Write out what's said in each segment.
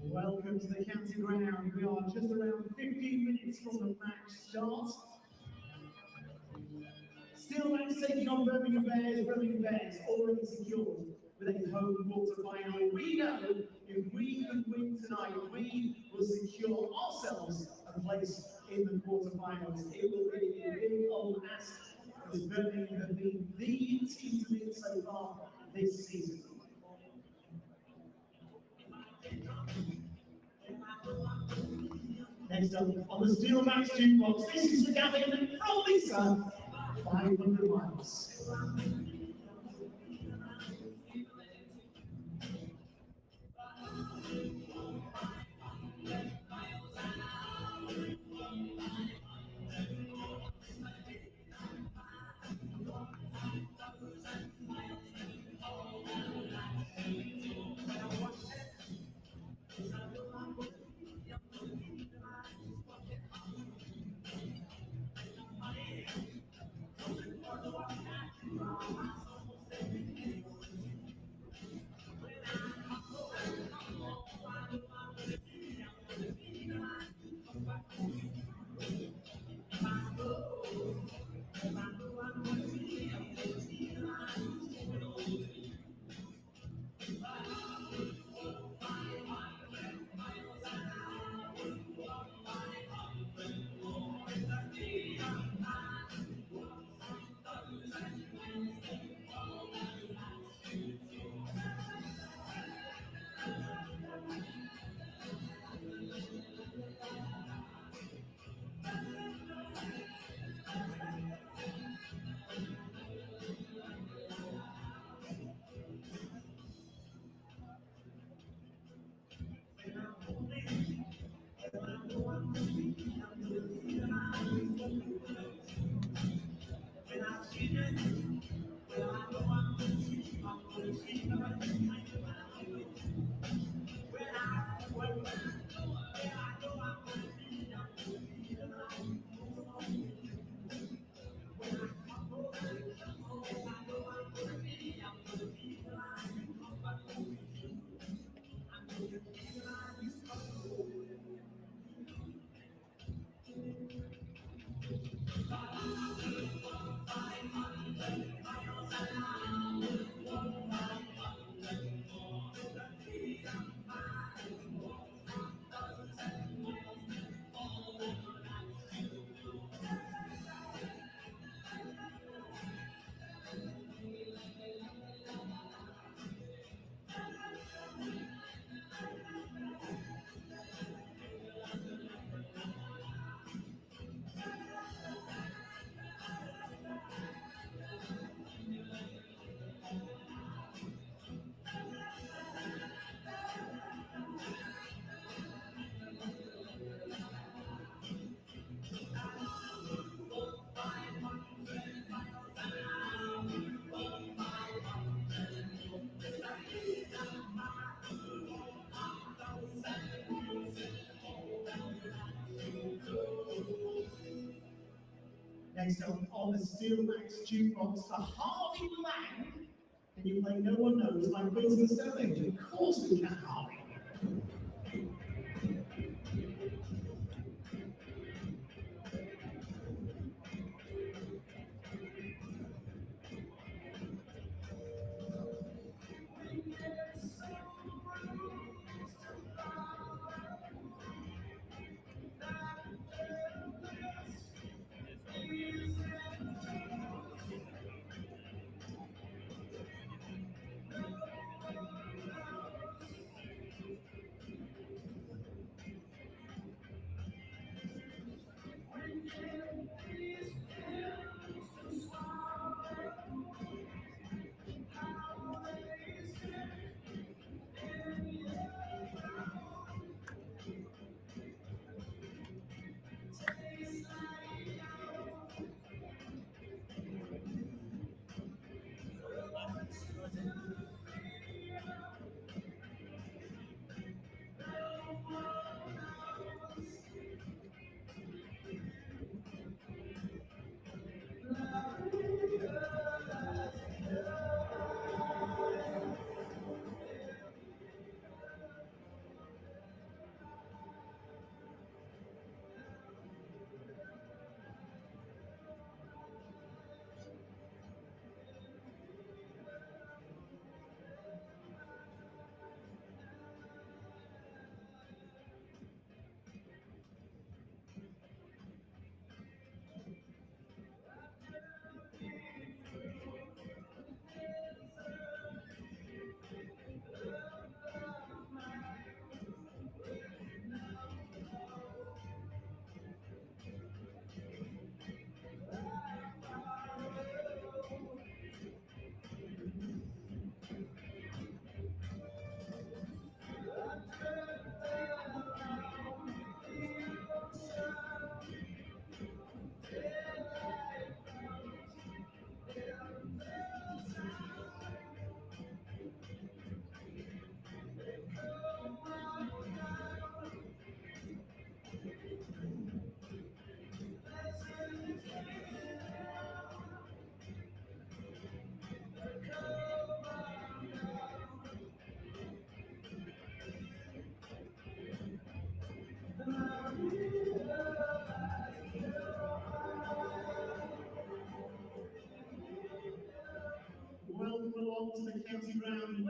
Welcome to the county ground. We are just around 15 minutes from the match start. Steelbacks taking on Birmingham Bears. Birmingham Bears already secured with a home quarter-final. We know if we can win tonight, we will secure ourselves a place in the quarter-finals. It will be a big old ask, because Birmingham have been the team to beat so far this season. Next up on the Steelbacks jukebox, this is the Gavin from Lisa, 500 miles. Next up on the Steelbacks jukebox, for Harvey Lang. Can you play No One Knows by Queens of the Stone Age? Of course we can, Harvey.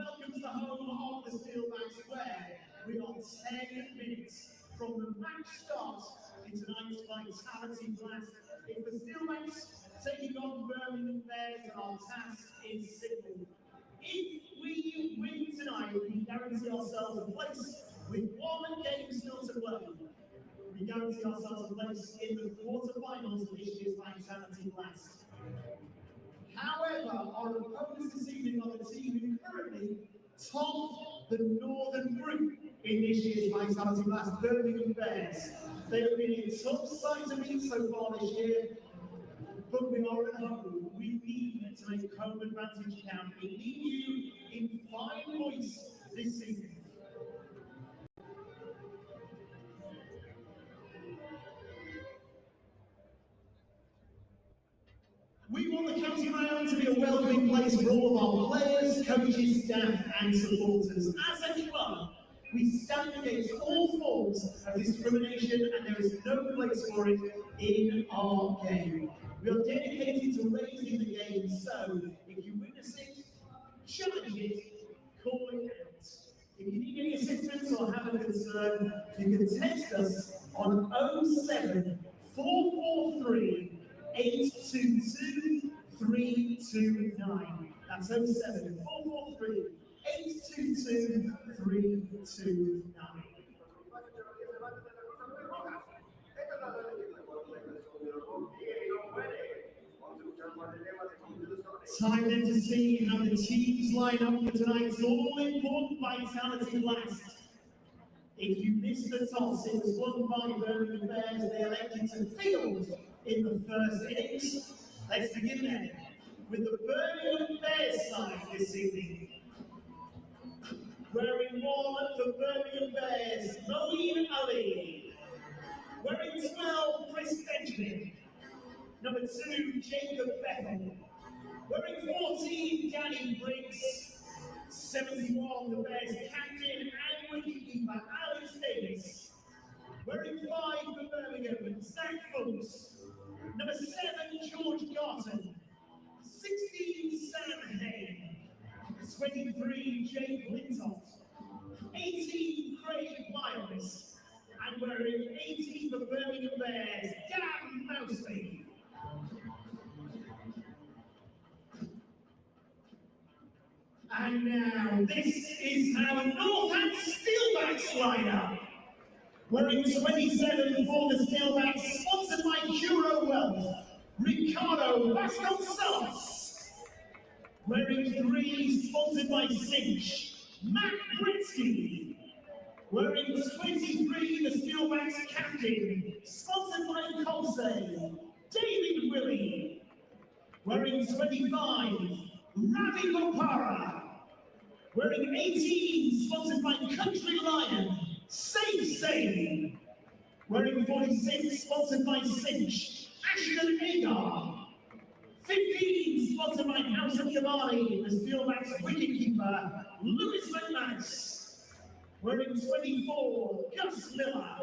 welcome to the home of the Steelbacks, where we are 10 minutes from the match start in tonight's Vitality Blast. It's the Steelbacks taking on Birmingham Bears, and our task is simple. If we win tonight, we guarantee ourselves a place with one game still to play. We guarantee ourselves a place in the quarterfinals of this year's Vitality Blast. However, our opponents this evening are the team who currently top the Northern Group in this year's Vitality Blast, Birmingham Bears. They have been a tough side to beat so far this year, but we are at home. We need to make home advantage count. We need you in 5 points this season. We want the county ground to be a welcoming place for all of our players, coaches, staff and supporters. As a club, we stand against all forms of discrimination, and there is no place for it in our game. We are dedicated to raising the game, so if you witness it, challenge it, call it out. If you need any assistance or have a concern, you can text us on 07 443 822 329. That's 07 443 822 329. Time then to see how the teams line up for tonight's all-important Vitality Blast. If you missed the toss, it was won by Birmingham Bears. They elected to field in the first innings. Let's begin then with the Birmingham Bears side this evening. Wearing 1 for Birmingham Bears, Moeen Ali. Wearing 12, Chris Benjamin. Number 2, Jacob Bethel. Wearing 14, Danny Briggs. 71, the Bears captain and wicketkeeper, Alex Davis. Wearing 5 for Birmingham, Zach Funks. Number 7, George Garton. 16, Sam Hay. 23, Jake Lintott. 18, Craig Miles. And wearing 18 for Birmingham Bears, Dan Mousey. And now, this is our Northern Steelbacks lineup. Wearing 27 for the Steelbacks, sponsored by Euro Wealth, Ricardo Vasconcelos. Wearing 3, sponsored by Cinch, Matt Britsky. Wearing 23, the Steelbacks captain, sponsored by Colsey, David Willie. Wearing 25, Ravi Gopara. Wearing 18, sponsored by Country Lion, Save Save. Wearing 46, sponsored by Cinch, Ashton Agar. 15, sponsored by House of Kamali, the Steelbacks wicketkeeper, Lewis McManus. Wearing 24, Gus Miller.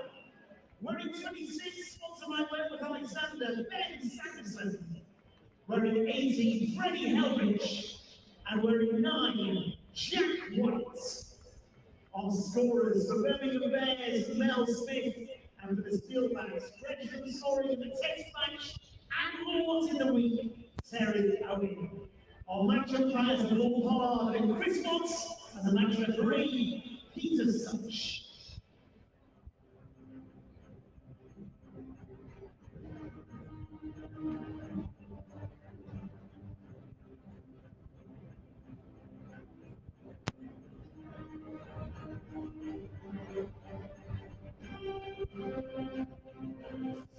Wearing 26, sponsored by Wentworth Alexander, Ben Sanderson. Wearing 18, Freddie Helrich. And wearing 9, Jack White. Our scorers for Birmingham Bears, Mel Smith, and for the Steelbacks, Frederick scoring in the test match and Lords in the week, Terry Owen. Our match umpires are Paul Pollard and Chris Watts, and the match referee, Peter Such.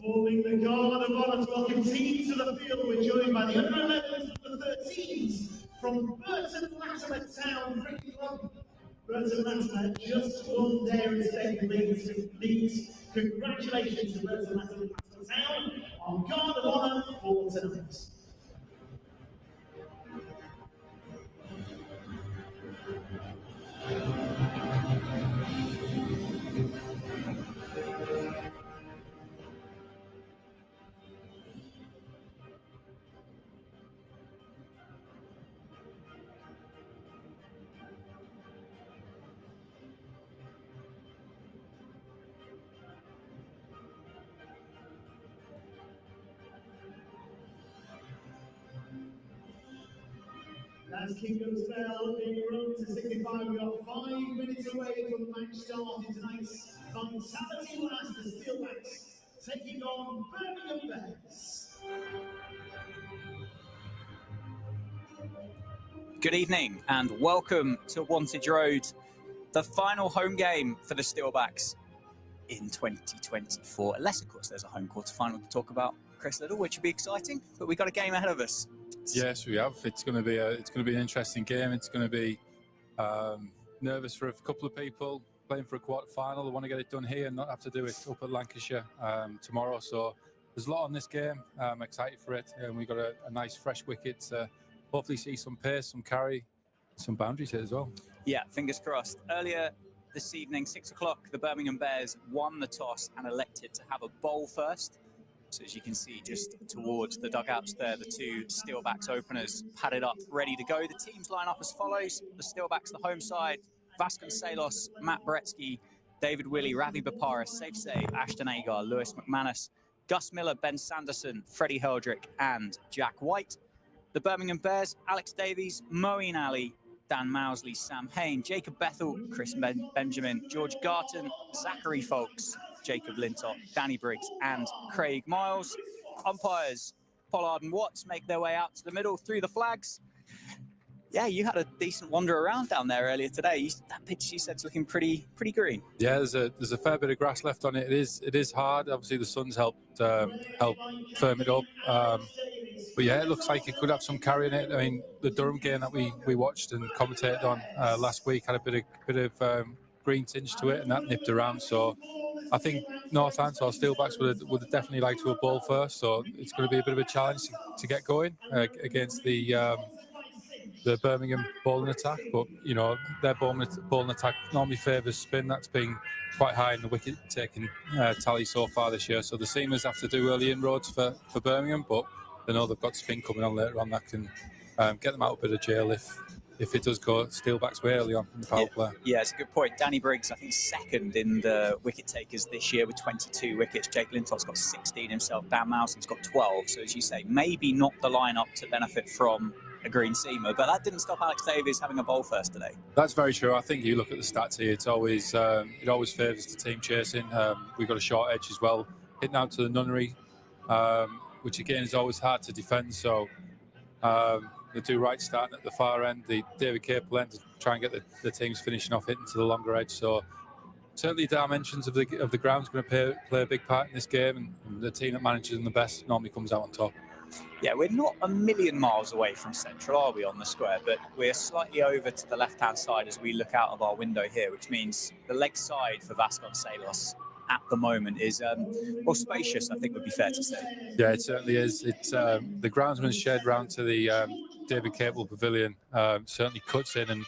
Forming the guard of honour to welcome teams to the field, we're joined by the under-11s and the 13s from Burton Latimer Town Cricket Club. Burton Latimer just won their respective leagues. Congratulations to Burton Latimer Town on guard of honour for tonight. As Kingdom's Bell being run to signify we are 5 minutes away from match start in tonight's Vitality Last, the Steelbacks taking on Birmingham Bears. Good evening and welcome to Wantage Road, the final home game for the Steelbacks in 2024. Unless, of course, there's a home quarter-final to talk about, Chris Little, which would be exciting, but we've got a game ahead of us. Yes, we have. It's going to be an interesting game. It's going to be nervous for a couple of people playing for a quarter-final. They want to get it done here and not have to do it up at Lancashire tomorrow. So there's a lot on this game. I'm excited for it. And we've got a nice fresh wicket to hopefully see some pace, some carry, some boundaries here as well. Yeah, fingers crossed. Earlier this evening, 6 o'clock, the Birmingham Bears won the toss and elected to have a bowl first. So as you can see, just towards the dugouts there, the two Steelbacks openers padded up, ready to go. The teams line up as follows. The Steelbacks, the home side, Vasconcelos, Matt Bretsky, David Willey, Ravi Bopara, Safe Save, Ashton Agar, Lewis McManus, Gus Miller, Ben Sanderson, Freddie Heldrick, and Jack White. The Birmingham Bears, Alex Davies, Moeen Ali, Dan Mousley, Sam Hain, Jacob Bethel, Chris Benjamin, George Garton, Zachary Folks, Jacob Lintott, Danny Briggs, and Craig Miles. Umpires, Pollard and Watts make their way out to the middle through the flags. Yeah, you had a decent wander around down there earlier today. That pitch, you said, is looking pretty green. Yeah, there's a fair bit of grass left on it. It is hard. Obviously, the sun's helped firm it up. But yeah, it looks like it could have some carry in it. I mean, the Durham game that we watched and commentated on last week had a bit of green tinge to it, and that nipped around. So I think Northants or Steelbacks would definitely like to have ball first. So it's going to be a bit of a challenge to get going against the Birmingham bowling attack. But you know, their bowling attack normally favours spin. That's been quite high in the wicket taking tally so far this year. So the seamers have to do early inroads for Birmingham, but they know they've got spin coming on later on that can get them out a bit of jail if it does go Steelbacks way early on in the power play. Yeah, it's a good point. Danny Briggs, I think, second in the wicket takers this year with 22 wickets. Jake Lintott's got 16 himself. Dan Mousley's got 12. So as you say, maybe not the lineup to benefit from a green seamer, but that didn't stop Alex Davies having a bowl first today. That's very true. I think you look at the stats here, it's always it always favours the team chasing. We've got a short edge as well, hitting out to the nunnery, which again is always hard to defend. So the two right starting at the far end, the David Capel end to try and get the teams finishing off hitting to the longer edge. So certainly the dimensions of the ground is going to play a big part in this game, and the team that manages them the best normally comes out on top. Yeah, we're not a million miles away from central, are we, on the square? But we're slightly over to the left-hand side as we look out of our window here, which means the leg side for Vasconcelos at the moment is more spacious, I think would be fair to say. Yeah, it certainly is. It's the groundsman's shed round to the David Capel Pavilion certainly cuts in and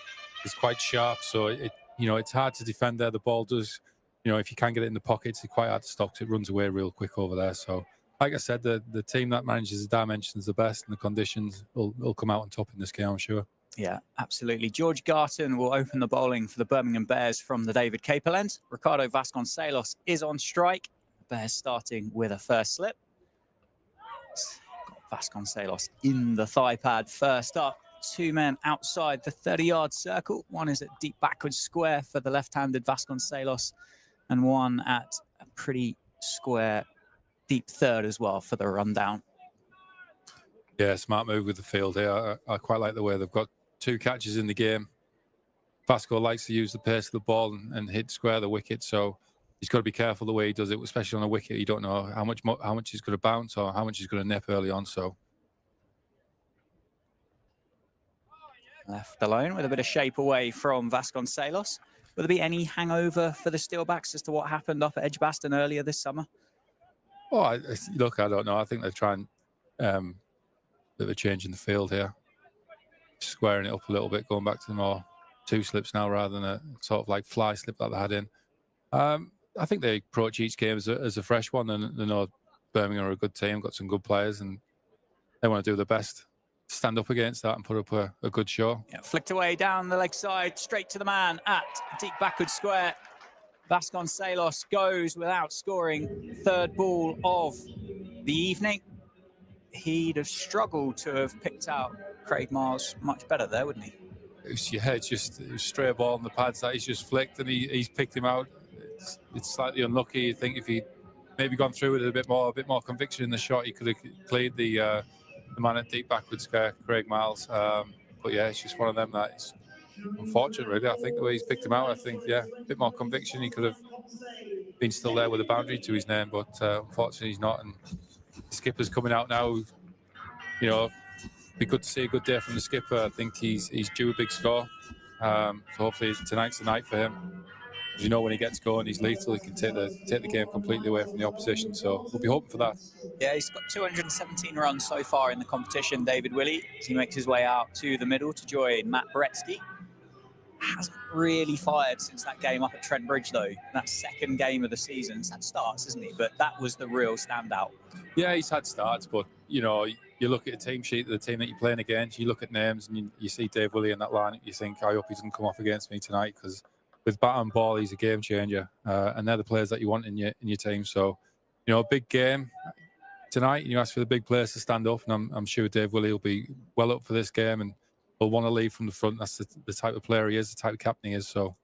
is quite sharp. So it's hard to defend there. The ball does, if you can get it in the pockets, it's quite hard to stop. It runs away real quick over there. So, like I said, the team that manages the dimensions the best and the conditions will come out on top in this game, I'm sure. Yeah, absolutely. George Garton will open the bowling for the Birmingham Bears from the David Capel end. Ricardo Vasconcelos is on strike. Bears starting with a first slip. Got Vasconcelos in the thigh pad first up. Two men outside the 30-yard circle. One is at deep backward square for the left-handed Vasconcelos, and one at a pretty square deep third as well for the rundown. Yeah, smart move with the field here. I quite like the way they've got two catches in the game. Vasco likes to use the pace of the ball and hit square the wicket, so he's got to be careful the way he does it, especially on a wicket. You don't know how much he's going to bounce or how much he's going to nip early on. So left alone with a bit of shape away from Vasconcelos. Will there be any hangover for the Steelbacks as to what happened up at Edgbaston earlier this summer? Oh, look, I don't know. I think they're trying bit of a change in the field here, squaring it up a little bit, going back to the more two slips now rather than a sort of like fly slip that they had in. I think they approach each game as a fresh one, and they know Birmingham are a good team, got some good players, and they want to do their best, stand up against that and put up a good show. Yeah, flicked away down the leg side, straight to the man at deep backward square. Vasconcelos goes without scoring. Third ball of the evening. He'd have struggled to have picked out Craig Miles much better there, wouldn't he? It was straight ball on the pads that he's just flicked, and he's picked him out. It's slightly unlucky. You think if he maybe gone through with a bit more conviction in the shot, he could have cleared the man at deep backwards, Craig Miles. But yeah, it's just one of them that is unfortunate, really. I think the way he's picked him out, I think, yeah, a bit more conviction. He could have been still there with a boundary to his name, but unfortunately he's not. And the skipper's coming out now. You know, be good to see a good day from the skipper. I think he's due a big score. So hopefully tonight's the night for him. As you know, when he gets going, he's lethal. He can take the game completely away from the opposition. So we'll be hoping for that. Yeah, he's got 217 runs so far in the competition, David Willey, as he makes his way out to the middle to join Matt Bretsky. Hasn't really fired since that game up at Trent Bridge, though. That second game of the season. He's had starts, isn't he? But that was the real standout. Yeah, he's had starts, but, you know, you look at the team sheet of the team that you're playing against, you look at names and you see Dave Willey in that line, you think, I hope he doesn't come off against me tonight, because with bat and ball, he's a game changer. And they're the players that you want in your team. So, you know, a big game tonight, you ask for the big players to stand up, and I'm sure Dave Willey will be well up for this game and will want to lead from the front. That's the type of player he is, the type of captain he is. So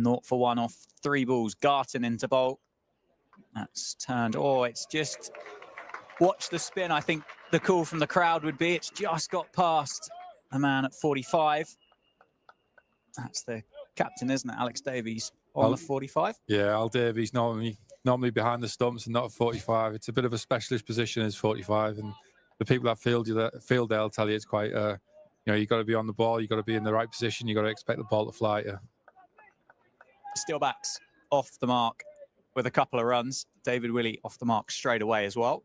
0 for 1 off 3 balls. Garton into bowl. That's turned. Oh, it's just... Watch the spin. I think the call from the crowd would be it's just got past a man at 45. That's the captain, isn't it? Alex Davies on the 45. Yeah, Al Davies normally behind the stumps and not at 45. It's a bit of a specialist position as 45, and the people that field they'll tell you it's quite. You know, you got to be on the ball. You got to be in the right position. You got to expect the ball to fly at you. Steelbacks off the mark with a couple of runs. David Willey off the mark straight away as well.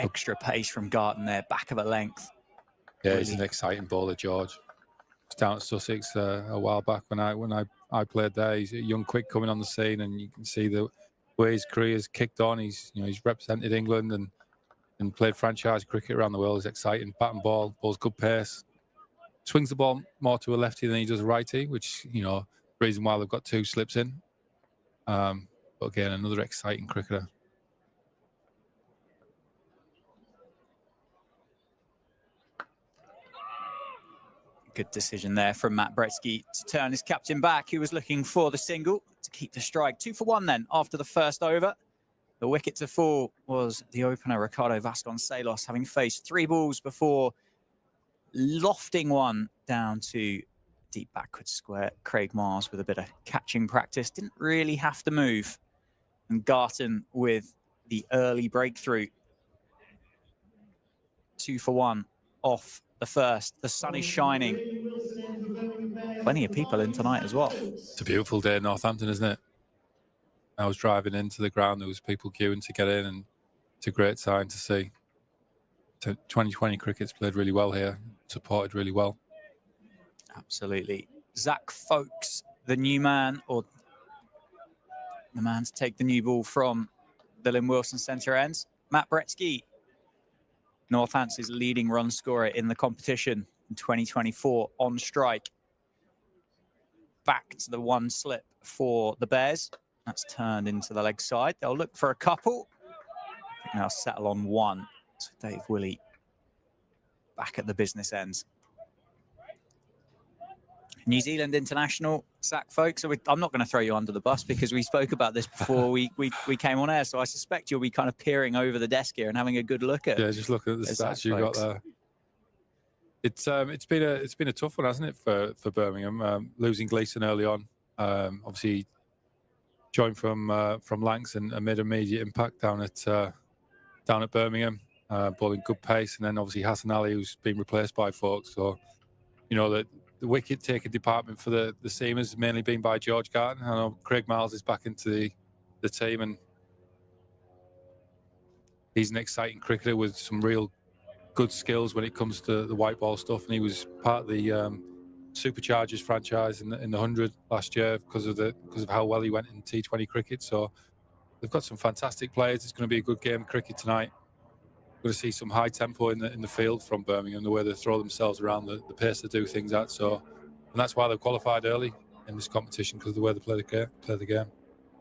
Extra pace from Garton there, back of a length. Yeah, really. He's an exciting bowler, George. He's down at Sussex a while back when I played there. He's a young, quick coming on the scene, and you can see the way his career's kicked on. He's represented England and played franchise cricket around the world. He's exciting, bat and ball, bowls good pace. Swings the ball more to a lefty than he does a righty, which, you know, reason why they've got 2 slips in. But again, another exciting cricketer. Good decision there from Matt Bretsky to turn his captain back. He was looking for the single to keep the strike. 2 for 1 then after the first over. The wicket to fall was the opener, Ricardo Vasconcelos, having faced 3 balls before lofting one down to deep backward square. Craig Miles with a bit of catching practice. Didn't really have to move. And Garton with the early breakthrough. 2 for 1 off the first. The sun is shining. Plenty of people in tonight as well. It's a beautiful day in Northampton, isn't it? I was driving into the ground. There was people queuing to get in, and it's a great sign to see. 2020 cricket's played really well here, supported really well. Absolutely. Zach Folkes, the new man, or the man to take the new ball from the Lynn Wilson centre ends. Matt Bretsky, Northampton's leading run scorer in the competition in 2024 on strike. Back to the 1 slip for the Bears. That's turned into the leg side. They'll look for a couple. I think they'll settle on 1. So Dave Willey back at the business ends. New Zealand international, Zach Folkes. So I'm not going to throw you under the bus because we spoke about this before we came on air. So I suspect you'll be kind of peering over the desk here and having a good look at. Yeah, just looking at the stats you got there. It's been a tough one, hasn't it, for Birmingham? Losing Gleeson early on, obviously joined from Lancs and made an immediate impact down at Birmingham, bowling good pace, and then obviously Hassan Ali, who's been replaced by Folkes. So you know that. The wicket-taking department for the seamers has mainly been by George Garton. I know Craig Miles is back into the team, and he's an exciting cricketer with some real good skills when it comes to the white ball stuff. And he was part of the Superchargers franchise in the 100 last year because of how well he went in T20 cricket. So they've got some fantastic players. It's going to be a good game of cricket tonight. We're going to see some high tempo in the field from Birmingham, the way they throw themselves around, the pace they do things at. So, and that's why they've qualified early in this competition, because of the way they play the game.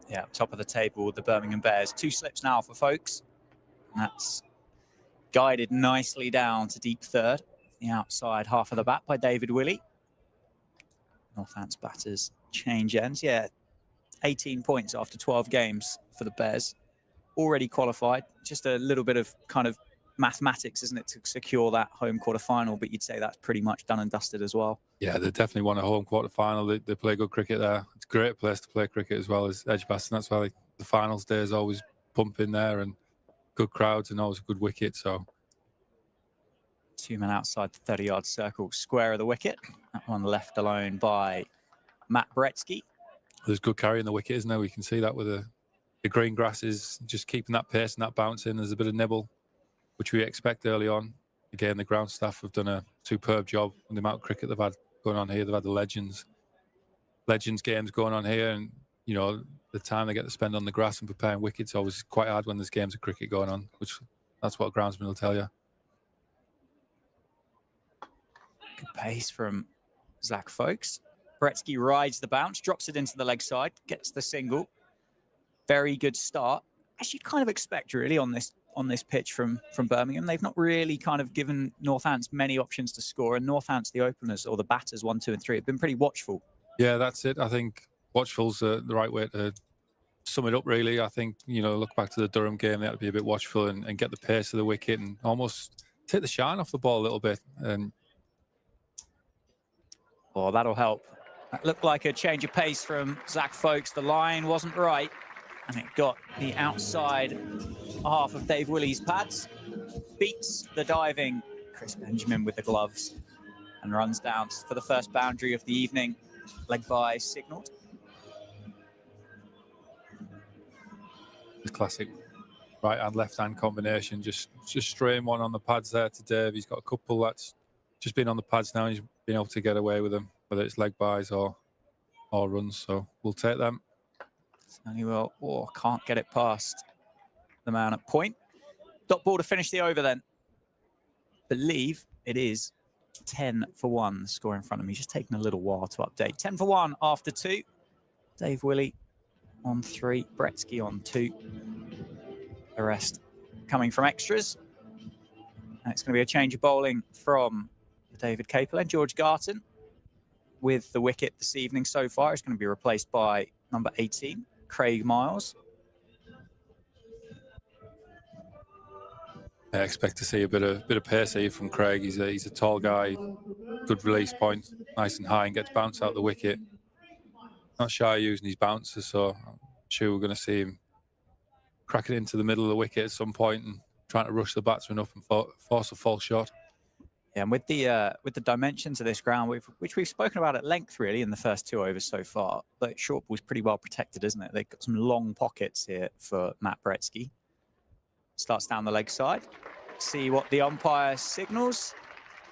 Yeah, top of the table, the Birmingham Bears. 2 slips now for Folkes. And that's Guided nicely down to deep third. The outside half of the bat by David Willey. Northants batters change ends. Yeah, 18 points after 12 games for the Bears. Already qualified. Just a little bit of kind of mathematics, isn't it, to secure that home quarter-final, but you'd say that's pretty much done and dusted as well. Yeah, they definitely won a home quarter-final. They play good cricket there. It's a great place to play cricket as well as Edgbaston. That's why the finals day is always pumping there, and good crowds and always a good wicket. So 2 men outside the 30-yard circle, square of the wicket. That one left alone by Matt Bretsky. There's good carry in the wicket, isn't there? We can see that with the green grasses, just keeping that pace and that bounce in. There's a bit of nibble, which we expect early on. Again, the ground staff have done a superb job on the amount of cricket they've had going on here. They've had the Legends games going on here, and you know the time they get to spend on the grass and preparing wickets always quite hard when there's games of cricket going on, which that's what a groundsman will tell you. Good pace from Zach Folkes. Bretsky rides the bounce, drops it into the leg side, gets the single. Very good start, as you'd kind of expect really on this pitch from Birmingham. They've not really kind of given Northants many options to score, and Northants, the openers or the batters 1, 2 and 3, have been pretty watchful. Yeah, that's it. I think watchful's the right way to sum it up, really. I think, you know, look back to the Durham game, they had to be a bit watchful and get the pace of the wicket and almost take the shine off the ball a little bit. And oh, that'll help. That looked like a change of pace from Zach Folkes. The line wasn't right, and it got the outside half of Dave Willey's pads. Beats the diving Chris Benjamin with the gloves and runs down for the first boundary of the evening. Leg by signalled. the classic right hand, left hand combination, just straying one on the pads there to Dave. He's got a couple that's just been on the pads now. He's been able to get away with them, whether it's leg bys or runs. So we'll take them. Certainly will. Oh, can't get it past the man at point. Dot ball to finish the over then. Believe it is 10 for 1. The score in front of me. Just taking a little while to update. 10 for 1 after 2. Dave Willey on 3. Bretsky on 2. The rest coming from extras. And it's going to be a change of bowling from David Capel and George Garton with the wicket this evening so far. It's going to be replaced by number 18, Craig Miles. I expect to see a bit of pace here from Craig. He's a tall guy, good release point, nice and high, and gets bounced out the wicket. Not shy of using his bouncers, so I'm sure we're going to see him cracking into the middle of the wicket at some point and trying to rush the batsman up and force a false shot. Yeah, and with the dimensions of this ground, which we've spoken about at length really in the first 2 overs so far, but short ball's pretty well protected, isn't it? They've got some long pockets here for Matt Bretsky. Starts down the leg side. See what the umpire signals.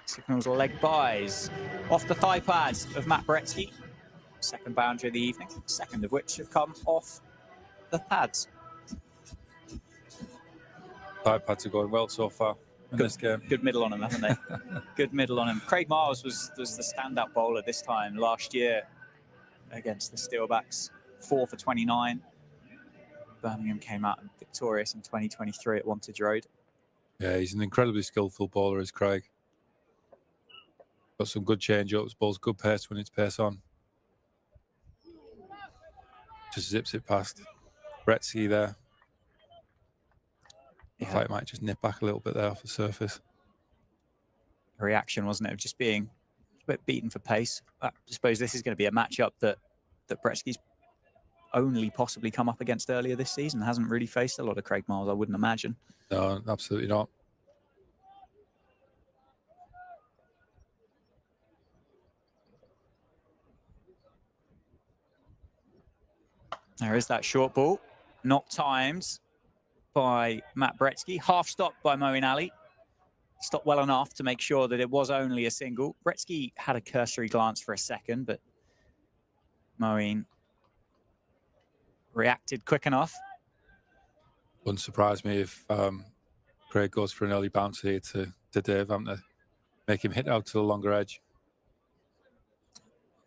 Signals leg bys off the thigh pads of Matt Bretsky. Second boundary of the evening, second of which have come off the pads. Thigh pads are going well so far in this game. Good middle on him, haven't they? Good middle on him. Craig Miles was the standout bowler this time last year against the Steelbacks. 4 for 29. Birmingham came out victorious in 2023 at Wantage Road. Yeah, he's an incredibly skillful bowler, is Craig. Got some good change-ups, bowls good pace when it's pace on. Just zips it past Bretsky there. Looks like it might just nip back a little bit there off the surface. Reaction, wasn't it, of just being a bit beaten for pace. I suppose this is going to be a matchup that Bretsky's only possibly come up against earlier this season. Hasn't really faced a lot of Craig Miles, I wouldn't imagine. No, absolutely not. There is that short ball, not timed by Matt Bretsky. Half stopped by Moeen Ali. Stopped well enough to make sure that it was only a single. Bretsky had a cursory glance for a second, but Moeen reacted quick enough. Wouldn't surprise me if Craig goes for an early bounce here to Dave, having to make him hit out to the longer edge.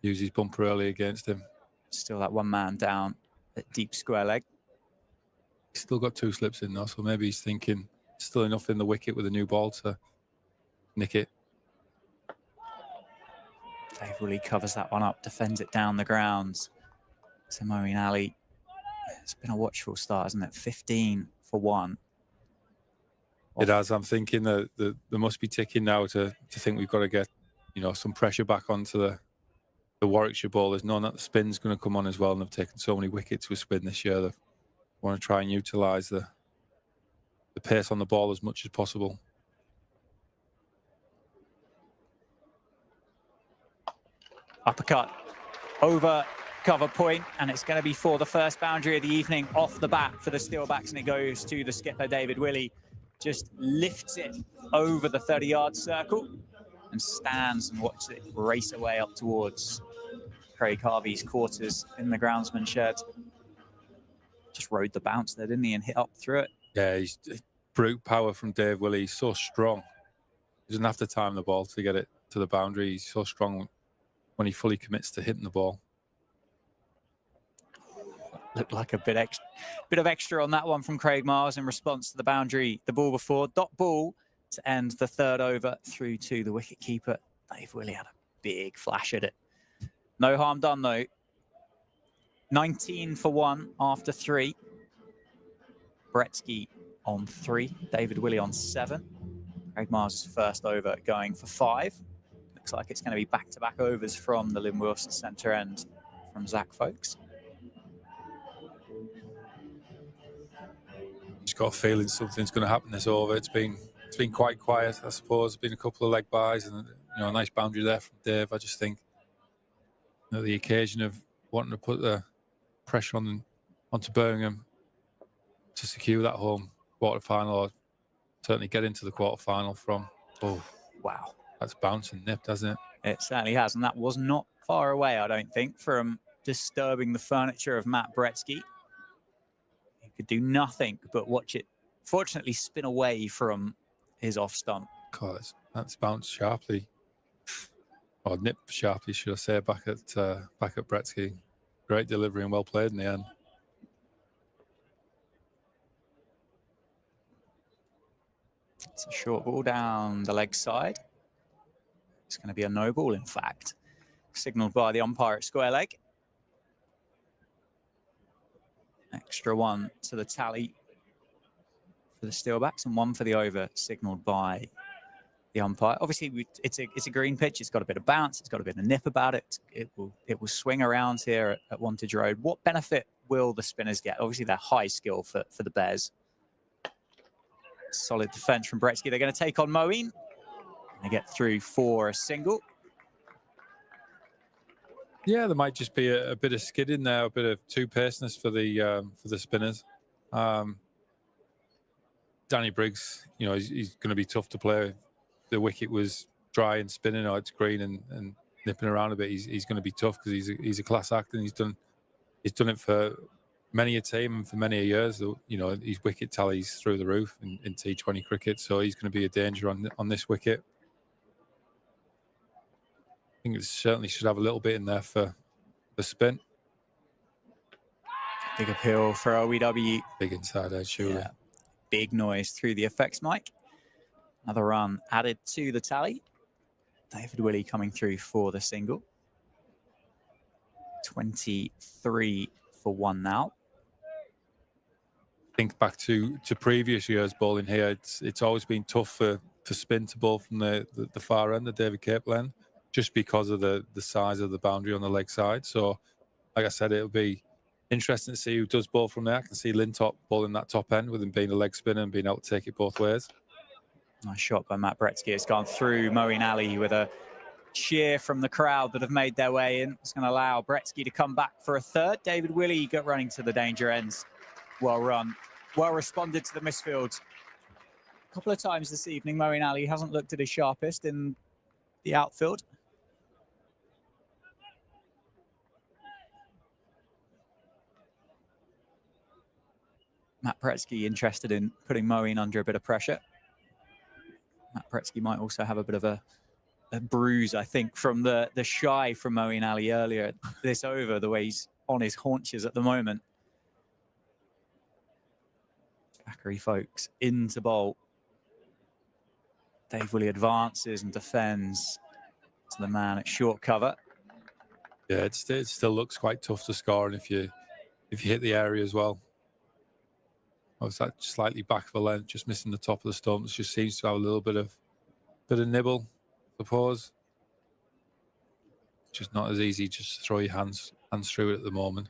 Use his bumper early against him. Still that one man down at deep square leg. He's still got 2 slips in though, so maybe he's thinking still enough in the wicket with a new ball to nick it. Dave Woolley covers that one up, defends it down the grounds. So Moeen Ali, it's been a watchful start, hasn't it? 15 for 1. It has. I'm thinking that there must be ticking now to think we've got to get, some pressure back onto the Warwickshire bowlers, knowing that the spin's going to come on as well, and they've taken so many wickets with spin this year. They want to try and utilise the pace on the ball as much as possible. Uppercut over cover point, and it's going to be for the first boundary of the evening off the bat for the Steelbacks, and it goes to the skipper, David Woolley. Just lifts it over the 30-yard circle and stands and watches it race away up towards Craig Harvey's quarters in the groundsman shed. Just rode the bounce there, didn't he, and hit up through it. Yeah, he's brute power from Dave Woolley. He's so strong. He doesn't have to time the ball to get it to the boundary. He's so strong when he fully commits to hitting the ball. Looked like a bit of extra on that one from Craig Miles in response to the boundary. The ball before. Dot ball to end the third over through to the wicketkeeper. Dave Woolley had a big flash at it. No harm done, though. 19 for 1 after 3. Bretsky on 3. David Woolley on 7. Craig Miles' first over going for 5. Looks like it's going to be back-to-back overs from the Lynn Wilson centre end from Zach Folkes. Just got a feeling something's going to happen this over. It's been quite quiet, I suppose. There's been a couple of leg byes and a nice boundary there from Dave. I just think the occasion of wanting to put the pressure onto Birmingham to secure that home quarter-final, or certainly get into the quarter-final from. Oh, wow. That's bounced and nipped, hasn't it? It certainly has, and that was not far away, I don't think, from disturbing the furniture of Matt Bretsky. He could do nothing but watch it, fortunately, spin away from his off-stump. God, that's bounced sharply. Or nipped sharply, should I say, back at Bretsky. Great delivery and well played in the end. It's a short ball down the leg side. It's going to be a no ball, in fact. Signalled by the umpire at square leg. Extra 1 to the tally for the Steelbacks and 1 for the over, signalled by the umpire. Obviously, it's a green pitch. It's got a bit of bounce. It's got a bit of nip about it. It will swing around here at Wantage Road. What benefit will the spinners get? Obviously, they're high skill for the Bears. Solid defence from Bretsky. They're going to take on Moeen. They get through for a single. Yeah, there might just be a bit of skid in there, a bit of two-paceness for the spinners. Danny Briggs, he's going to be tough to play. The wicket was dry and spinning, or it's green and nipping around a bit. He's going to be tough because he's a class act, and he's done it for many a team and for many a years. His wicket tallies through the roof in T20 cricket, so he's going to be a danger on this wicket. I think it certainly should have a little bit in there for the spin. Big appeal for OEW. Big inside edge, surely. Yeah. Big noise through the effects mic. Another run added to the tally. David Woolley coming through for the single. 23 for 1 now. Think back to previous years bowling here. It's always been tough for spin to bowl from the far end, the David Capel end, just because of the size of the boundary on the leg side. So, like I said, it'll be interesting to see who does bowl from there. I can see Lintop bowling that top end with him being a leg spinner and being able to take it both ways. Nice shot by Matt Bretsky. It's gone through Moeen Ali with a cheer from the crowd that have made their way in. It's going to allow Bretsky to come back for a third. David Woolley got running to the danger ends. Well run. Well responded to the misfield. A couple of times this evening, Moeen Ali hasn't looked at his sharpest in the outfield. Matt Bretsky interested in putting Moeen under a bit of pressure. Matt Bretsky might also have a bit of a bruise, I think, from the shy from Moeen Ali earlier this over, the way he's on his haunches at the moment. Zachary Folkes into bowl. Dave Woolley advances and defends to the man at short cover. Yeah, it still looks quite tough to score, and if you hit the area as well. Oh, it's that slightly back of the length, just missing the top of the stumps. Just seems to have a little bit of nibble, I suppose. Just not as easy just to throw your hands through it at the moment.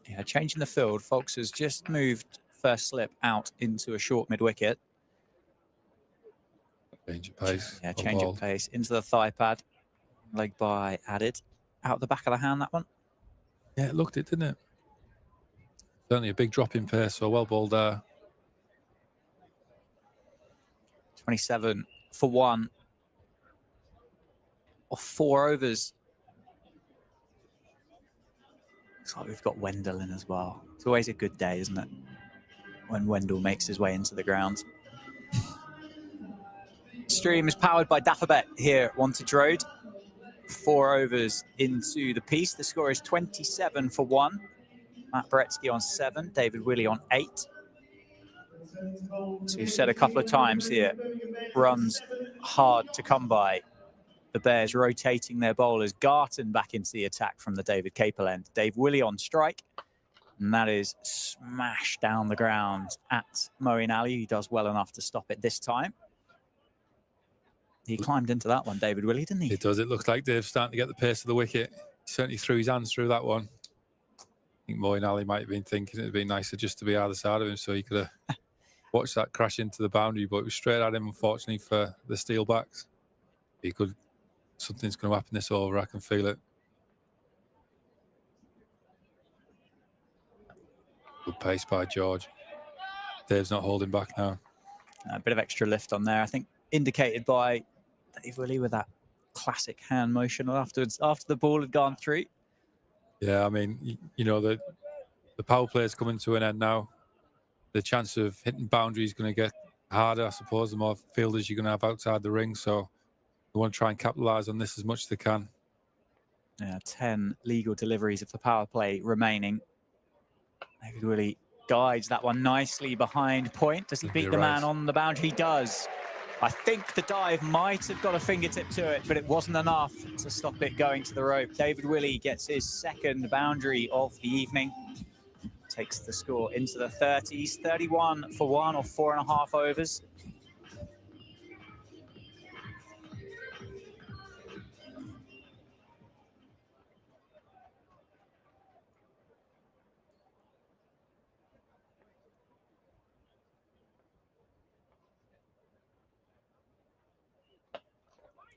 Yeah, changing the field. Fox has just moved first slip out into a short mid-wicket. Change of pace. Yeah, change of pace into the thigh pad. Leg by added. Out the back of the hand, that one. Yeah, it looked it, didn't it? Certainly a big drop in pace, so well bowled there. 27 for 1. Off 4 overs. Looks like we've got Wendell in as well. It's always a good day, isn't it? When Wendell makes his way into the ground. Stream is powered by Daffabet here at Wantage Road. 4 overs into the piece. The score is 27 for 1. Matt Beretsky on 7, David Woolley on 8. So we've said a couple of times here, runs hard to come by. The Bears rotating their bowlers. Garton back into the attack from the David Capel end. Dave Woolley on strike. And that is smashed down the ground at Moeen Ali. He does well enough to stop it this time. He climbed into that one, David Woolley, didn't he? It does. It looks like Dave's starting to get the pace of the wicket. He certainly threw his hands through that one. I think Moeen Ali might have been thinking it would be nicer just to be either side of him so he could have watched that crash into the boundary, but it was straight at him, unfortunately, for the Steelbacks. He could... Something's going to happen this over. I can feel it. Good pace by George. Dave's not holding back now. A bit of extra lift on there, I think, indicated by Dave Woolley with that classic hand motion afterwards, after the ball had gone through. Yeah, I mean, you know, the power play is coming to an end now. The chance of hitting boundaries is going to get harder, I suppose, the more fielders you're going to have outside the ring. So they want to try and capitalise on this as much as they can. Yeah, 10 legal deliveries of the power play remaining. David Woolley guides that one nicely behind point. Does he beat the man on the boundary? He does. I think the dive might have got a fingertip to it, but it wasn't enough to stop it going to the rope. David Woolley gets his second boundary of the evening. Takes the score into the 30s. 31 for 1 or 4.5 overs.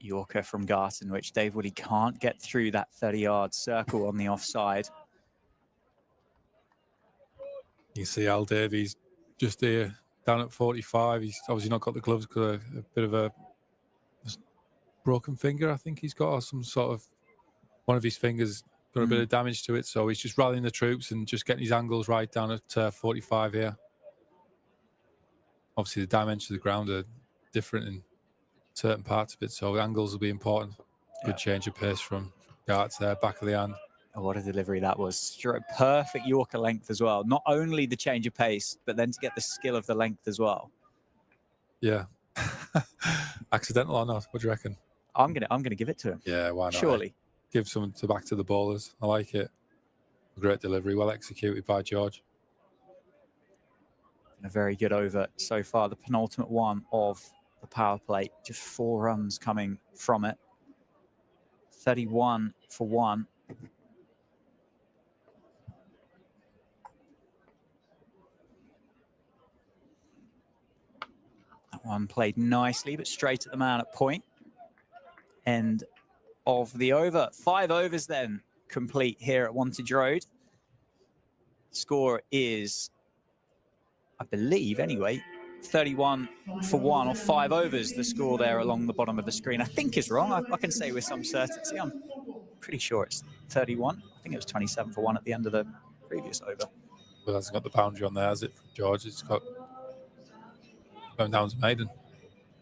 Yorker from Garton, which Dave Woolley can't get through that 30-yard circle on the offside. You see Al Davies just there, down at 45. He's obviously not got the gloves because a bit of a broken finger, I think he's got, or some sort of, one of his fingers got a bit of damage to it. So he's just rallying the troops and just getting his angles right down at 45 here. Obviously, the dimensions of the ground are different in certain parts of it, so angles will be important. Good change of pace from Gart's there, back of the hand. Oh, what a delivery that was. Perfect Yorker length as well. Not only the change of pace, but then to get the skill of the length as well. Yeah. Accidental or not? What do you reckon? I'm gonna give it to him. Yeah, why not? Surely. Give some back to the bowlers. I like it. Great delivery, well executed by George. A very good over so far. The penultimate one of the power play. Just 4 runs coming from it. 31 for 1. That one played nicely, but straight at the man at point. End of the over. 5 overs then complete here at Wantage Road. Score is, I believe anyway, 31 for 1 or 5 overs. The score there along the bottom of the screen, I think, is wrong. I can say with some certainty. I'm pretty sure it's 31. I think it was 27 for 1 at the end of the previous over. Well, that's got the boundary on there, has it, George? It's got going down to maiden.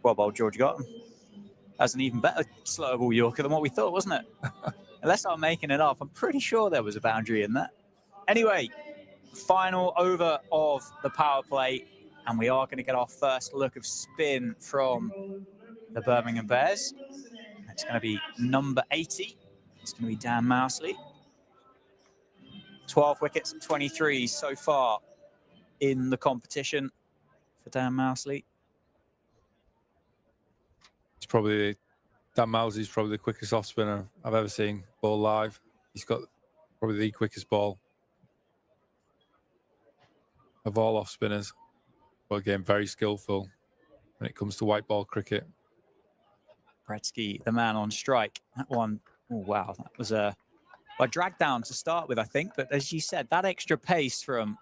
Well bowled, George got him. That's an even better slower ball Yorker than what we thought, wasn't it? Unless I'm making it up, I'm pretty sure there was a boundary in that. Anyway, final over of the power play, and we are going to get our first look of spin from the Birmingham Bears. It's going to be number 80. It's going to be Dan Mousley. 12 wickets, 23 so far in the competition for Dan Mousley. Dan Mousley's probably the quickest off spinner I've ever seen ball live. He's got probably the quickest ball of all off spinners. But again, very skillful when it comes to white ball cricket. Bretsky, the man on strike. That one, oh wow, that was a drag down to start with, I think. But as you said, that extra pace from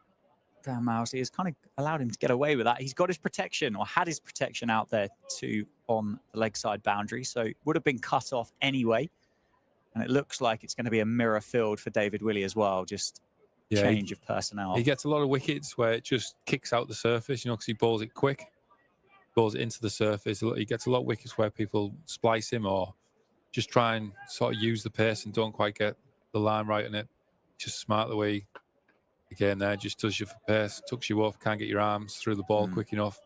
Dan Mousley has kind of allowed him to get away with that. He's got his protection, or had his protection out there too, on the leg side boundary, so it would have been cut off anyway. And it looks like it's going to be a mirror field for David Willey as well, just change of personnel. He gets a lot of wickets where it just kicks out the surface, because he balls it quick, balls it into the surface. He gets a lot of wickets where people splice him or just try and sort of use the pace and don't quite get the line right on it. Just smart the way, again, there, just does you for pace, tucks you off, can't get your arms through the ball quick enough.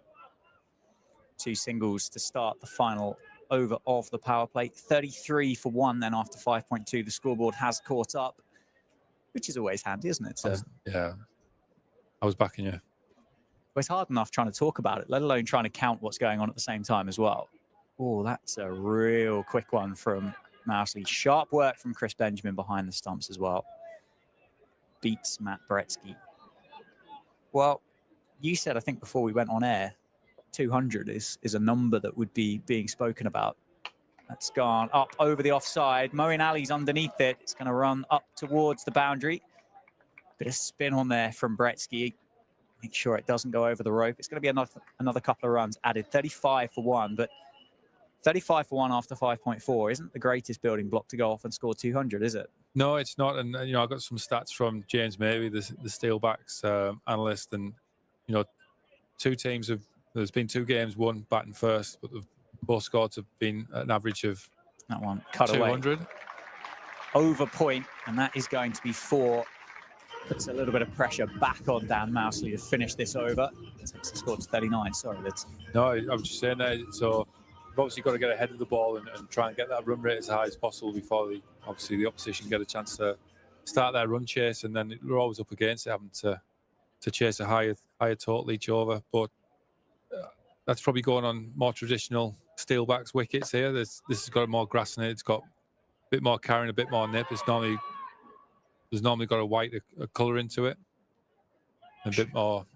2 singles to start the final over of the power play. 33 for 1 then after 5.2. The scoreboard has caught up, which is always handy, isn't it? Yeah. I was backing you. Well, it's hard enough trying to talk about it, let alone trying to count what's going on at the same time as well. Oh, that's a real quick one from Mousley. Sharp work from Chris Benjamin behind the stumps as well. Beats Matt Bretsky. Well, you said, I think before we went on air, 200 is a number that would be being spoken about. That's gone up over the offside. Moeen Ali's underneath it. It's going to run up towards the boundary. Bit of spin on there from Bretsky. Make sure it doesn't go over the rope. It's going to be another couple of runs added. 35 for 1, but 35 for 1 after 5.4 isn't the greatest building block to go off and score 200, is it? No, it's not. And, I got some stats from James Mavey, the Steelbacks analyst. And, there's been 2 games won batting first, but the both scores have been an average of that one cut 200. Away. Over point, and that is going to be 4. Puts a little bit of pressure back on Dan Mousley to finish this over. Takes the score to 39. Sorry, that's... No, I was just saying that. So you've obviously got to get ahead of the ball and try and get that run rate as high as possible before the opposition get a chance to start their run chase, and then we're always up against it, having to chase a higher total each over. But that's probably going on more traditional Steelbacks wickets here. This has got more grass in it. It's got a bit more carrying, a bit more nip. There's normally got a colour into it, a bit more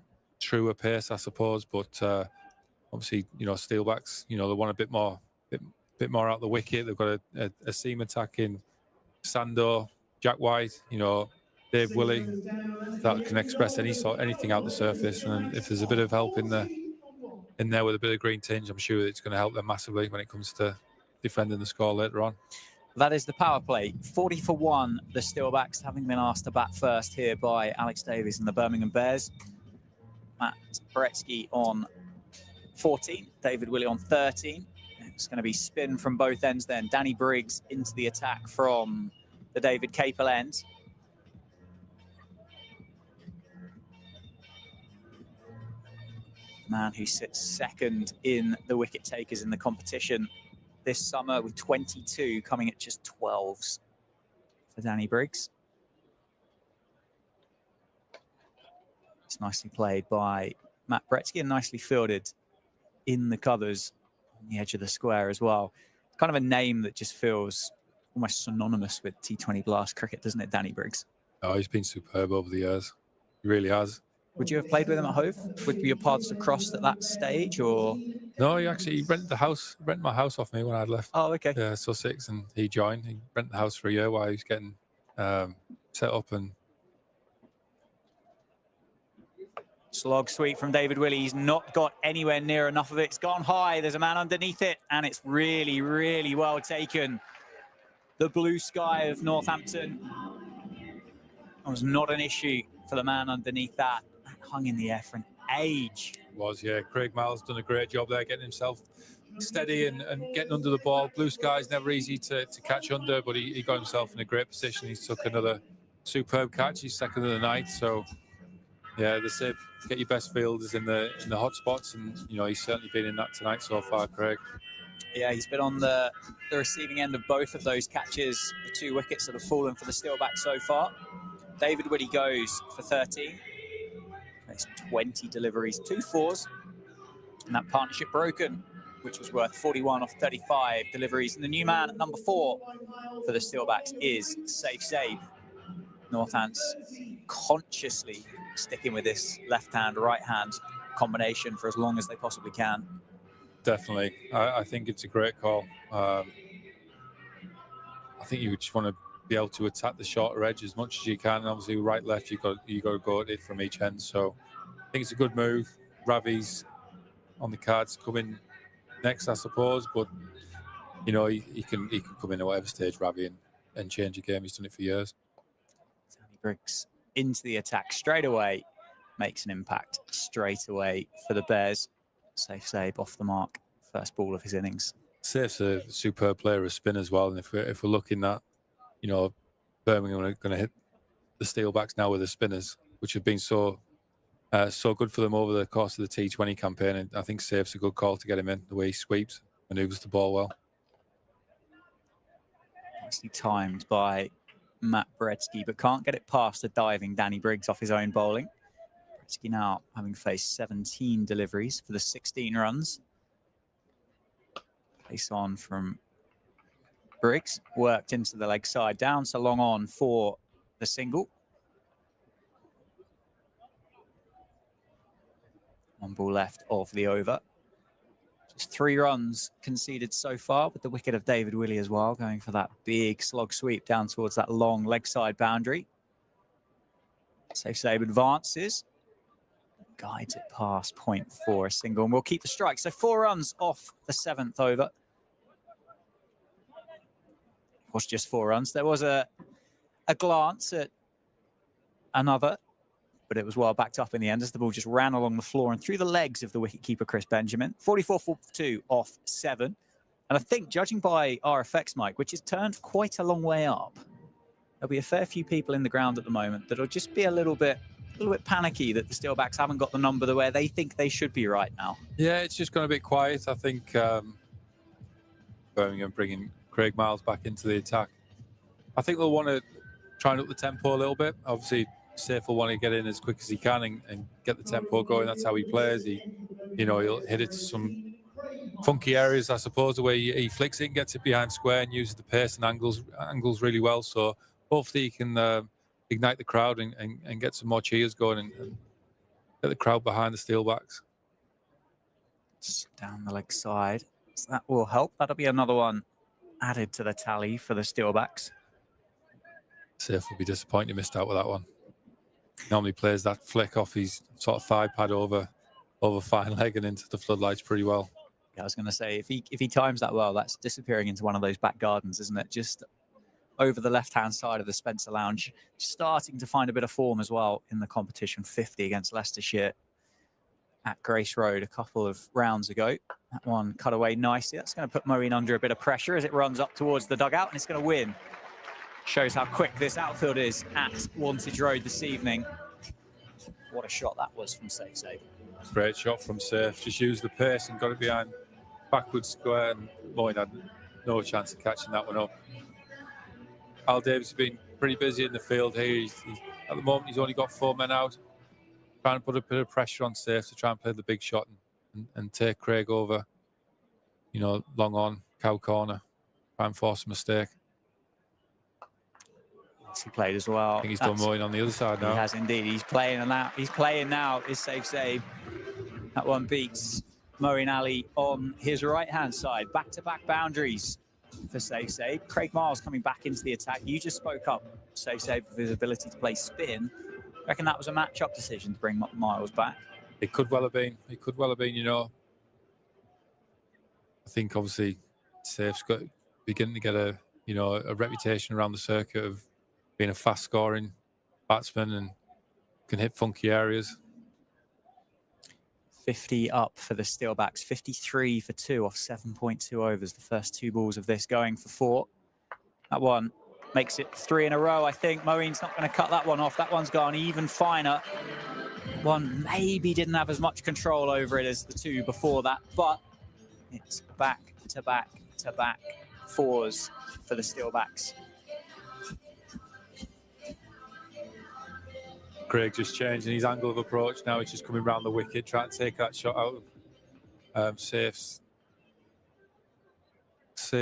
truer pace, I suppose. But obviously, Steelbacks, they want a bit more out the wicket. They've got a seam attack in Sando, Jack White, Dave Willey, that can express anything out the surface. And if there's a bit of help in there with a bit of green tinge, I'm sure it's going to help them massively when it comes to defending the score later on. That is the power play. 40 for 1, the Steelbacks, having been asked to bat first here by Alex Davies and the Birmingham Bears. Matt Bretsky on 14, David Willey on 13. It's going to be spin from both ends then. Danny Briggs into the attack from the David Capel end. Man who sits second in the wicket takers in the competition this summer, with 22, coming at just 12s for Danny Briggs. It's nicely played by Matt Bretsky and nicely fielded in the covers on the edge of the square as well. It's kind of a name that just feels almost synonymous with T20 Blast cricket, doesn't it, Danny Briggs? Oh, he's been superb over the years. He really has. Would you have played with him at Hove? Would your paths have crossed at that stage, or? No, he rented my house off me when I'd left. Oh, okay. Yeah, Sussex, and he joined. He rented the house for a year while he was getting set up. And slog sweep from David Willey. He's not got anywhere near enough of it. It's gone high. There's a man underneath it, and it's really, really well taken. The blue sky of Northampton. That was not an issue for the man underneath that. That hung in the air for an age. It was, yeah. Craig Miles done a great job there, getting himself steady and getting under the ball. Blue sky's never easy to catch under, but he got himself in a great position. He took another superb catch. He's second of the night. So, yeah, they say get your best fielders in the hot spots, and he's certainly been in that tonight so far, Craig. Yeah, he's been on the receiving end of both of those catches, the 2 wickets that have fallen for the Steelbacks so far. David Woody goes for 13. That's 20 deliveries, 2 fours. And that partnership broken, which was worth 41 off 35 deliveries. And the new man at number 4 for the Steelbacks is Safe Sabe. Northants consciously sticking with this left-hand, right-hand combination for as long as they possibly can. Definitely. I think it's a great call. I think you just want to be able to attack the shorter edge as much as you can. And obviously, right, left, you got to go at it from each end. So I think it's a good move. Ravi's on the cards coming next, I suppose. But you know, he can come in at whatever stage, Ravi, and change a game. He's done it for years. Danny Briggs into the attack straight away, makes an impact straight away for the Bears. Safe Sabe off the mark, first ball of his innings. Safe's a superb player of spin as well, and if we're looking at, you know, Birmingham are going to hit the Steelbacks now with the spinners, which have been so good for them over the course of the T20 campaign, and I think Safe's a good call to get him in, the way he sweeps, manoeuvres the ball well. Nicely timed by Matt Bretsky, but can't get it past the diving Danny Briggs off his own bowling. Bretsky now having faced 17 deliveries for the 16 runs. Place on from Briggs, worked into the leg side, down so long on for the single. 1 ball left of the over. Just 3 runs conceded so far, with the wicket of David Willey as well, going for that big slog sweep down towards that long leg side boundary. Safe Sabe advances, guides it past point for a single, and we'll keep the strike. So 4 runs off the 7th over. It was just 4 runs. There was a glance at another, but it was well backed up in the end as the ball just ran along the floor and through the legs of the wicketkeeper Chris Benjamin. 44 for 2 off 7. And I think, judging by RFX, Mike, which has turned quite a long way up, there'll be a fair few people in the ground at the moment that'll just be a little bit panicky that the Steelbacks haven't got the number where they think they should be right now. Yeah, it's just gone a bit quiet. I think Birmingham bringing Craig Miles back into the attack. I think they'll want to try and up the tempo a little bit. Obviously, Safe will want to get in as quick as he can and get the tempo going. That's how he plays. He'll hit it to some funky areas, I suppose, the way he flicks it and gets it behind square and uses the pace and angles really well. So hopefully he can ignite the crowd and get some more cheers going and get the crowd behind the Steelbacks. Down the leg side. So that will help. That'll be another one added to the tally for the Steelbacks. Safe will be disappointed he missed out with that one. Normally plays that flick off his sort of thigh pad over fine leg and into the floodlights pretty well. Yeah, I was going to say, if he times that well, that's disappearing into one of those back gardens, isn't it? Just over the left-hand side of the Spencer Lounge. Starting to find a bit of form as well in the competition. 50 against Leicestershire at Grace Road a couple of rounds ago. That one cut away nicely. That's going to put Moeen under a bit of pressure as it runs up towards the dugout, and it's going to win. Shows how quick this outfield is at Wantage Road this evening. What a shot that was from Safe Sabe. Great shot from Safe. Just used the pace and got it behind backwards square, and Moeen had no chance of catching that one up. Al Davis has been pretty busy in the field here. At the moment, he's only got 4 men out. Trying to put a bit of pressure on Safe to try and play the big shot and take Craig over, long on, cow corner, try and force a mistake. He played as well. I think he's done Moeen on the other side now. He has indeed. He's playing now. He's playing now. Is Safe Sabe. That one beats Moeen Ali on his right-hand side. Back-to-back boundaries for Safe Sabe. Craig Miles coming back into the attack. You just spoke up Safe Sabe with his ability to play spin. I reckon that was a match-up decision to bring Miles back. It could well have been. It could well have been, I think obviously Safe's beginning to get a reputation around the circuit of being a fast-scoring batsman and can hit funky areas. 50 up for the Steelbacks, 53 for 2 off 7.2 overs. The first 2 balls of this going for 4. That one makes it 3 in a row, I think. Moeen's not going to cut that one off. That one's gone even finer. One maybe didn't have as much control over it as the 2 before that, but it's back back-to-back fours for the Steelbacks. Craig just changing his angle of approach now. He's just coming round the wicket, trying to take that shot out of safe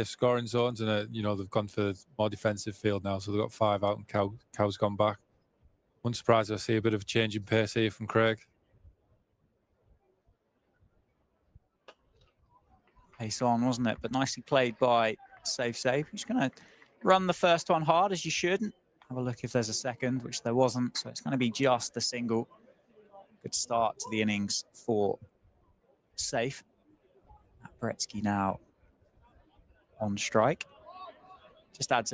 scoring zones. And, they've gone for more defensive field now, so they've got 5 out and Cow's gone back. Wouldn't surprise if I see a bit of a change in pace here from Craig. Pace on, wasn't it? But nicely played by Save. Who's going to run the first one hard, as you should. Have a look if there's a second, which there wasn't. So it's going to be just a single. Good start to the innings for Safe. Bretsky now on strike. Just adds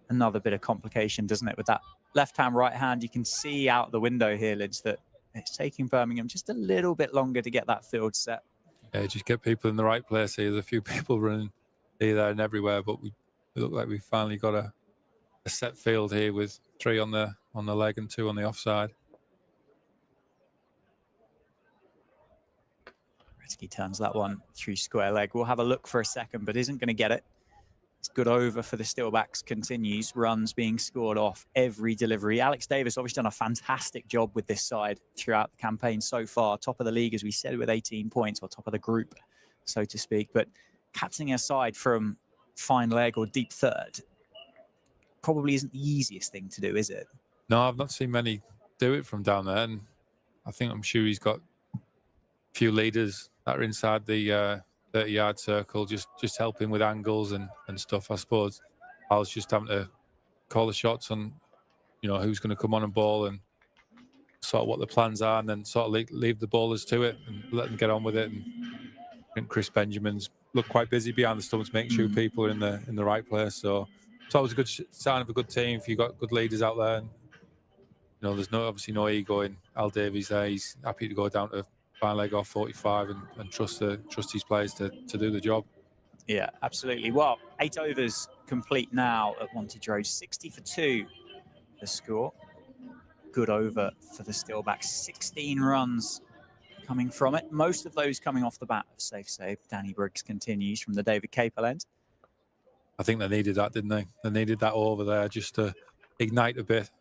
another bit of complication, doesn't it? With that left hand, right hand, you can see out the window here, Lids, that it's taking Birmingham just a little bit longer to get that field set. Yeah, just get people in the right place here. There's a few people running here, there, and everywhere, but we look like we've finally got a set field here with 3 on the leg and 2 on the offside. Bretsky turns that one through square leg. We'll have a look for a second, but isn't going to get it. It's good over for the Steelbacks. Continues, runs being scored off every delivery. Alex Davis obviously done a fantastic job with this side throughout the campaign so far. Top of the league, as we said, with 18 points, or top of the group, so to speak. But captaining a side from fine leg or deep third probably isn't the easiest thing to do, is it? No, I've not seen many do it from down there, and I'm sure he's got a few leaders that are inside the 30-yard circle, just helping with angles and stuff. I suppose I was just having to call the shots on, who's going to come on and bowl and sort of what the plans are, and then sort of leave the bowlers to it and let them get on with it. And Chris Benjamin's looked quite busy behind the stumps, making sure people are in the right place. So it's always a good sign of a good team if you've got good leaders out there. And, there's obviously no ego in Al Davies there. He's happy to go down to fine leg off 45 and trust his players to do the job. Yeah, absolutely. Well, 8 overs complete now at Wantage Road. 60 for 2 the score. Good over for the Steelbacks. 16 runs coming from it. Most of those coming off the bat of Safe. Danny Briggs continues from the David Capel end. I think they needed that, didn't they? They needed that over there just to ignite a bit.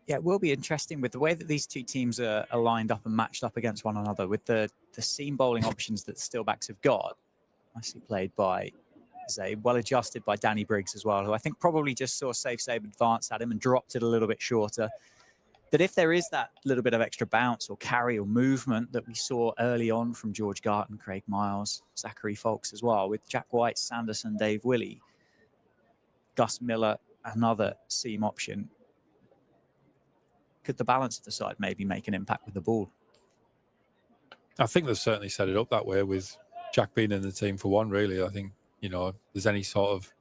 Yeah, it will be interesting with the way that these two teams are lined up and matched up against one another, with the seam bowling options that the Steelbacks have got. Nicely played by Zay, well adjusted by Danny Briggs as well, who I think probably just saw Safe advance at him and dropped it a little bit shorter. That if there is that little bit of extra bounce or carry or movement that we saw early on from George Garton, Craig Miles, Zachary Folks as well, with Jack White, Sanderson, Dave Willey, Gus Miller, another seam option, could the balance of the side maybe make an impact with the ball? I think they've certainly set it up that way, with Jack being in the team for one, really. I think, if there's any sort of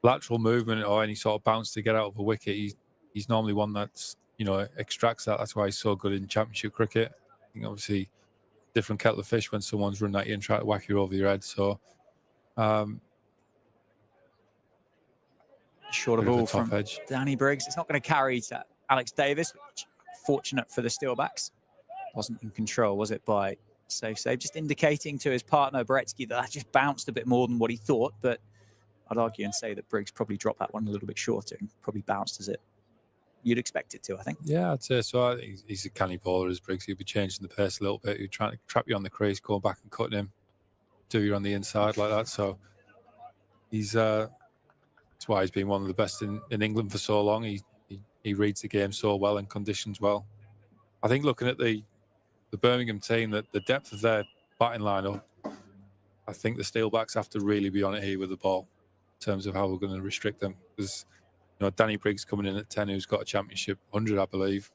lateral movement or any sort of bounce to get out of a wicket, he's normally one that's, extracts that. That's why he's so good in championship cricket. I think obviously different kettle of fish when someone's run at you and try to whack you over your head. So short of ball from edge. Danny Briggs. It's not going to carry to Alex Davis, which fortunate for the Steelbacks. Wasn't in control, was it, by Safe? Just indicating to his partner Bretsky that just bounced a bit more than what he thought. But I'd argue and say that Briggs probably dropped that one a little bit shorter and probably bounced as you'd expect it to, I think. Yeah, I'd say so. I think he's a canny bowler, as Briggs. He'll be changing the pace a little bit. He'll trying to trap you on the crease, going back and cutting him, do you on the inside like that. So he's that's why he's been one of the best in England for so long. He reads the game so well and conditions well. I think looking at the Birmingham team, that the depth of their batting lineup, I think the Steelbacks have to really be on it here with the ball in terms of how we're going to restrict them. Because Danny Briggs coming in at 10, who's got a championship 100, I believe.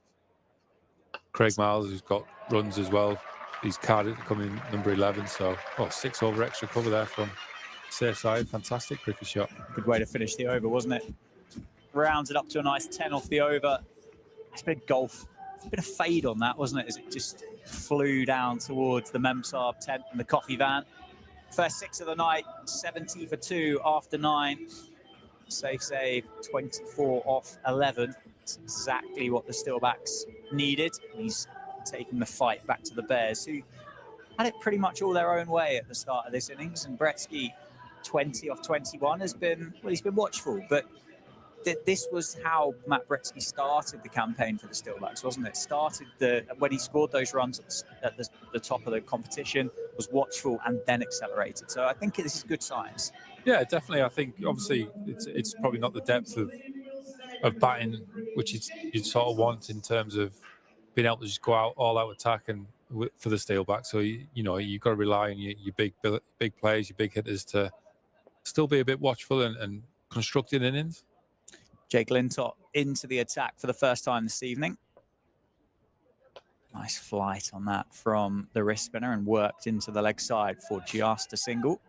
Craig Miles, who's got runs as well. He's carded coming in number 11. So 6 over extra cover there from Safe side. Fantastic cricket shot. Good way to finish the over, wasn't it? Rounds it up to a nice 10 off the over. It's been golf. It's been a fade on that, wasn't it? As it just flew down towards the Memsab tent and the coffee van. First 6 of the night, 70 for 2 after 9. Safe 24 off 11. It's exactly what the Steelbacks needed. He's taking the fight back to the Bears, who had it pretty much all their own way at the start of this innings, and Bretsky, 20 off 21, he's been watchful. But this was how Matt Bretsky started the campaign for the Steelbacks, wasn't it? Started when he scored those runs at the top of the competition, was watchful and then accelerated. So I think this is good signs. Yeah, definitely. I think obviously it's probably not the depth of batting which you'd sort of want in terms of being able to just go out all out attack and for the Steelbacks. So you've got to rely on your big players, your big hitters to still be a bit watchful and constructing innings. Jake Lintott into the attack for the first time this evening. Nice flight on that from the wrist spinner and worked into the leg side for just a single.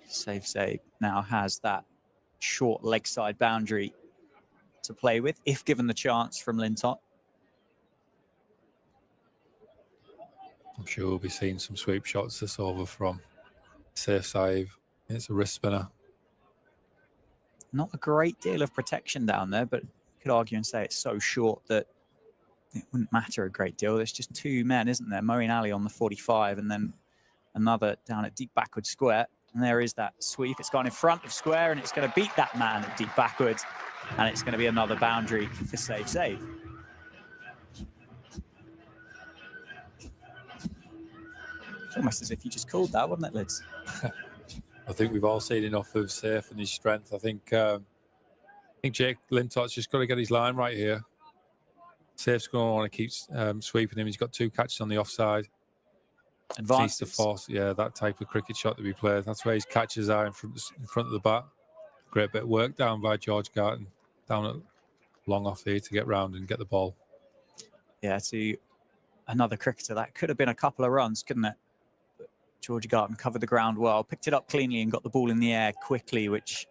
Save now has that short leg side boundary to play with, if given the chance from Lintott. I'm sure we'll be seeing some sweep shots this over from safe save. It's a wrist spinner. Not a great deal of protection down there, but you could argue and say it's so short that it wouldn't matter a great deal. There's just two men, isn't there? Moeen Ali on the 45 and then another down at deep backward square. And there is that sweep. It's gone in front of square and it's going to beat that man at deep backwards. And it's going to be another boundary for save. It's almost as if you just called that, wasn't it, Lids? I think we've all seen enough of Safe and his strength. I think Jake Lintott's just got to get his line right here. Safe's going to want to keep sweeping him. He's got 2 catches on the offside. Advances. To force, that type of cricket shot to be played. That's where his catches are in front of the bat. Great bit of work down by George Garton. Down at long off here to get round and get the ball. Yeah, to another cricketer. That could have been a couple of runs, couldn't it? But George Garton covered the ground well, picked it up cleanly and got the ball in the air quickly, which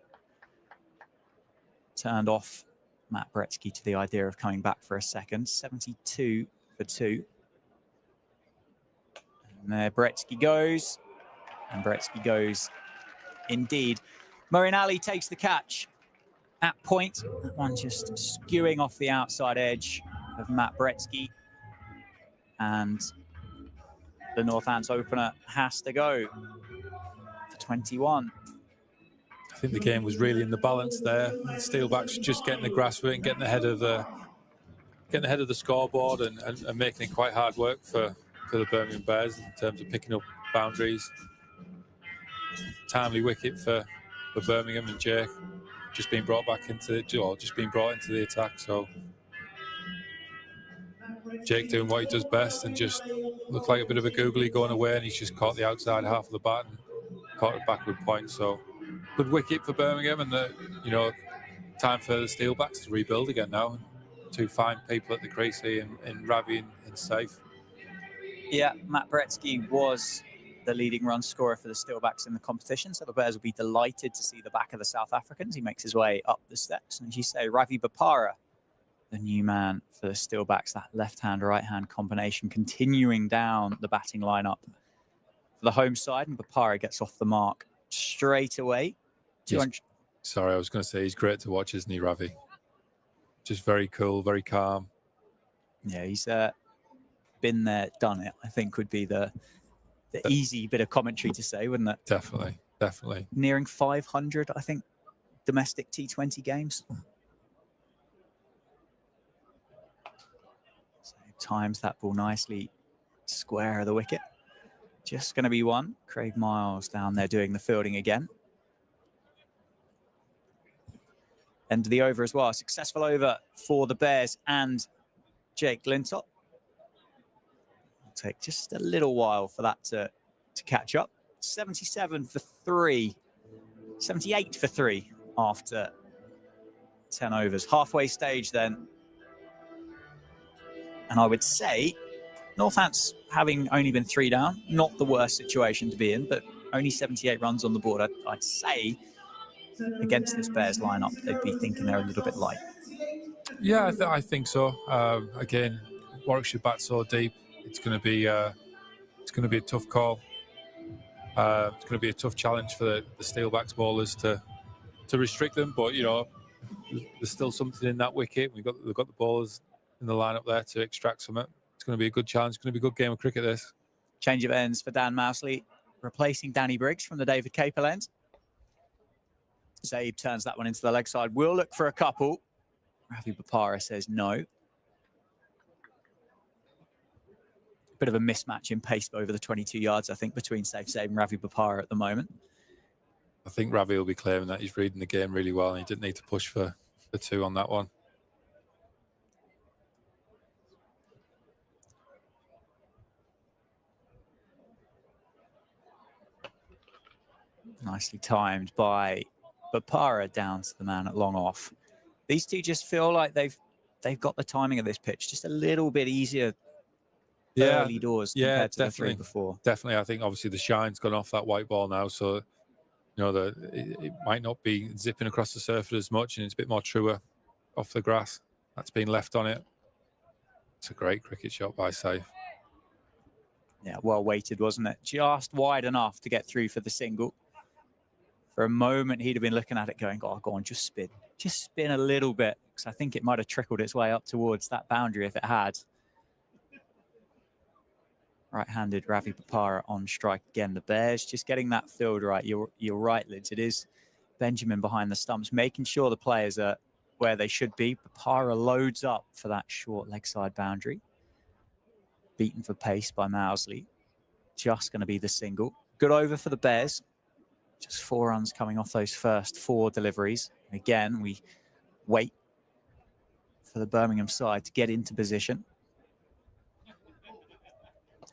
turned off Matt Bretsky to the idea of coming back for a second. 72 for 2. And there Bretsky goes. And Bretsky goes indeed. Moeen Ali takes the catch at point. That one just skewing off the outside edge of Matt Bretsky. And the Northants opener has to go for 21. I think the game was really in the balance there. The Steelbacks just getting the grasp of it and getting ahead of the scoreboard and making it quite hard work for the Birmingham Bears in terms of picking up boundaries. Timely wicket for Birmingham, and Jake just being brought into the attack. So Jake doing what he does best and just looked like a bit of a googly going away, and he's just caught the outside half of the bat and caught it backward point. So good wicket for Birmingham, and time for the Steelbacks to rebuild again now. 2 fine people at the crease here in Ravi and Safe. Yeah, Matt Bretsky was the leading run scorer for the Steelbacks in the competition, so the Bears will be delighted to see the back of the South Africans. He makes his way up the steps, and as you say, Ravi Bopara, the new man for the Steelbacks, that left-hand, right-hand combination continuing down the batting lineup for the home side, and Bopara gets off the mark straight away. Sorry, I was going to say he's great to watch, isn't he, Ravi? Just very cool, very calm. Yeah, he's been there, done it, I think would be the easy bit of commentary to say, wouldn't it? Definitely. Nearing 500, I think, domestic T20 games. So times that ball nicely square of the wicket. Just going to be one. Craig Miles down there doing the fielding again. End of the over as well. Successful over for the Bears and Jake Lintott. It'll take just a little while for that to catch up. 77 for 3. 78 for 3 after 10 overs. Halfway stage then. And I would say Northants, having only been 3 down, not the worst situation to be in, but only 78 runs on the board. I'd say against this Bears lineup, they'd be thinking they're a little bit light. Yeah, I think so. Again, Warwickshire bat so deep, it's going to be a tough call. It's going to be a tough challenge for the Steelbacks bowlers to restrict them. But there's still something in that wicket. They've got the bowlers in the lineup there to extract some going to be a good challenge. It's going to be a good game of cricket, this. Change of ends for Dan Mousley, replacing Danny Briggs from the David Capel end. Zabe turns that one into the leg side. We'll look for a couple. Ravi Bopara says no. Bit of a mismatch in pace over the 22 yards, I think, between Safe Zabe and Ravi Bopara at the moment. I think Ravi will be claiming that he's reading the game really well and he didn't need to push for the 2 on that one. Nicely timed by Bopara down to the man at long off. These two just feel like they've got the timing of this pitch just a little bit easier early doors compared to the 3 before. Definitely. I think obviously the shine's gone off that white ball now, so you know it might not be zipping across the surface as much, and it's a bit more truer off the grass. That's been left on it. It's a great cricket shot by Safe. Yeah, well weighted, wasn't it? Just wide enough to get through for the single. For a moment, he'd have been looking at it going, oh, go on, just spin. Just spin a little bit, because I think it might have trickled its way up towards that boundary if it had. Right-handed Ravi Bopara on strike again. The Bears just getting that field right. You're right, Lids. It is Benjamin behind the stumps, making sure the players are where they should be. Bopara loads up for that short leg side boundary. Beaten for pace by Mousley. Just going to be the single. Good over for the Bears. Just 4 runs coming off those first 4 deliveries. And again, we wait for the Birmingham side to get into position.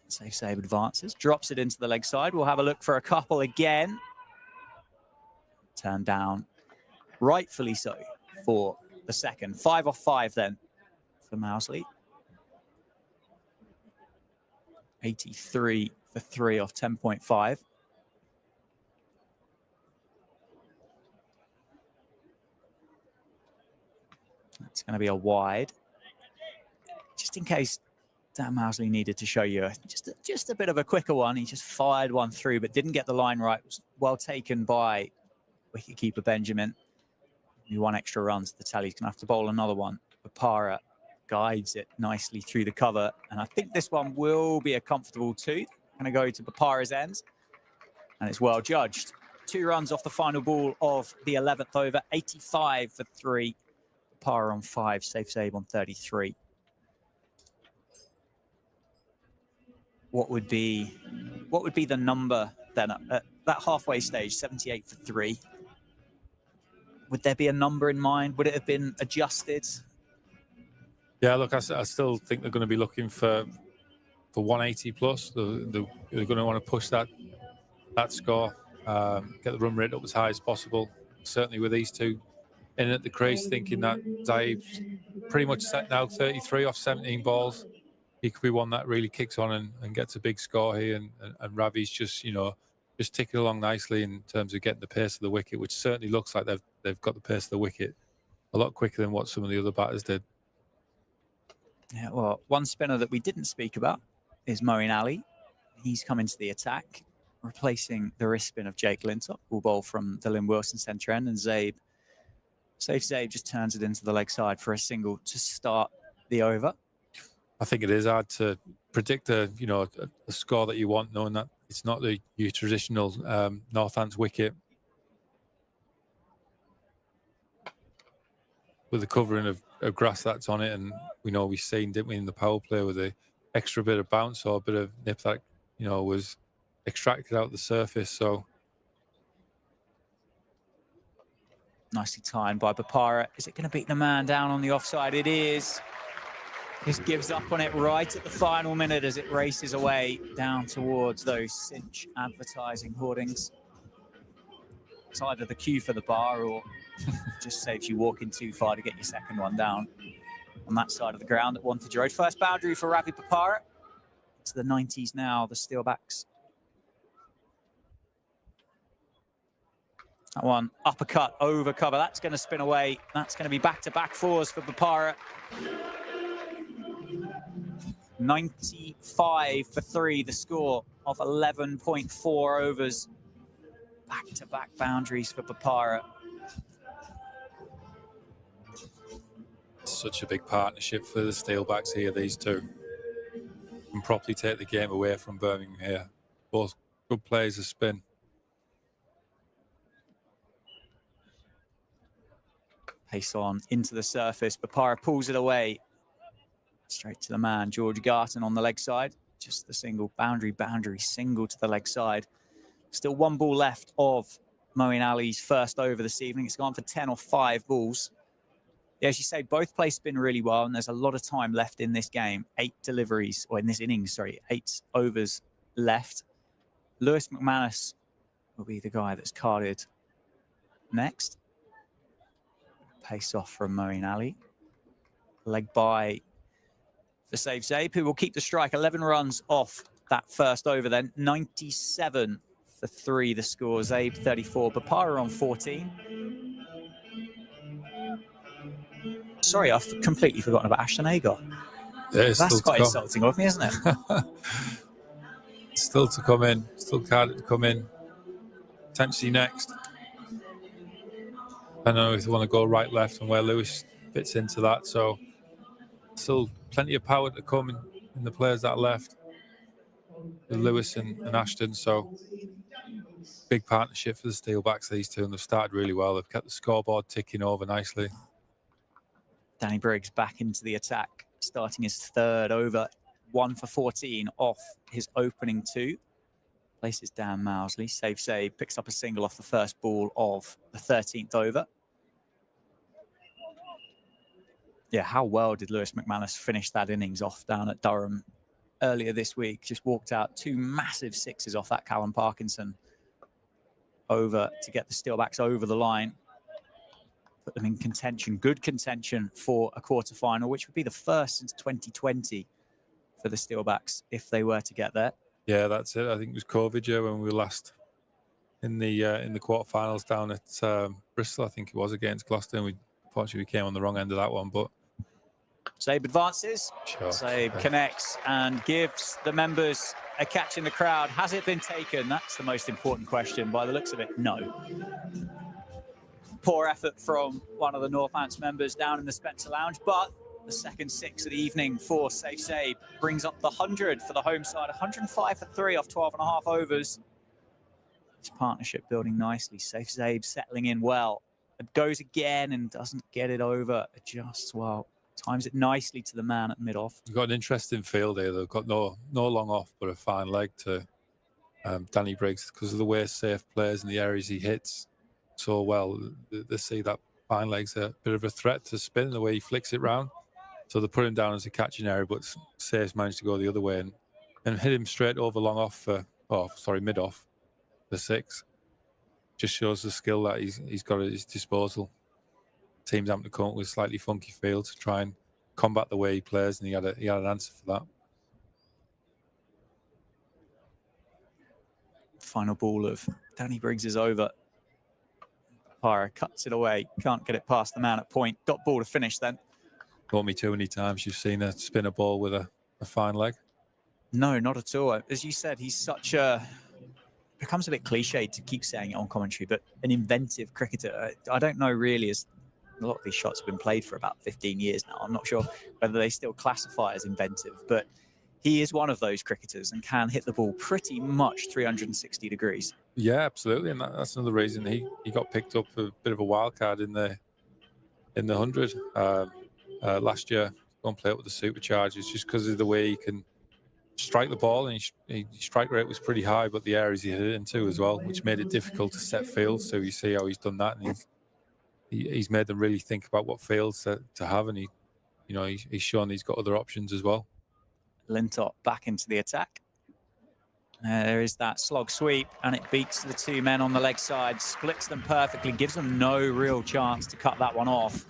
Safe Zabe advances, drops it into the leg side. We'll have a look for a couple again. Turned down, rightfully so, for the second. 5 off 5 then for Mousley. 83 for 3 off 10.5. That's going to be a wide. Just in case Dan Mousley needed to show you just a bit of a quicker one. He just fired one through, but didn't get the line right. It was well taken by wicketkeeper Benjamin. Only 1 extra run to the tally. He's going to have to bowl another one. Bopara guides it nicely through the cover. And I think this one will be a comfortable 2. Going to go to Bopara's end. And it's well judged. 2 runs off the final ball of the 11th over. 85 for 3. Bopara on 5. Safe Zabe on 33. What would be the number then at that halfway stage, 78 for 3? Would there be a number in mind? Would it have been adjusted? Yeah, look, I still think they're going to be looking for 180 plus. They're going to want to push that score, get the run rate up as high as possible. Certainly with these two in at the crease, thinking that Zabe's pretty much set now, 33 off 17 balls. He could be one that really kicks on and gets a big score here, and Ravi's just ticking along nicely in terms of getting the pace of the wicket, which certainly looks like they've got the pace of the wicket a lot quicker than what some of the other batters did. Yeah, well, one spinner that we didn't speak about is Moeen Ali. He's come into the attack, replacing the wrist spin of Jake Lintop, who'll bowl from the Lynn Wilson centre end, and Safe Zabe just turns it into the leg side for a single to start the over. I think it is hard to predict a score that you want, knowing that it's not your traditional Northants wicket. With the covering of grass that's on it, and we've seen, didn't we, in the power play with the extra bit of bounce or a bit of nip that was extracted out of the surface. So nicely timed by Bopara. Is it going to beat the man down on the offside? It is. Just gives up on it right at the final minute as it races away down towards those Cinch advertising hoardings. It's either the cue for the bar or just saves you walking too far to get your second one down on that side of the ground at Wantage Road. First boundary for Ravi Bopara. It's the 90s now, the Steelbacks. That one, uppercut, over cover. That's going to spin away. That's going to be back-to-back 4s for Bopara. 95 for 3, the score of 11.4 overs. Back-to-back boundaries for Bopara. Such a big partnership for the Steelbacks here, these two. can properly take the game away from Birmingham here. Both good players of spin. Pace on into the surface. Bapara pulls it away. Straight to the man, George Garton on the leg side. Just the single boundary single to the leg side. Still one ball left of Moeen Ali's first over this evening. It's gone for 10 or 5 balls. Yeah, as you say, both play spin really well, and there's a lot of time left in this game. 8 deliveries, or in this innings, sorry, 8 overs left. Lewis McManus will be the guy that's carded next. Pace off from Moeen Ali. Leg by for Zabe, who will keep the strike. 11 runs off that first over then. 97 for 3 the score. Zabe 34, Bapara on 14. Sorry, I've completely forgotten about Ashton Agar. That's quite insulting of me, isn't it? Still to come in. Still carded to come in. Potentially next. I know if you want to go right, left, and where Lewis fits into that. So still plenty of power to come in the players that are left. With Lewis and Ashton. So big partnership for the Steelbacks, these two, and they've started really well. They've kept the scoreboard ticking over nicely. Danny Briggs back into the attack, starting his 3rd over. 1 for 14 off his opening 2. Places Dan Mousley. Save, picks up a single off the first ball of the 13th over. Yeah, how well did Lewis McManus finish that innings off down at Durham earlier this week? Just walked out 2 massive 6s off that Callum Parkinson over to get the Steelbacks over the line. Put them in contention, good contention for a quarter-final, which would be the first since 2020 for the Steelbacks if they were to get there. Yeah, that's it. I think it was COVID year when we were last in the quarterfinals down at Bristol. I think it was against Gloucester. And unfortunately, we came on the wrong end of that one. But Zabe advances. Sure. Zabe connects and gives the members a catch in the crowd. Has it been taken? That's the most important question. By the looks of it, no. Poor effort from one of the Northants members down in the Spencer Lounge, but the second 6 of the evening for Zabe brings up the 100 for the home side. 105 for 3 off 12.5 overs. This partnership building nicely. Zabe settling in well. It goes again and doesn't get it over. Adjusts well. Times it nicely to the man at mid-off. You've got an interesting field here. They've got no long off, but a fine leg to Danny Briggs because of the way Safe plays and the areas he hits so well. They see that fine leg's a bit of a threat to spin the way he flicks it round. So they put him down as a catching area, but Safe's managed to go the other way and hit him straight over long off for, mid-off for 6. Just shows the skill that he's got at his disposal. Teams having to come up with slightly funky field to try and combat the way he plays, and he had an answer for that. Final ball of Danny Briggs is over. Pyra cuts it away, can't get it past the man at point. Got ball to finish then. Told me too many times you've seen a spinner ball with a fine leg. No, not at all. As you said, he's such a... becomes a bit cliched to keep saying it on commentary, but an inventive cricketer. I don't know really, as a lot of these shots have been played for about 15 years now. I'm not sure whether they still classify as inventive, but he is one of those cricketers and can hit the ball pretty much 360 degrees. Yeah, absolutely. And that's another reason he got picked up a bit of a wild card in the 100 last year. Go and play up with the Superchargers just because of the way he can strike the ball, and his strike rate was pretty high, but the areas he hit it into as well, which made it difficult to set fields. So you see how he's done that, and he's made them really think about what fields to have, and he's shown he's got other options as well. Lintott back into the attack. There is that slog sweep, and it beats the 2 men on the leg side, splits them perfectly, gives them no real chance to cut that one off.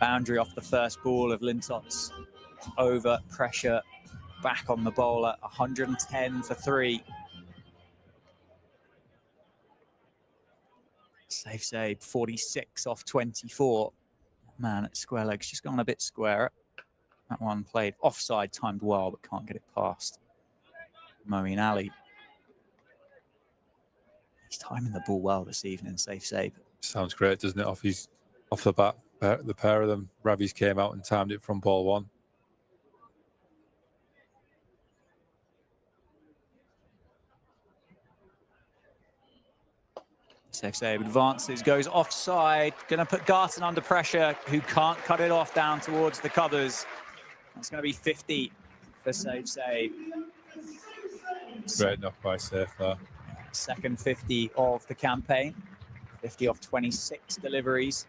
Boundary off the first ball of Lintott's over. Pressure back on the bowler. 110 for 3. Save 46 off 24. Man at square legs just gone a bit squarer. That one played offside, timed well, but can't get it past Moeen Ali. He's timing the ball well this evening, Save. Sounds great, doesn't it? Off the bat, the pair of them. Ravi's came out and timed it from ball 1. Safe advances, goes offside, going to put Garton under pressure, who can't cut it off down towards the covers. That's going to be 50 for Safe. Great knock by Safe there. Second 50 of the campaign. 50 off 26 deliveries.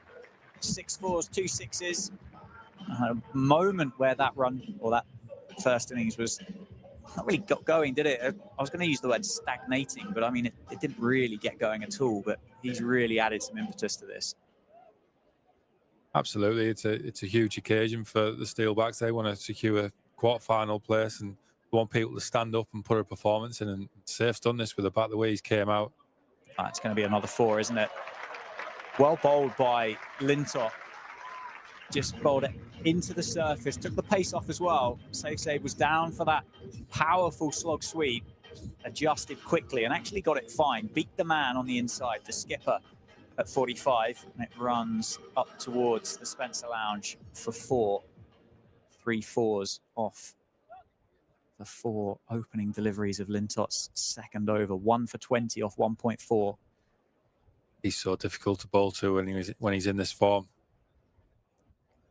6 fours, 2 sixes. A moment where that run, or that first innings, was not really got going, did it? I was going to use the word stagnating, but I mean, it didn't really get going at all. But he's really added some impetus to this. Absolutely, it's a huge occasion for the Steelbacks. They want to secure a quarter-final place and want people to stand up and put a performance in. And Safe's done this with the bat the way he's came out. It's going to be another 4, isn't it? Well bowled by Lintott. Just bowled it into the surface, took the pace off as well. Safe was down for that powerful slog sweep, adjusted quickly and actually got it fine. Beat the man on the inside, the skipper, at 45, and it runs up towards the Spencer Lounge for 4. 3 fours off the 4 opening deliveries of Lintott's second over. 1 for 20 off 1.4. He's so difficult to bowl to when he's in this form.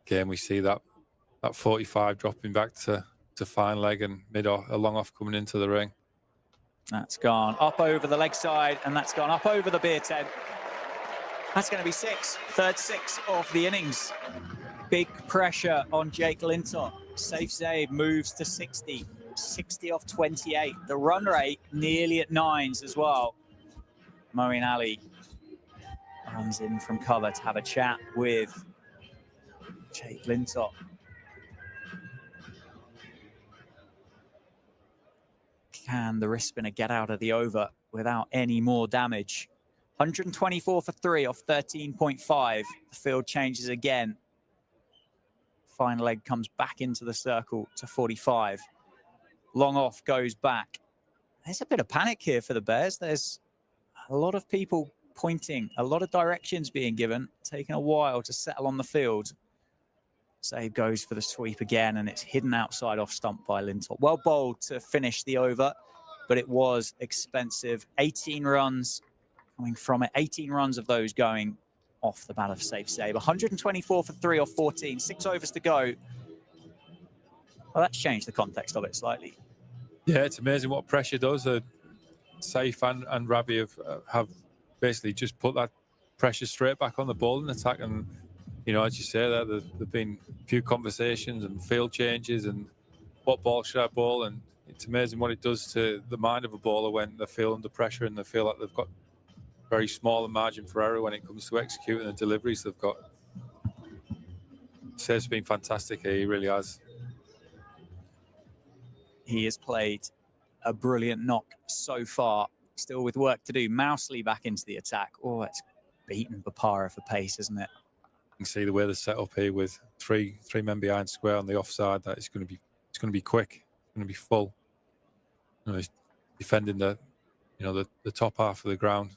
Again, we see that 45 dropping back to fine leg and a long off coming into the ring. That's gone up over the leg side, and that's gone up over the beer tent. That's going to be 6, third 6 of the innings. Big pressure on Jake Lintott. Safe moves to 60. 60 off 28. The run rate nearly at 9s as well. Moeen Ali runs in from cover to have a chat with Jake Lintott. Can the wrist spinner get out of the over without any more damage? 124 for 3 off 13.5. The field changes again. Final leg comes back into the circle to 45. Long off goes back. There's a bit of panic here for the Bears. There's a lot of people pointing, a lot of directions being given, taking a while to settle on the field. Save goes for the sweep again, and it's hidden outside off stump by Lintott. Well bowled to finish the over, but it was expensive. 18 runs coming from it. 18 runs of those going off the bat of Safe. 124 for 3 off 14. 6 overs to go. Well, that's changed the context of it slightly. Yeah, it's amazing what pressure does. Safe and Ravi have basically just put that pressure straight back on the bowling attack. And, you know, as you say, there've been a few conversations and field changes and what ball should I bowl. And it's amazing what it does to the mind of a bowler when they feel under pressure and they feel like they've got very small a margin for error when it comes to executing the deliveries they've got. Safe's been fantastic here, he really has. He has played a brilliant knock so far. Still with work to do. Mousley back into the attack. Oh, it's beaten Bopara for pace, isn't it? You can see the way they're set up here with three men behind square on the offside. That it's going to be quick. It's going to be full. You know, he's defending the top half of the ground.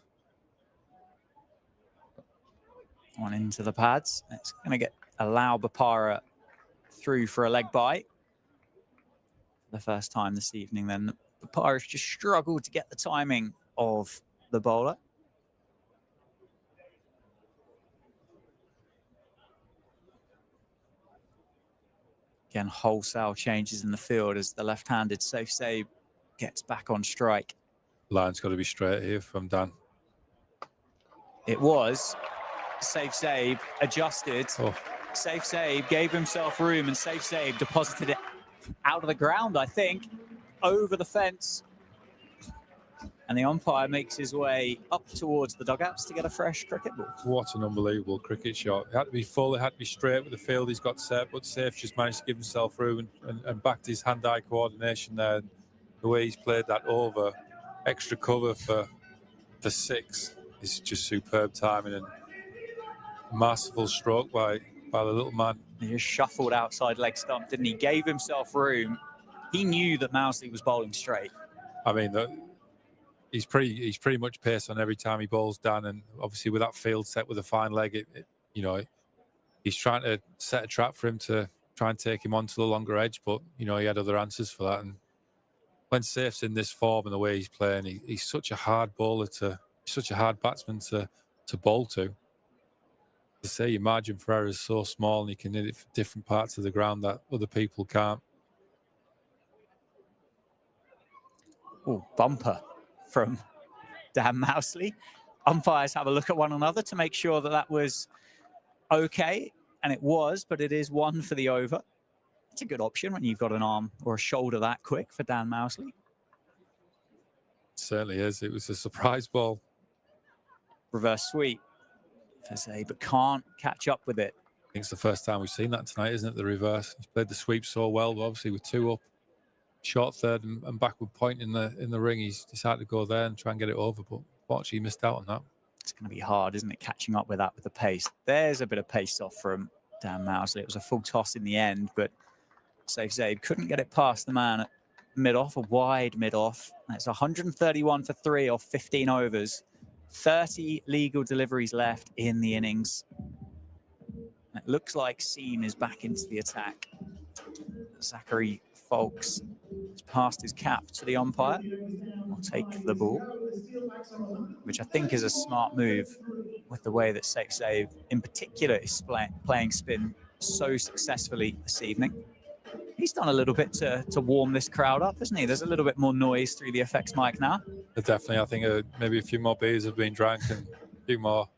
One into the pads. It's going to allow Bopara through for a leg bite. The first time this evening, then Bopara's just struggled to get the timing of the bowler. Again, wholesale changes in the field as the left-handed Safe gets back on strike. Line's got to be straight here from Dan. It was. Safe adjusted. Oh. Safe gave himself room, and Safe deposited it out of the ground, I think, over the fence. And the umpire makes his way up towards the dugouts to get a fresh cricket ball. What an unbelievable cricket shot. It had to be full, it had to be straight with the field he's got set, but Safe just managed to give himself room and backed his hand-eye coordination there. And the way he's played that over, extra cover for 6 is just superb timing and masterful stroke by the little man. He just shuffled outside leg stump, didn't he? Gave himself room. He knew that Mousley was bowling straight. I mean, he's pretty much pace on every time he bowls down, and obviously with that field set with a fine leg, he's trying to set a trap for him to try and take him onto the longer edge, but he had other answers for that. And when Safe's in this form and the way he's playing, he's such a hard bowler to such a hard batsman to bowl to. To say your margin for error is so small and you can hit it for different parts of the ground that other people can't. Oh, bumper from Dan Mousley. Umpires have a look at one another to make sure that that was okay, and it was, but it is one for the over. It's a good option when you've got an arm or a shoulder that quick for Dan Mousley. It certainly is. It was a surprise ball. Reverse sweep for Zaid, but can't catch up with it. I think it's the first time we've seen that tonight, isn't it? The reverse. He's played the sweep so well, but obviously with 2 up, short third and backward point in the ring, he's decided to go there and try and get it over, but fortunately he missed out on that. It's going to be hard, isn't it, catching up with that with the pace. There's a bit of pace off from Dan Mousley. It was a full toss in the end, but Safe Zaid couldn't get it past the man at mid-off, a wide mid-off. That's 131 for 3 off 15 overs. 30 legal deliveries left in the innings. And it looks like Seam is back into the attack. Zachary Folks has passed his cap to the umpire. Will take the ball, which I think is a smart move with the way that Safe Save in particular is playing spin so successfully this evening. He's done a little bit to warm this crowd up, hasn't he? There's a little bit more noise through the effects mic now. Definitely. I think maybe a few more beers have been drank and a few more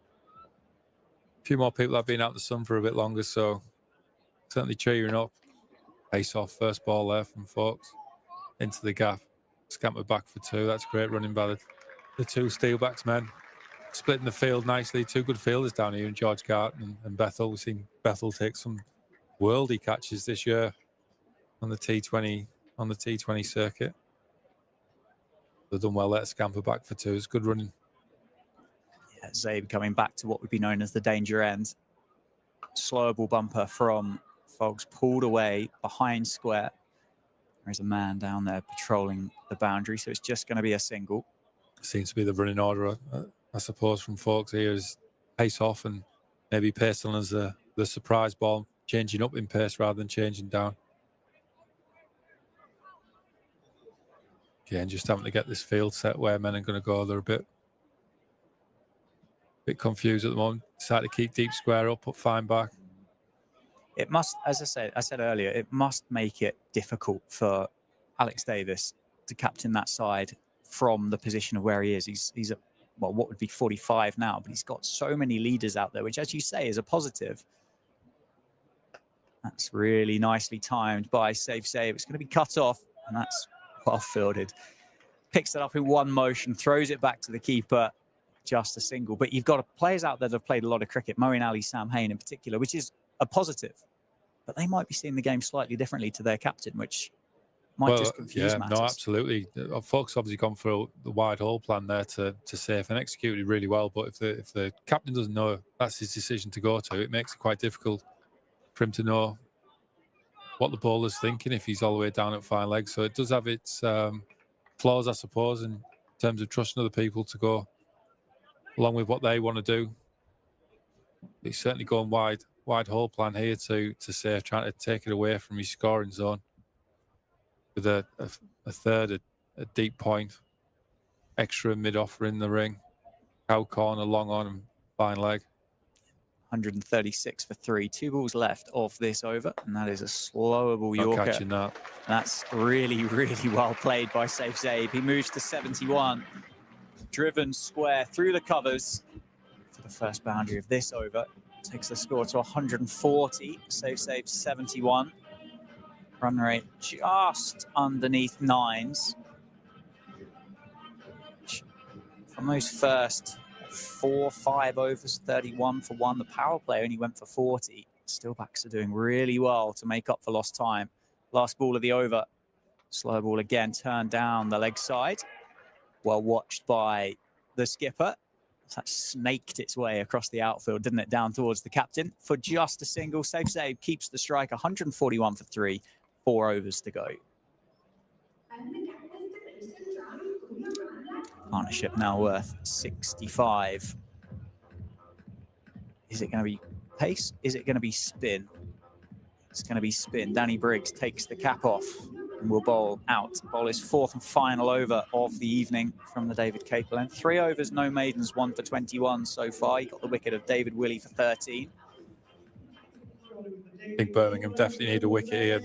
people have been out in the sun for a bit longer, so certainly cheering up. Pace off, first ball there from Folks into the gap. Scampered back for 2. That's great running by the 2 Steelbacks men. Splitting the field nicely. 2 good fielders down here in George Garton and Bethel. We've seen Bethel take some worldy catches this year on the T20 circuit. They've done well there to scamper back for 2. It's good running. Yeah, Zabe coming back to what would be known as the danger end. Slower ball bumper from Folks, pulled away behind square. There's a man down there patrolling the boundary, so it's just going to be a single. Seems to be the running order, I suppose, from Folks here is pace off and maybe Payson as the surprise ball, changing up in pace rather than changing down. Again, just having to get this field set where men are going to go. They're a bit confused at the moment. Decided to keep deep square up, put fine back. It must, as I said earlier, it must make it difficult for Alex Davis to captain that side from the position of where he is. He's at, well, what would be 45 now, but he's got so many leaders out there, which, as you say, is a positive. That's really nicely timed by Safe Save. It's going to be cut off, and that's well fielded. Picks it up in one motion, throws it back to the keeper, just a single. But you've got players out there that have played a lot of cricket, Moeen Ali, Sam Hain in particular, which is a positive, but they might be seeing the game slightly differently to their captain, which might just confuse matters. No, absolutely. Folks obviously gone for the wide hole plan there to safe and executed really well. But if the captain doesn't know that's his decision to go to, it makes it quite difficult for him to know what the bowler's thinking if he's all the way down at fine leg. So it does have its flaws, I suppose, in terms of trusting other people to go along with what they want to do. He's certainly going wide hole plan here to safe, trying to take it away from his scoring zone with a third, a deep point, extra mid-offer in the ring, cow corner, long on and fine leg. 136 for 3, 2 balls left of this over, and that is a slower ball Yorker. Not catching that. That's really, really well played by Safe Zabe. He moves to 71, driven square through the covers for the first boundary of this over. Takes the score to 140. Safe Save 71. Run rate just underneath 9s. From those first 4-5 overs, 31 for 1. The power play only went for 40. Steelbacks are doing really well to make up for lost time. Last ball of the over. Slow ball again, turned down the leg side. Well watched by the skipper. That snaked its way across the outfield, didn't it, down towards the captain for just a single. Safe Save keeps the strike, 141 for 3, 4 overs to go. Partnership now worth 65. Is it going to be pace? Is it going to be spin? It's going to be spin. Danny Briggs takes the cap off. and will bowl out. Bowl his 4th and final over of the evening from the David Capel end. 3 overs, no maidens, 1 for 21 so far. He got the wicket of David Willey for 13. I think Birmingham definitely need a wicket here.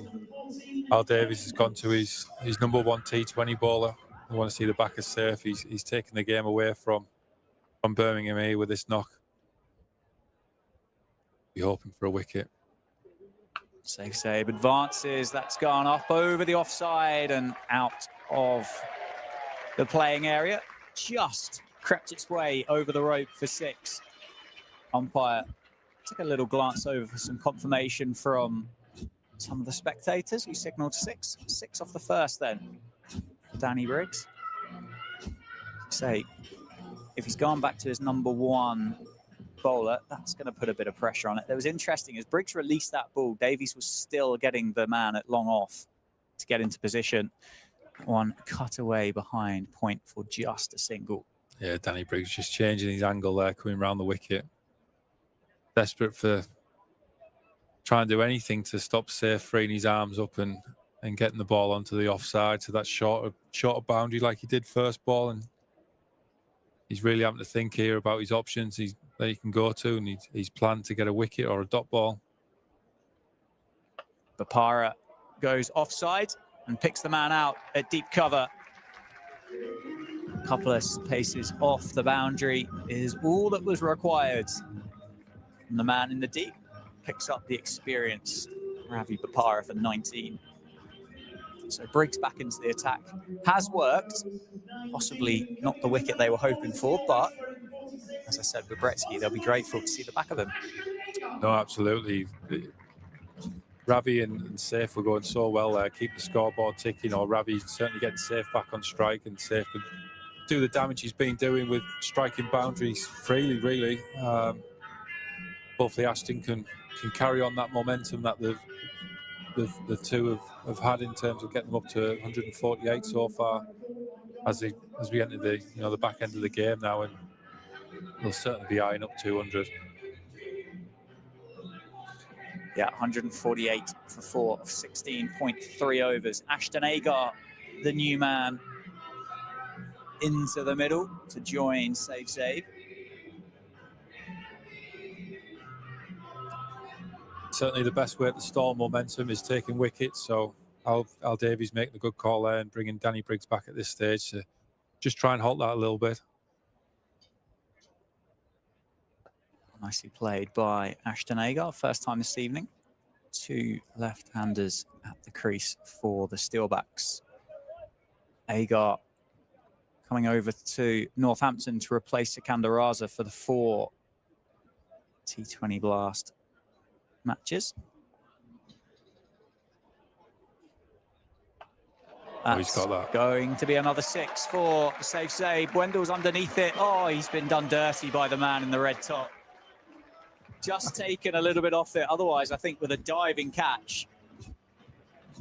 Al Davies has gone to his number 1 T20 bowler. I want to see the back of Safe. He's taken the game away from Birmingham here with this knock. Be hoping for a wicket. Safe advances. That's gone up over the offside and out of the playing area. Just crept its way over the rope for 6. Umpire took a little glance over for some confirmation from some of the spectators who signalled 6. 6 off the first then. Danny Briggs. Say, if he's gone back to his number 1 bowler, that's going to put a bit of pressure on it. That was interesting. As Briggs released that ball, Davies was still getting the man at long off to get into position. 1 cut away behind point for just a single. Yeah, Danny Briggs just changing his angle there, coming round the wicket. Desperate for trying to do anything to stop Safe freeing his arms up and getting the ball onto the offside to that shorter boundary like he did first ball. And he's really having to think here about his options that he can go to, and he's planned to get a wicket or a dot ball. Bapara goes offside and picks the man out at deep cover. A couple of paces off the boundary is all that was required. And the man in the deep picks up the experienced Ravi Bapara for 19. So Briggs back into the attack. Has worked. Possibly not the wicket they were hoping for, but as I said with Bretsky, they'll be grateful to see the back of him. No, absolutely. Ravi and Safe were going so well there. Keep the scoreboard ticking, or Ravi's certainly getting Safe back on strike, and Safe could do the damage he's been doing with striking boundaries freely, really. Hopefully Ashton can carry on that momentum that the two have had in terms of getting them up to 148 so far as we enter the back end of the game now, and they'll certainly be eyeing up 200. Yeah, 148 for 4 of 16.3 overs. Ashton Agar, the new man, into the middle to join Save. Certainly the best way to stall momentum is taking wickets, so Al Davies making the good call there and bringing Danny Briggs back at this stage to just try and halt that a little bit. Nicely played by Ashton Agar, first time this evening. 2 left-handers at the crease for the Steelbacks. Agar coming over to Northampton to replace Sikandar Raza for the 4 T20 Blast matches. He's got that. Going to be another 6 for Save. Wendell's underneath it. Oh, he's been done dirty by the man in the red top. Just taken a little bit off it. Otherwise, I think with a diving catch,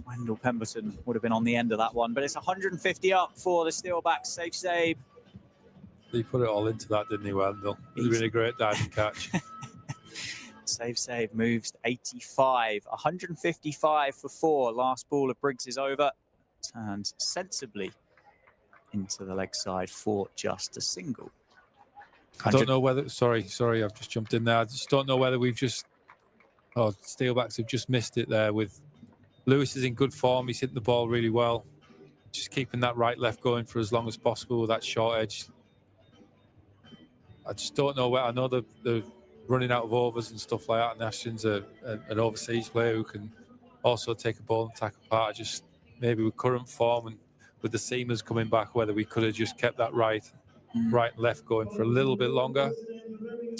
Wendell Pemberton would have been on the end of that one. But it's 150 up for the Steelbacks. Save. He put it all into that, didn't he, Wendell? It would have been a great diving catch. Save moves to 85. 155 for 4. Last ball of Briggs is over. Turns sensibly into the leg side for just a single. I don't know whether, sorry, I've just jumped in there. I just don't know whether Steelbacks have just missed it there. With Lewis is in good form. He's hitting the ball really well. Just keeping that right-left going for as long as possible with that short edge. I just don't know where. I know the running out of overs and stuff like that, and Ashton's an overseas player who can also take a ball and tackle part. Just maybe with current form and with the seamers coming back, whether we could have just kept that right and left going for a little bit longer.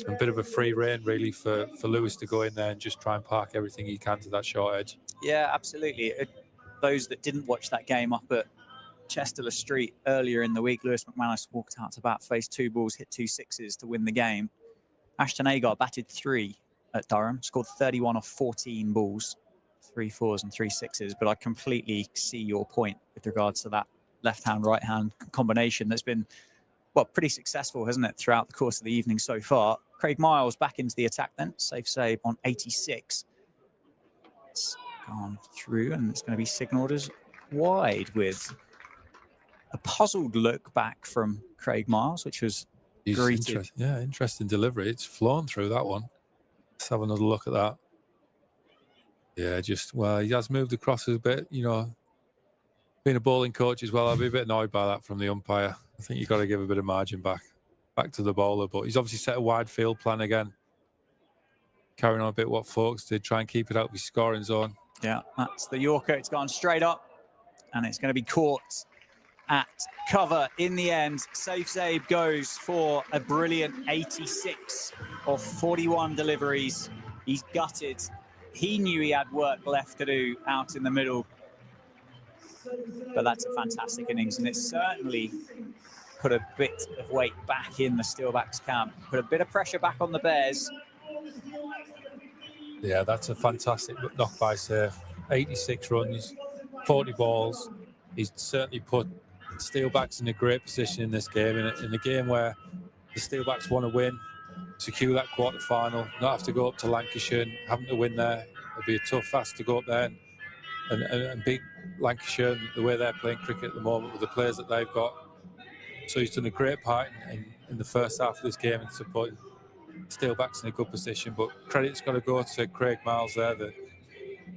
A bit of a free rein, really, for Lewis to go in there and just try and park everything he can to that short edge. Yeah, absolutely. Those that didn't watch that game up at Chesterley Street earlier in the week, Lewis McManus walked out to bat, faced 2 balls, hit 2 sixes to win the game. Ashton Agar batted 3 at Durham, scored 31 off 14 balls, 3 fours and 3 sixes. But I completely see your point with regards to that left-hand, right-hand combination that's been, well, pretty successful, hasn't it, throughout the course of the evening so far. Craig Miles back into the attack then. Save on 86. It's gone through and it's going to be signalled as wide with a puzzled look back from Craig Miles, which was greeted. Interesting delivery. It's flown through that one. Let's have another look at that. Yeah, he has moved across a bit, you know. Being a bowling coach as well, I'd be a bit annoyed by that from the umpire. I think you've got to give a bit of margin back to the bowler, but he's obviously set a wide field plan again. Carrying on a bit what Folks did, try and keep it out of his scoring zone. Yeah, that's the Yorker. It's gone straight up, and it's going to be caught at cover in the end. Safe Zabe goes for a brilliant 86 of 41 deliveries. He's gutted. He knew he had work left to do out in the middle, but that's a fantastic innings, and it's certainly put a bit of weight back in the Steelbacks camp, put a bit of pressure back on the Bears. Yeah, that's a fantastic knock-by save. 86 runs, 40 balls. He's certainly put Steelbacks in a great position in this game, in a game where the Steelbacks want to win, secure that quarter-final, not have to go up to Lancashire and having to win there. It'll be a tough ask to go up there and beat Lancashire the way they're playing cricket at the moment with the players that they've got. So he's done a great part in the first half of this game and supporting Steelbacks in a good position. But credit's got to go to Craig Miles there, that,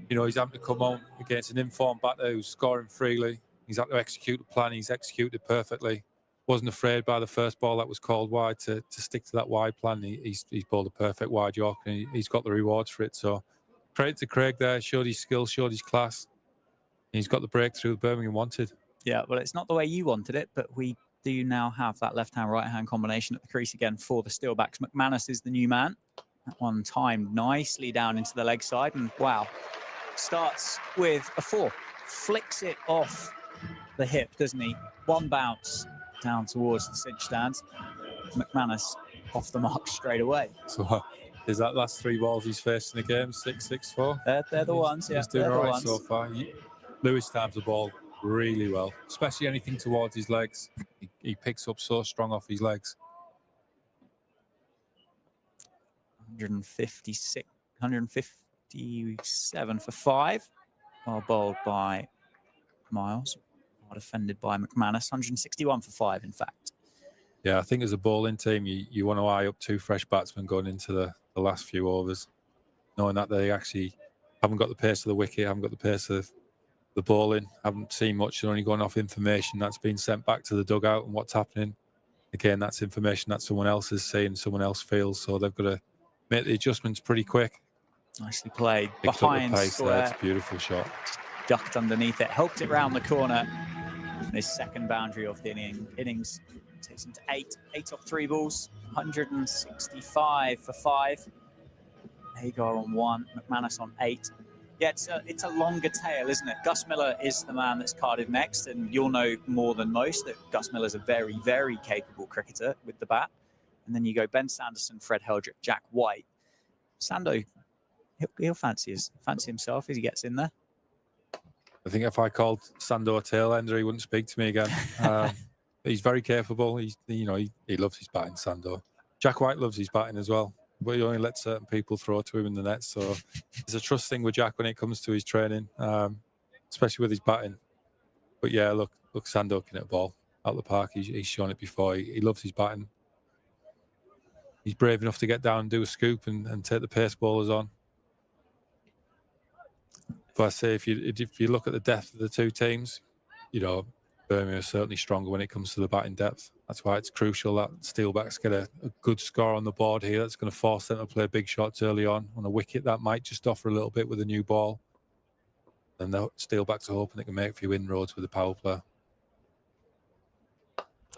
you know, he's having to come on against an informed batter who's scoring freely. He's had to execute the plan. He's executed perfectly. Wasn't afraid by the first ball that was called wide to stick to that wide plan. He's bowled a perfect wide York, and he's got the rewards for it. So credit to Craig there. Showed his skill, showed his class. He's got the breakthrough Birmingham wanted. Yeah, well, it's not the way you wanted it, but we do now have that left-hand, right-hand combination at the crease again for the Steelbacks. McManus is the new man. That one timed nicely down into the leg side, and wow, starts with a 4. Flicks it off the hip, doesn't he? One bounce down towards the cinch stands. McManus off the mark straight away. So is that last 3 balls he's faced in the game? 6, 6, 4? They're the ones, yeah. He's doing all right so far. Lewis times the ball really well, especially anything towards his legs. He picks up so strong off his legs. 157 for 5. Well bowled by Miles. Well defended by McManus. 161 for 5, in fact. Yeah, I think as a bowling team, you want to eye up 2 fresh batsmen going into the last few overs, knowing that they actually haven't got the pace of the wicket, haven't got the pace of the bowling, haven't seen much, they're only going off information that's been sent back to the dugout and what's happening. Again, that's information that someone else is seeing, someone else feels, so they've got to make the adjustments pretty quick. Nicely played. Picked Behind up the pace square. there. It's a beautiful shot. Ducked underneath it, helped it round the corner. And his second boundary of the innings takes him to 8 off 3 balls, 165 for 5. Hagar on 1, McManus on 8. Yeah, it's a longer tail, isn't it? Gus Miller is the man that's carded next, and you'll know more than most that Gus Miller's a very, very capable cricketer with the bat. And then you go Ben Sanderson, Fred Heldrick, Jack White. Sando, he'll fancy himself as he gets in there. I think if I called Sando a tail ender, he wouldn't speak to me again. He's very capable. He loves his batting, Sando. Jack White loves his batting as well, but he only lets certain people throw to him in the net. So there's a trust thing with Jack when it comes to his training, especially with his batting. But yeah, look, Sando can hit a ball out of the park. He's shown it before. He loves his batting. He's brave enough to get down and do a scoop and take the pace bowlers on. But I say if you look at the depth of the 2 teams, you know, Birmingham is certainly stronger when it comes to the batting depth. That's why it's crucial that Steelbacks get a good score on the board here. That's going to force them to play big shots early on a wicket that might just offer a little bit with a new ball. And the Steelbacks are hoping they can make a few inroads with the power play.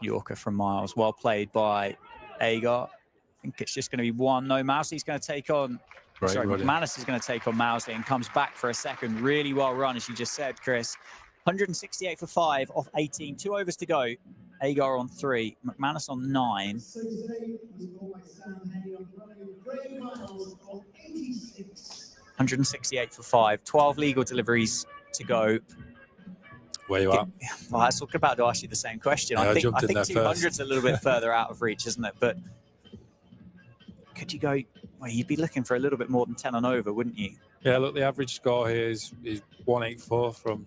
Yorker from Miles, well played by Agar. I think it's just going to be 1. No, Mousley's going to take on... McManus is going to take on Mousley and comes back for a second. Really well run, as you just said, Chris. 168 for 5 off 18. 2 overs to go. Agar on 3. McManus on 9. 168 for 5. 12 legal deliveries to go. Where you at? Well, I was about to ask you the same question. Yeah, I think 200's a little bit further out of reach, isn't it? But could you go... Well, you'd be looking for a little bit more than 10 and over, wouldn't you? Yeah, look, the average score here is 184 from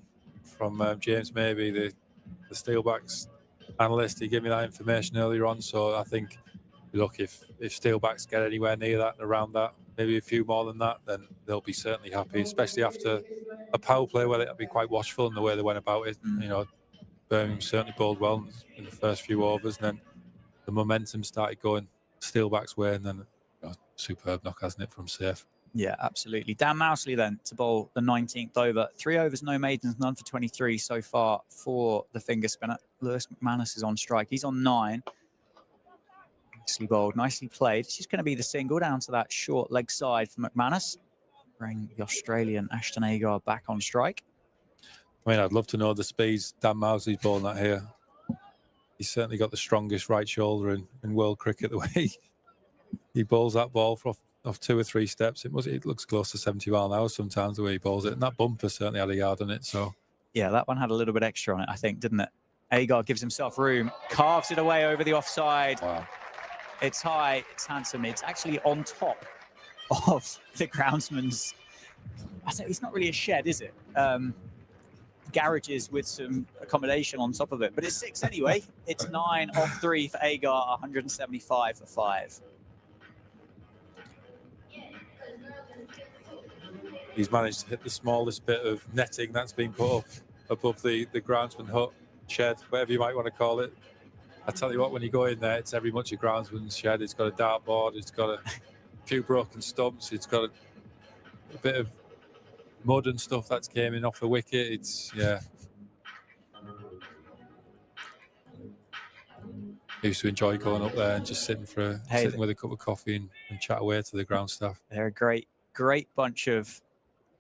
James Maybe, the Steelbacks analyst. He gave me that information earlier on. So I think, look, if Steelbacks get anywhere near that and around that, maybe a few more than that, then they'll be certainly happy, especially after a power play where they'll be quite watchful in the way they went about it. You know, Birmingham certainly bowled well in the first few overs, and then the momentum started going Steelbacks' way, and then superb knock, hasn't it, from safe? Yeah, absolutely. Dan Mousley then to bowl the 19th over. 3 overs, no maidens, none for 23 so far for the finger spinner. Lewis McManus is on strike. He's on 9. Nicely bowled, nicely played. It's just going to be the single down to that short leg side for McManus. Bring the Australian Ashton Agar back on strike. I mean, I'd love to know the speeds Dan Mousley's bowling that here. He's certainly got the strongest right shoulder in world cricket. The way he bowls that ball off 2 or 3 steps, it looks close to 70 miles an hour sometimes the way he bowls it. And that bumper certainly had a yard on it. So yeah, that one had a little bit extra on it, I think, didn't it? Agar gives himself room, carves it away over the offside. Wow. It's high, it's handsome. It's actually on top of the groundsman's. I think it's not really a shed, is it? Garages with some accommodation on top of it, but it's 6 anyway. It's 9 off 3 for Agar, 175 for 5. He's managed to hit the smallest bit of netting that's been put up above the groundsman hut, shed, whatever you might want to call it. I tell you what, when you go in there, it's every much a groundsman's shed. It's got a dartboard, it's got a few broken stumps, it's got a bit of mud and stuff that's came in off the wicket. It's, yeah. I used to enjoy going up there and just sitting with a cup of coffee and chat away to the ground staff. They're a great bunch of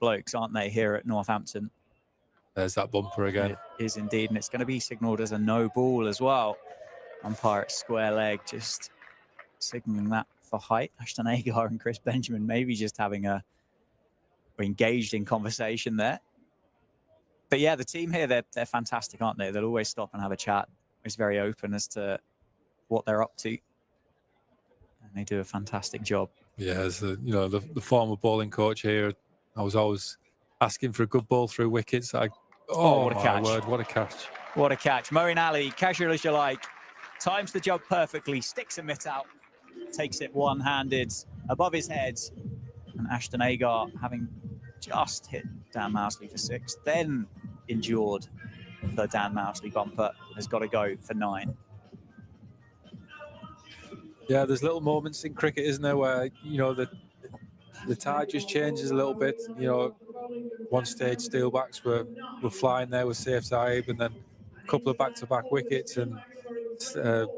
blokes, aren't they, here at Northampton? There's that bumper again. It is indeed, and it's going to be signalled as a no ball as well. Umpire at square leg, just signalling that for height. Ashton Agar and Chris Benjamin maybe just having engaged in conversation there. But yeah, the team here, they're fantastic, aren't they? They'll always stop and have a chat. It's very open as to what they're up to. And they do a fantastic job. Yeah, as the former bowling coach here, I was always asking for a good ball through wickets. What a catch. What a catch. What a catch. Moeen Ali, casual as you like, times the job perfectly, sticks a mitt out, takes it one-handed above his head. And Ashton Agar, having just hit Dan Mousley for 6, then endured the Dan Mousley bumper, has got to go for 9. Yeah, there's little moments in cricket, isn't there, where, the tide just changes a little bit. One stage Steelbacks were flying there with safe side, and then a couple of back-to-back wickets, and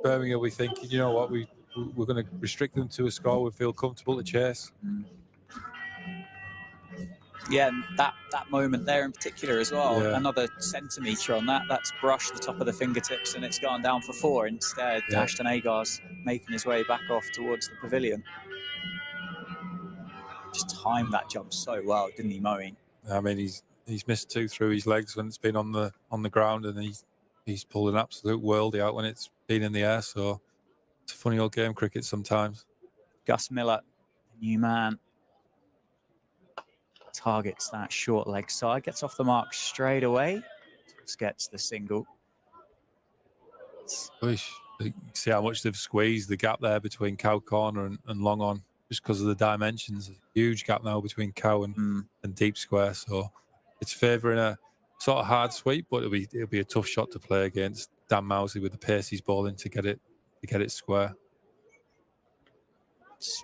Birmingham, we thinking, you know what, we're going to restrict them to a score we feel comfortable to chase. Yeah, that moment there in particular as well. Yeah. Another centimetre on that's brushed the top of the fingertips and it's gone down for 4. Instead, yeah. Ashton Agar's making his way back off towards the pavilion. Just timed that jump so well, didn't he, Moeen? I mean, he's missed 2 through his legs when it's been on the ground, and he's pulled an absolute worldie out when it's been in the air. So it's a funny old game, cricket, sometimes. Gus Miller, new man, targets that short leg side, gets off the mark straight away, just gets the single. See how much they've squeezed the gap there between cow corner and long on, just because of the dimensions. Huge gap now between cow and deep square, so it's favouring a sort of hard sweep, but it'll be a tough shot to play against Dan Mousley with the pace he's bowling to get it square. It's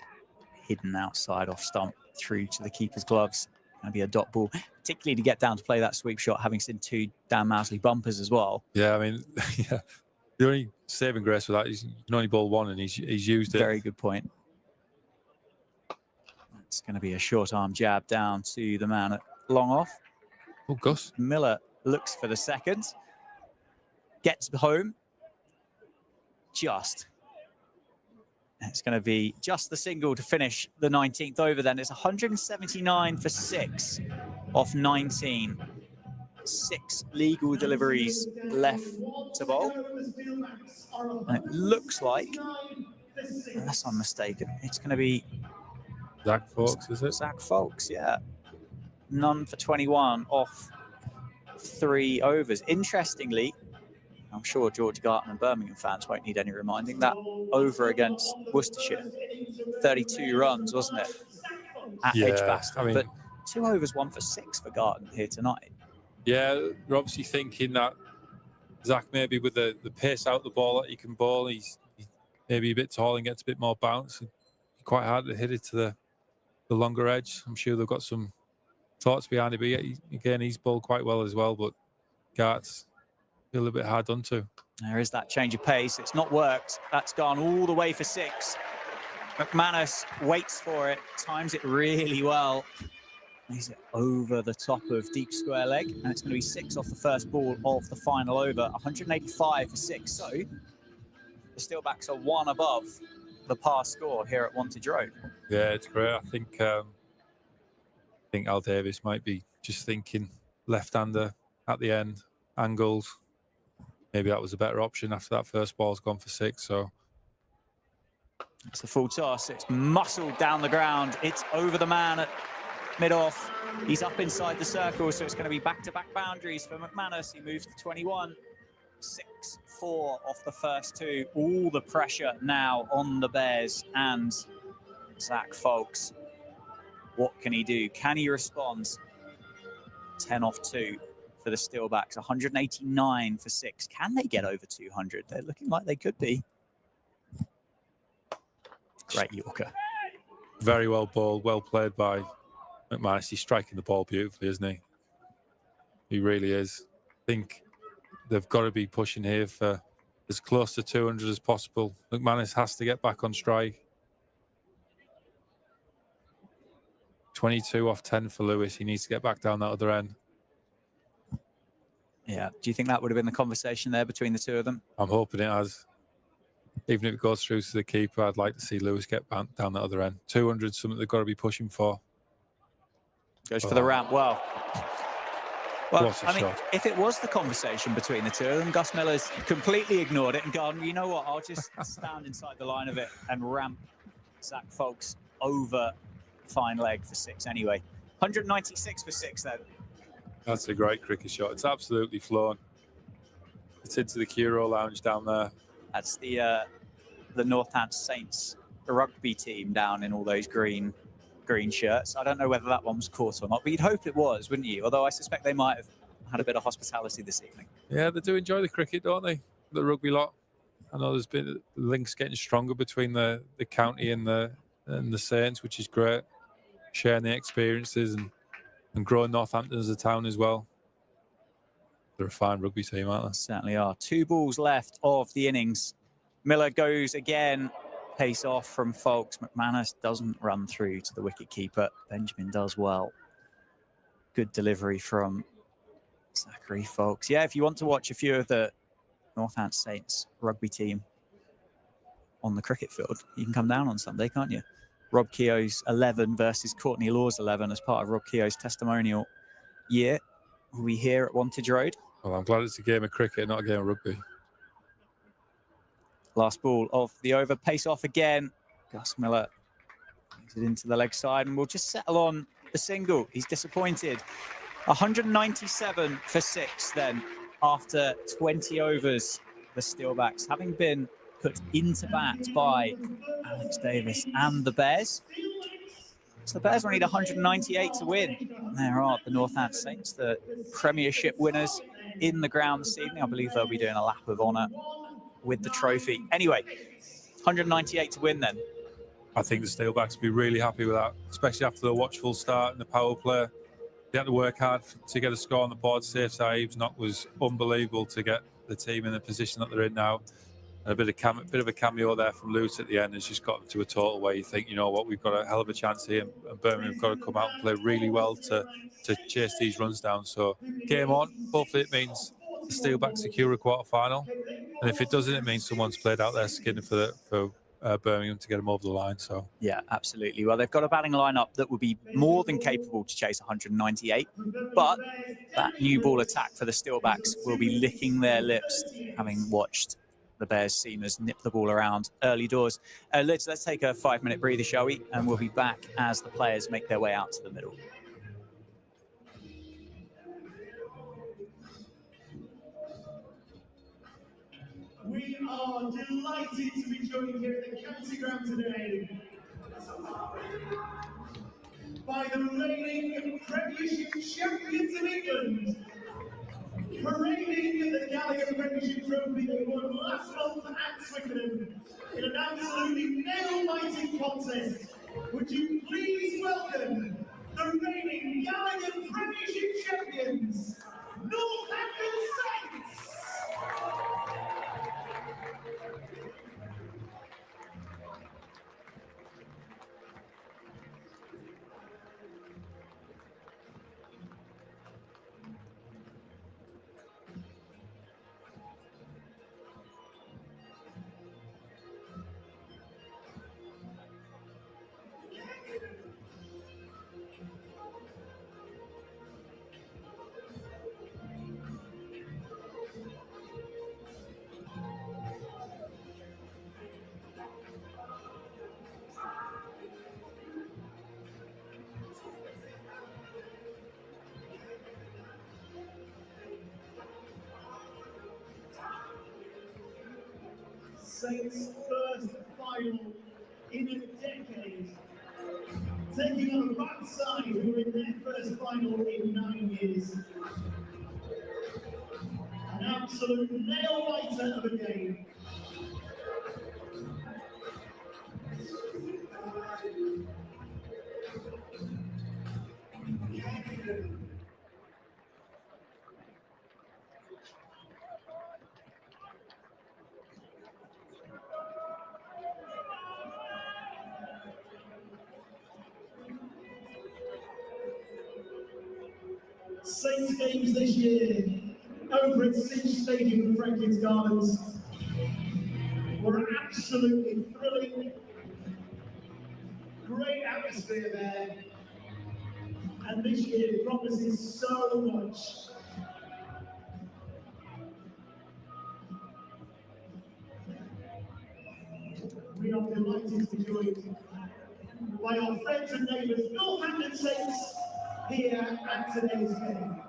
hidden outside off stump through to the keeper's gloves. Going to be a dot ball, particularly to get down to play that sweep shot, having seen 2 Dan Mousley bumpers as well. Yeah, I mean, yeah, the only saving grace with that is you can only bowl 1, and he's used it. Very good point. It's going to be a short arm jab down to the man at long off. Oh, Gus. Miller looks for the second. Gets home. It's going to be just the single to finish the 19th over then. It's 179 for 6 off 19. 6 legal deliveries left to bowl. And it looks like, unless I'm mistaken, it's going to be Zach Folks, is it? Zach Folks, yeah. None for 21 off 3 overs. Interestingly, I'm sure George Garton and Birmingham fans won't need any reminding, that over against Worcestershire, 32 runs, wasn't it, at Edgbaston? I mean, but 2 overs, 1 for 6 for Garton here tonight. Yeah, we're obviously thinking that Zach, maybe with the pace out the ball that he can bowl, he's maybe a bit tall and gets a bit more bounce. It's quite hard to hit it to the longer edge. I'm sure they've got some thoughts behind it, but again, he's bowled quite well as well, but Gart's a little bit hard done to. There is that change of pace. It's not worked. That's gone all the way for 6. McManus waits for it, times it really well. He's over the top of deep square leg, and it's going to be 6 off the first ball of the final over. 185 for 6. So the Steelbacks are 1 above the par score here at Wantage Road. Yeah, it's great. I think Al Davis might be just thinking left-hander at the end, angled. Maybe that was a better option after that first ball's gone for 6. So it's a full toss. It's muscled down the ground. It's over the man at mid-off. He's up inside the circle, so it's going to be back-to-back boundaries for McManus. He moves to 21. 6-4 off the first 2. All the pressure now on the Bears and Zach Folks. What can he do? Can he respond? 10 off 2 for the Steelbacks. 189 for 6. Can they get over 200? They're looking like they could be. Great Yorker. Very well bowled, well played by McManus. He's striking the ball beautifully, isn't he? He really is. I think they've got to be pushing here for as close to 200 as possible. McManus has to get back on strike. 22 off 10 for Lewis. He needs to get back down that other end. Yeah. Do you think that would have been the conversation there between the two of them? I'm hoping it has. Even if it goes through to the keeper, I'd like to see Lewis get down that other end. 200, something they've got to be pushing for. Goes for the ramp. Well, I mean, shot. If it was the conversation between the two of them, Gus Miller's completely ignored it and gone, you know what, I'll just stand inside the line of it and ramp Zach Folks over fine leg for 6 anyway. 196 for 6 then. That's a great cricket shot. It's absolutely flown. It's into the Curo Lounge down there. That's the Northants Saints rugby team down in all those green shirts. I don't know whether that one was caught or not, but you'd hope it was, wouldn't you? Although I suspect they might have had a bit of hospitality this evening. Yeah, they do enjoy the cricket, don't they? The rugby lot. I know there's been links getting stronger between the county and the Saints, which is great. Sharing the experiences and growing Northampton as a town as well. They're a fine rugby team, aren't they? Certainly are. 2 balls left of the innings. Miller goes again. Pace off from Folks. McManus doesn't run through to the wicketkeeper. Benjamin does well. Good delivery from Zachary Folks. Yeah, if you want to watch a few of the Northants Saints rugby team on the cricket field, you can come down on Sunday, can't you? Rob Keogh's 11 versus Courtney Law's 11 as part of Rob Keogh's testimonial year. Will be here at Wantage Road. Well, I'm glad it's a game of cricket, not a game of rugby. Last ball of the over. Pace off again. Gus Miller brings it into the leg side and we'll just settle on the single. He's disappointed. 197 for 6 then after 20 overs. The Steelbacks having been put into bat by Alex Davis and the Bears. So the Bears will need 198 to win. And there are the Northants Saints, the Premiership winners in the ground this evening. I believe they'll be doing a lap of honour with the trophy. Anyway, 198 to win then. I think the Steelbacks will be really happy with that, especially after the watchful start and the power play. They had to work hard to get a score on the board. Saif Saeed's knock was unbelievable to get the team in the position that they're in now. And a bit of a cameo there from Lewis at the end has just got them to a total where you think, you know what, we've got a hell of a chance here, and Birmingham have got to come out and play really well to chase these runs down. So game on. Hopefully it means the Steelbacks secure a quarter-final. And if it doesn't, it means someone's played out their skin for Birmingham to get them over the line. So yeah, absolutely. Well, they've got a batting lineup that would be more than capable to chase 198, but that new ball attack for the Steelbacks will be licking their lips, having watched the Bears seamers nip the ball around early doors. Let's take a 5-minute breather, shall we? And we'll be back as the players make their way out to the middle. We are delighted to be joined here at the County Ground today by the reigning Premiership champions of England, parading the Gallagher Premiership trophy they won last month at Twickenham in an absolutely nail-biting contest. Would you please welcome the reigning Gallagher Premiership champions, Northampton Saints! Saints' first final in a decade, taking on a backside who were in their first final in 9 years. An absolute nail-biter of a game. Saints games this year over at Cinch Stadium in Franklin's Gardens were absolutely thrilling. Great atmosphere there, and this year promises so much. We are delighted to be joined by our friends and neighbours, Northampton Saints, here at today's game.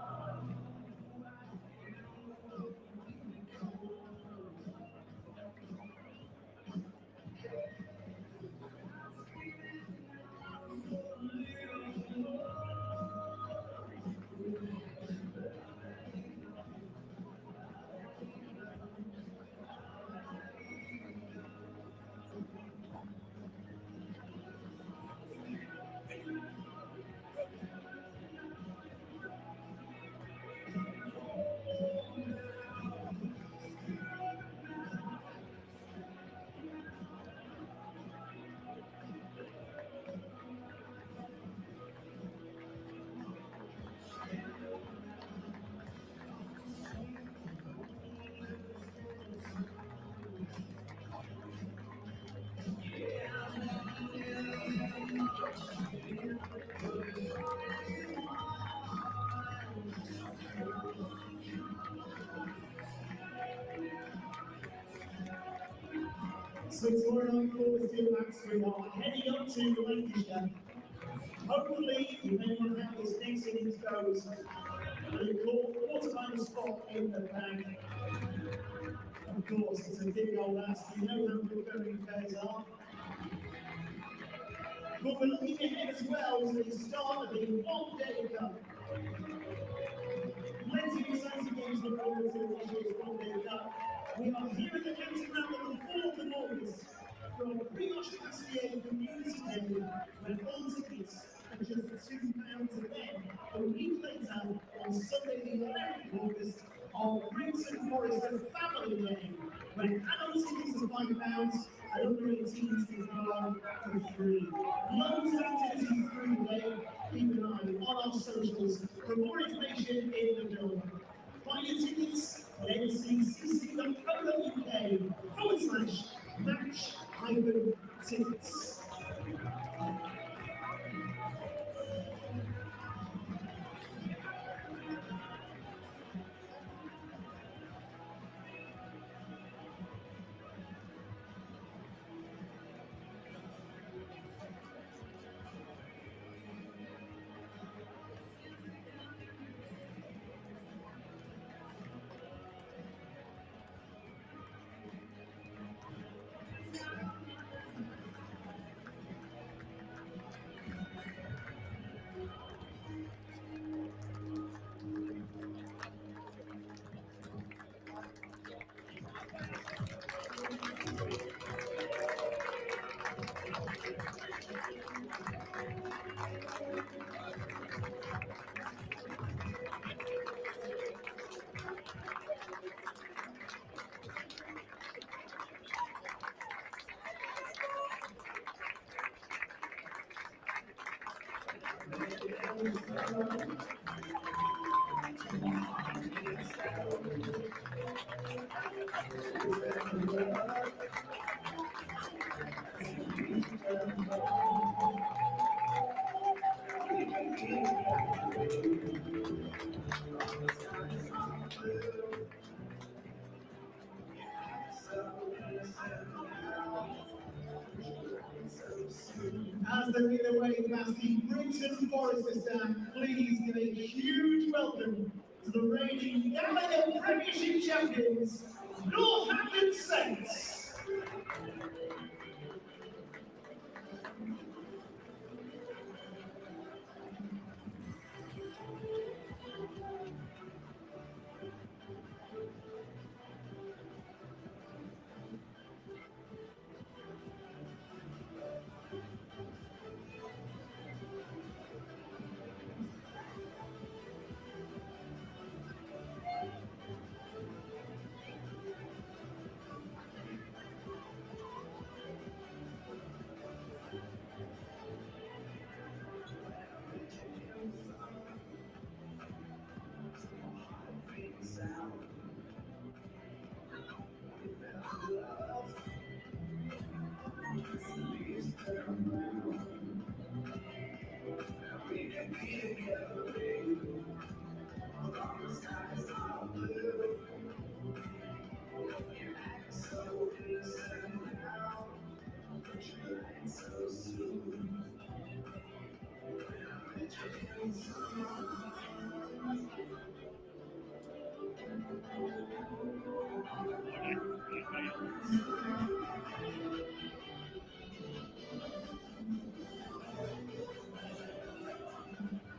So tomorrow night for the Steelbacks, we are heading up to Lancashire. Hopefully, depending on how this next innings goes, we'll call quarter-final spot in the bag. Of course, it's a big old ask. You know how good Birmingham Bears are. But we're looking ahead as well to the start of the one-day cup. Plenty of exciting games to look forward to this year's one-day cup. We are here at the County Ground on the 4th of August for a pre-match Castier Community Day, when all tickets are just £2 again. A week later, on Sunday the 11th of August, our Brinton Forest Family Day, when adult tickets are £5 and under 18s can go on for free. Loads of activities through the day. Keep an eye on our socials for more information in the building. Buy your tickets at ncc.co.uk /match-tickets. As they make their way past the Brinton Foresters stand, please give a huge welcome to the reigning Gallagher Premiership champions, Northampton Saints.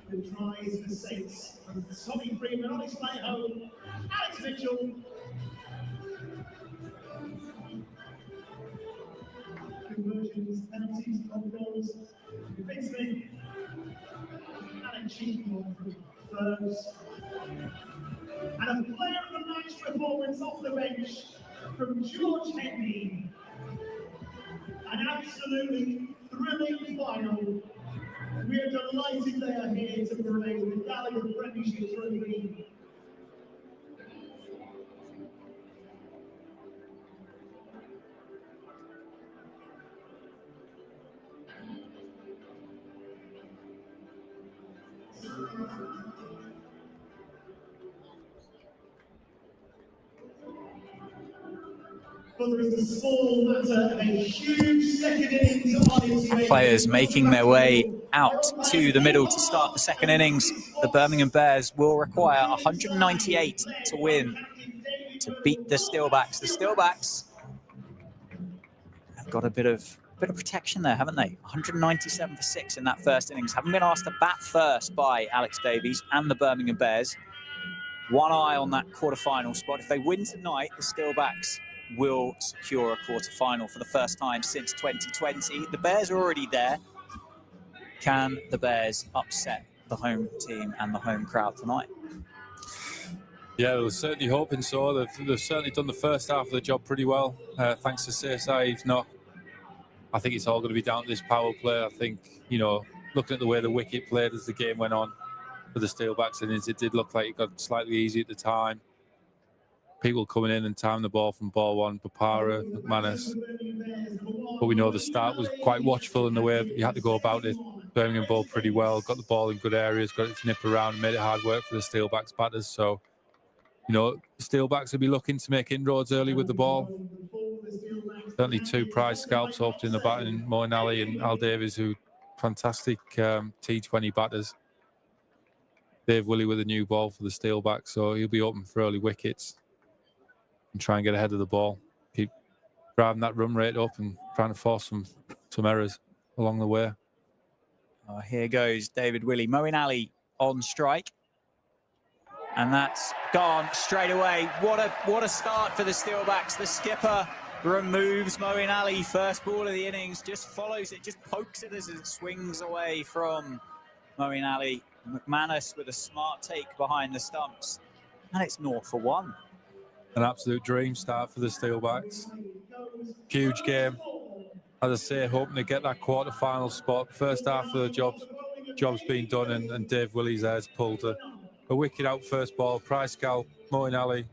Who tries for Saints from Tommy Freeman on his way home, Alex Mitchell. Conversions, penalties, on goals, Vince Alan Cheekhorn first. And a player of the match performance off the bench from George Henry. An absolutely thrilling final. We are delighted they are here to parade the Gallagher Premiership Trophy. But there is a small matter, a huge second innings on its Players making their way out to the middle to start the second innings. The Birmingham Bears will require 198 to win to beat the Steelbacks. The Steelbacks have got a bit of protection there, haven't they? 197 for 6 in that first innings. Haven't been asked to bat first by Alex Davies and the Birmingham Bears. One eye on that quarter-final spot. If they win tonight, the Steelbacks will secure a quarter-final for the first time since 2020. The Bears are already there. Can the Bears upset the home team and the home crowd tonight? Yeah, we're certainly hoping so. They've certainly done the first half of the job pretty well, thanks to Searside's knock. I think it's all going to be down to this power play. I think, you know, looking at the way the wicket played as the game went on for the Steelbacks, and it did look like it got slightly easy at the time. People coming in and timing the ball from ball one, Papara, McManus. But we know the start was quite watchful in the way you had to go about it. Birmingham bowled pretty well, got the ball in good areas, got it to nip around, and made it hard work for the Steelbacks batters. So, you know, the Steelbacks will be looking to make inroads early with the ball. Certainly two prize scalps up in the batting, Moeen Ali and Al Davies, who fantastic T20 batters. Dave Willey with a new ball for the Steelbacks, so he'll be open for early wickets and try and get ahead of the ball. Keep driving that run rate up and trying to force some errors along the way. Oh, here goes David Willey. Moeen Ali on strike. And that's gone straight away. What a start for the Steelbacks. The skipper removes Moeen Ali. First ball of the innings, just follows it, just pokes it as it swings away from Moeen Ali. McManus with a smart take behind the stumps. And it's 0 for 1. An absolute dream start for the Steelbacks. Huge game. As I say, hoping to get that quarter-final spot. First half of the job job's been done, and Dave Willie's has pulled a wicket out first ball. Price Gal, Moeen Ali.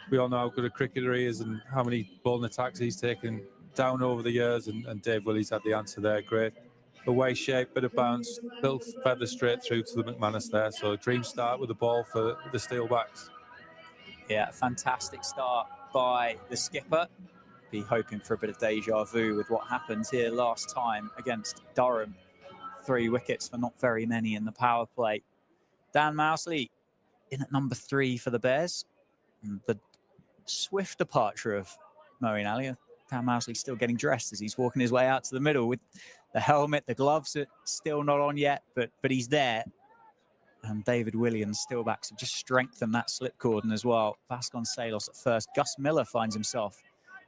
We all know how good a cricketer he is and how many bowling attacks he's taken down over the years, and Dave Willie's had the answer there. Great. Away shape, bit of bounce, little feather straight through to the McManus there. So a dream start with the ball for the Steelbacks. Yeah, fantastic start by the skipper. Be hoping for a bit of deja vu with what happened here last time against Durham. 3 wickets for not very many in the power play. Dan Mousley in at number 3 for the Bears. And the swift departure of Moeen Ali. Dan Mousley still getting dressed as he's walking his way out to the middle with the helmet. The gloves are still not on yet, but he's there. And David Williams, Steelbacks, have just strengthened that slip cordon as well. Vasconcelos at first. Gus Miller finds himself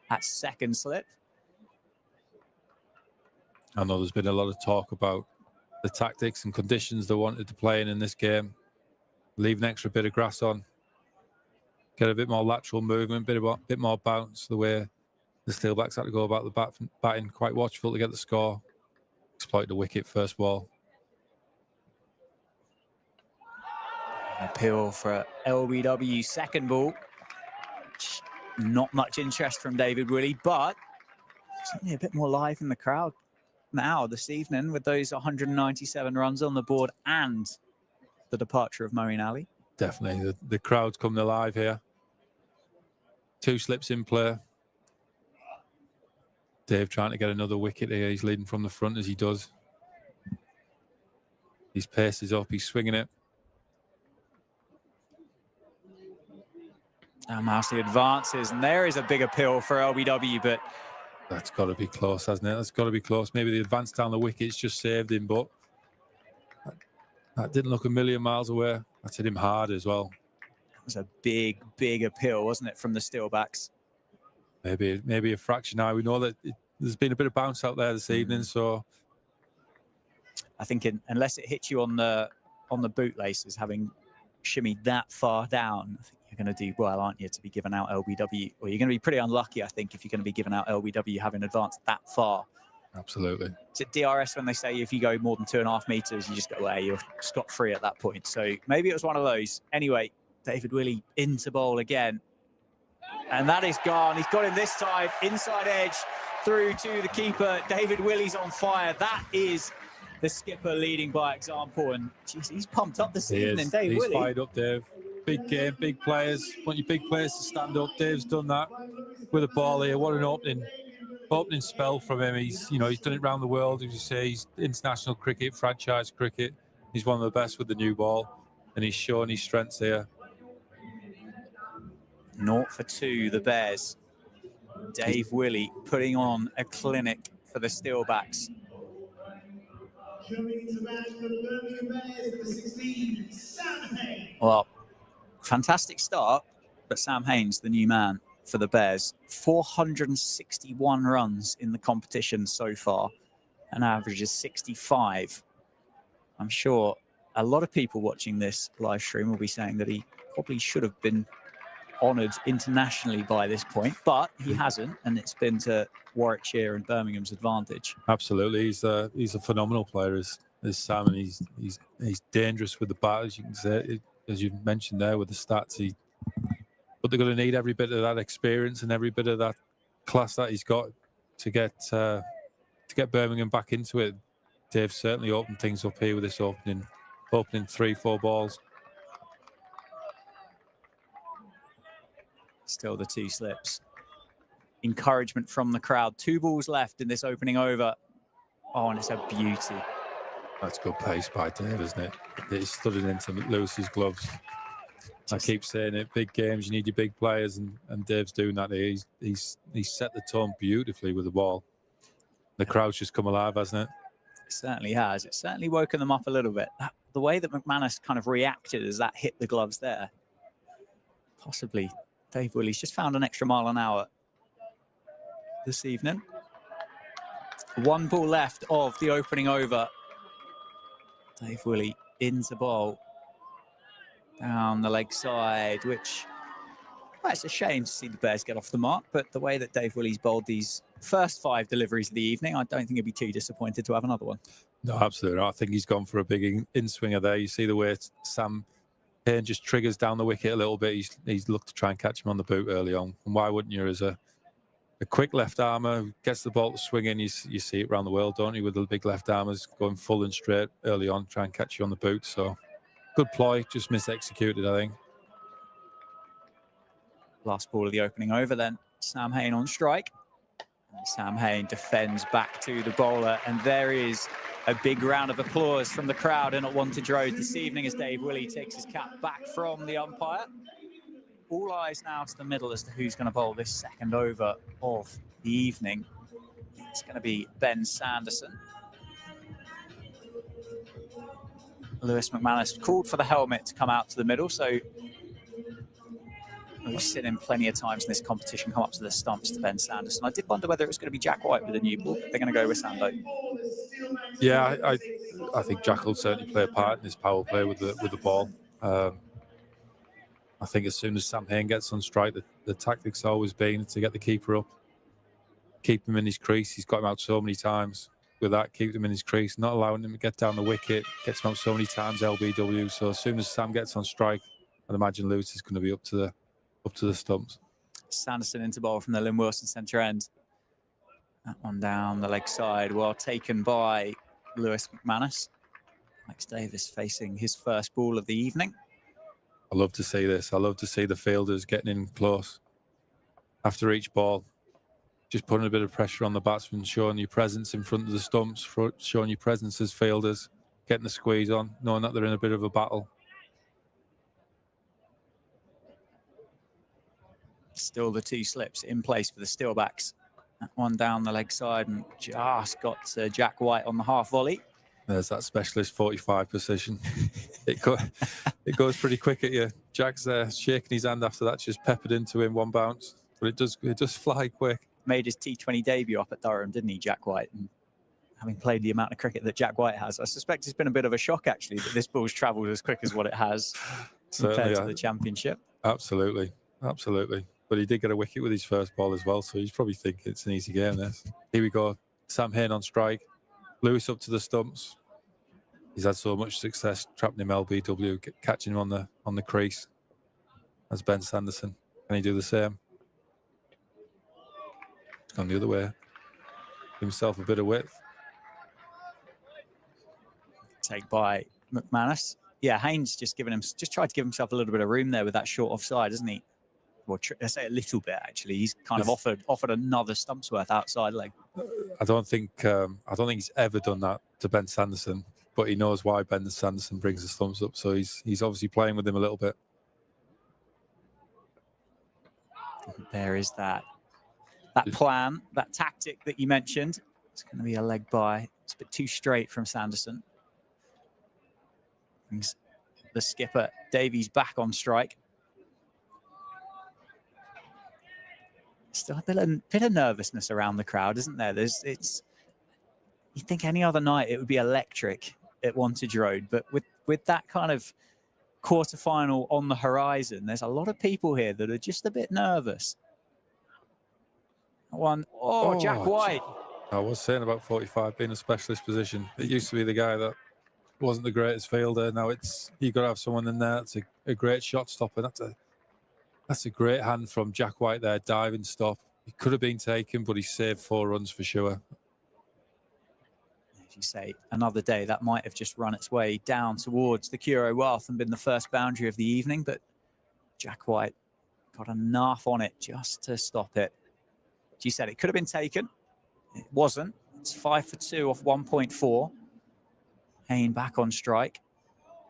at second slip. I know there's been a lot of talk about the tactics and conditions they wanted to play in this game. Leave an extra bit of grass on. Get a bit more lateral movement, bit more bounce. The way the Steelbacks had to go about the batting, quite watchful to get the score. Exploit the wicket first ball. Appeal for LBW second ball. Not much interest from David Willey, but certainly a bit more life in the crowd now this evening with those 197 runs on the board and the departure of Moeen Ali. Definitely, the crowd's coming alive here. 2 slips in play. Dave trying to get another wicket here. He's leading from the front as he does. His pace is up. He's swinging it. Now Mousley advances, and there is a big appeal for LBW, but that's got to be close, hasn't it? That's got to be close. Maybe the advance down the wicket's just saved him, but that didn't look a million miles away. That's hit him hard as well. It was a big, big appeal, wasn't it, from the Steelbacks? Maybe a fraction. Now we know that there's been a bit of bounce out there this evening, so I think unless it hits you on the bootlaces, having shimmied that far down, I think you're going to do well, aren't you, to be given out LBW? Or you're going to be pretty unlucky, I think, if you're going to be given out LBW having advanced that far. Absolutely. Is it DRS when they say if you go more than 2.5 meters, you just go away, you're scot-free at that point? So maybe it was one of those. Anyway, David Willey into bowl again. And that is gone. He's got him this time, inside edge, through to the keeper. David Willey's on fire. That is the skipper leading by example. And geez, he's pumped up this evening, Dave Willey. He's fired up, Dave. Big game, big players. Want your big players to stand up. Dave's done that with a ball here. What an opening spell from him. He's done it around the world, as you say. He's international cricket, franchise cricket. He's one of the best with the new ball, and he's shown his strengths here. 0 for 2, the Bears. Dave Willey putting on a clinic for the Steelbacks. Well, fantastic start, but Sam Haines, the new man for the Bears, 461 runs in the competition so far, an average of 65. I'm sure a lot of people watching this live stream will be saying that he probably should have been honoured internationally by this point, but he hasn't, and it's been to Warwickshire and Birmingham's advantage. Absolutely, he's a phenomenal player, is Sam, and he's dangerous with the bat, as you can say, as you mentioned there with the stats. But they're going to need every bit of that experience and every bit of that class that he's got to get Birmingham back into it. Dave certainly opened things up here with this opening 3-4 balls. Still the 2 slips. Encouragement from the crowd. 2 balls left in this opening over. Oh, and it's a beauty. That's good pace by Dave, isn't it? He's studded into Lewis's gloves. I keep saying it, big games, you need your big players, and Dave's doing that here. He's set the tone beautifully with the ball. The crowd's just come alive, hasn't it? It certainly has. It's certainly woken them up a little bit. The way that McManus kind of reacted as that hit the gloves there, possibly Dave Willey's just found an extra mile an hour this evening. 1 ball left of the opening over. Dave Willey into bowl. Down the leg side, which Well, it's a shame to see the Bears get off the mark, but the way that Dave Willey's bowled these first 5 deliveries of the evening, I don't think he'd be too disappointed to have another one. No, absolutely not. I think he's gone for a big in-swinger there. You see the way Sam Hain just triggers down the wicket a little bit. He's looked to try and catch him on the boot early on. And why wouldn't you, as a quick left armour who gets the ball to swing in? You see it around the world, don't you, with the big left armers going full and straight early on, try and catch you on the boot. So good ploy, just mis-executed, I think. Last ball of the opening over then. Sam Hain on strike. And Sam Hain defends back to the bowler. And there is a big round of applause from the crowd in at Wantage Road this evening as Dave Willey takes his cap back from the umpire. All eyes now to the middle as to who's going to bowl this second over of the evening. It's going to be Ben Sanderson. Lewis McManus called for the helmet to come out to the middle, so we've seen him plenty of times in this competition come up to the stumps to Ben Sanderson. I did wonder whether it was going to be Jack White with a new ball. They're going to go with Sando. Yeah, I think Jack will certainly play a part in this power play with the ball. I think as soon as Sam Hain gets on strike, the tactic's always been to get the keeper up, keep him in his crease. He's got him out so many times with that, keep him in his crease, not allowing him to get down the wicket, gets him out so many times, LBW. So as soon as Sam gets on strike, I'd imagine Lewis is going to be up to the stumps. Sanderson into bowl from the Lynn Wilson centre end. That one down the leg side, well taken by Lewis McManus. Alex Davis facing his first ball of the evening. I love to see this. I love to see the fielders getting in close after each ball, just putting a bit of pressure on the batsman, showing your presence in front of the stumps, showing your presence as fielders, getting the squeeze on, knowing that they're in a bit of a battle. Still the 2 slips in place for the Steelbacks. That one down the leg side and just got Jack White on the half volley. There's that specialist 45 precision. It goes pretty quick at you. Jack's there shaking his hand after that, just peppered into him, one bounce. But it does fly quick. Made his T20 debut up at Durham, didn't he, Jack White? And having played the amount of cricket that Jack White has, I suspect it's been a bit of a shock, actually, that this ball's travelled as quick as what it has compared to the championship. Absolutely. Absolutely. But he did get a wicket with his first ball as well, so he's probably thinking it's an easy game, this. Here we go. Sam Hain on strike. Lewis up to the stumps. He's had so much success trapping him LBW, catching him on the crease. As Ben Sanderson. Can he do the same? It's gone the other way. Give himself a bit of width. Take by McManus. Yeah, Hain's just tried to give himself a little bit of room there with that short offside, isn't he? Well, I say a little bit actually. He's kind of offered another stump's worth outside leg. I don't think he's ever done that to Ben Sanderson, but he knows why Ben Sanderson brings the stumps up, so he's obviously playing with him a little bit. There is that plan, that tactic that you mentioned. It's going to be a leg by. It's a bit too straight from Sanderson. Brings the skipper Davies back on strike. Still a bit of nervousness around the crowd, isn't there? You'd think any other night it would be electric at Wantage Road, but with that kind of quarterfinal on the horizon, there's a lot of people here that are just a bit nervous. Jack White. I was saying about 45 being a specialist position. It used to be the guy that wasn't the greatest fielder. Now you've got to have someone in there that's a great shot stopper. That's a great hand from Jack White there, diving stop. He could have been taken, but he saved 4 runs for sure. As you say, another day that might have just run its way down towards the Curo Wealth and been the first boundary of the evening, but Jack White got enough on it just to stop it. As you said, it could have been taken. It wasn't. It's 5 for 2 off 1.4. Hain back on strike.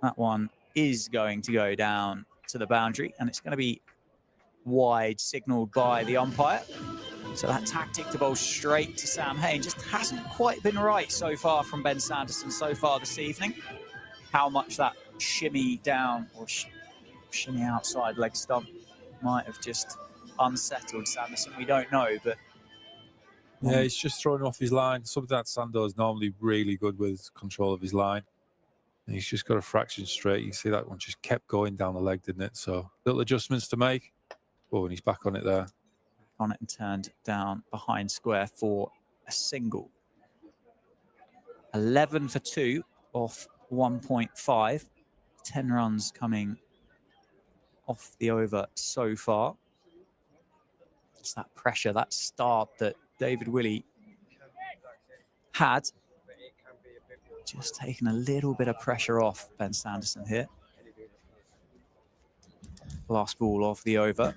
That one is going to go down to the boundary, and it's going to be wide, signalled by the umpire. So that tactic to bowl straight to Sam Hain just hasn't quite been right so far from Ben Sanderson so far this evening. How much that shimmy down or shimmy outside leg stump might have just unsettled Sanderson, we don't know, but yeah, he's just throwing off his line. Something that Sando is normally really good with, control of his line. And he's just got a fraction straight. You see that one just kept going down the leg, didn't it? So little adjustments to make. Oh, and he's back on it there. On it and turned down behind square for a single. 11 for 2 off 1.5. 10 runs coming off the over so far. It's that pressure, that start that David Willey had. Just taking a little bit of pressure off Ben Sanderson here. Last ball off the over.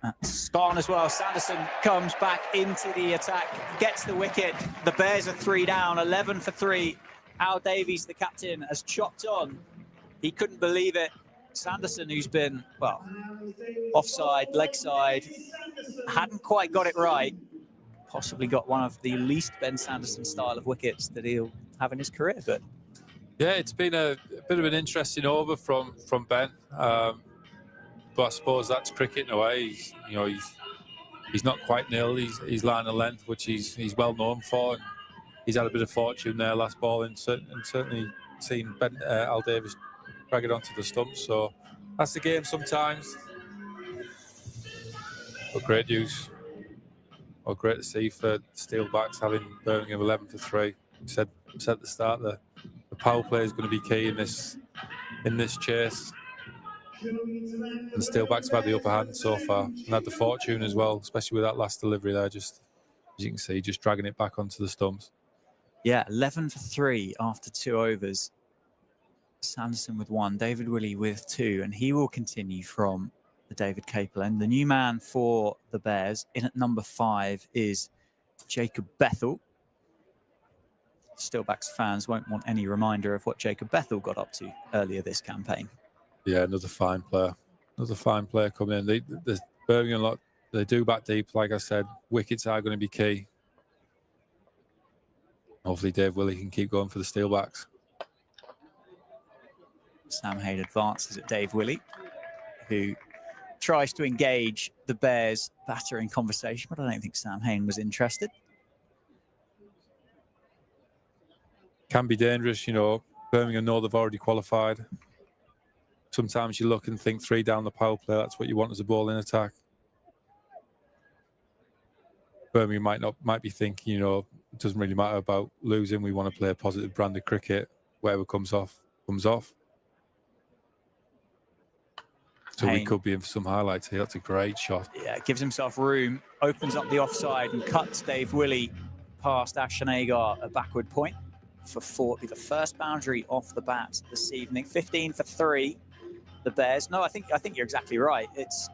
That's gone as well. Sanderson comes back into the attack, gets the wicket. The Bears are 3 down, 11 for 3. Al Davies, the captain, has chopped on. He couldn't believe it. Sanderson, who's been, well, offside, leg side, hadn't quite got it right. Possibly got one of the least Ben Sanderson style of wickets that he'll have in his career. But yeah, it's been a bit of an interesting over from Ben. But I suppose that's cricket in a way. He's not quite nil. He's line of length, which he's well known for. And he's had a bit of fortune there last ball, and certainly seen Al Davies drag it onto the stumps. So that's the game sometimes. But great news. Well, great to see for Steelbacks having Birmingham 11 for 3. Said at the start the power play is going to be key in this chase. And Steelbacks have had the upper hand so far and had the fortune as well, especially with that last delivery there. Just as you can see, just dragging it back onto the stumps. Yeah, 11 for 3 after 2 overs. Sanderson with 1, David Willey with 2, and he will continue from the David Capel end. The new man for the Bears in at number 5 is Jacob Bethel. Steelbacks fans won't want any reminder of what Jacob Bethel got up to earlier this campaign. Yeah, another fine player. Another fine player coming in. The Birmingham lot, they do bat deep, like I said. Wickets are going to be key. Hopefully Dave Willey can keep going for the Steelbacks. Sam Hain advances at Dave Willey, who tries to engage the Bears batter in conversation, but I don't think Sam Hain was interested. Can be dangerous, Birmingham know they've already qualified. Sometimes you look and think 3 down the power play, that's what you want as a bowling attack. Birmingham might be thinking, it doesn't really matter about losing. We want to play a positive brand of cricket. Whatever comes off, comes off. So Hain, we could be in for some highlights here. That's a great shot. Yeah, gives himself room, opens up the offside and cuts Dave Willey past Ashton Agar a backward point for 40. The first boundary off the bat this evening. 15 for 3, the Bears. No, I think you're exactly right. It's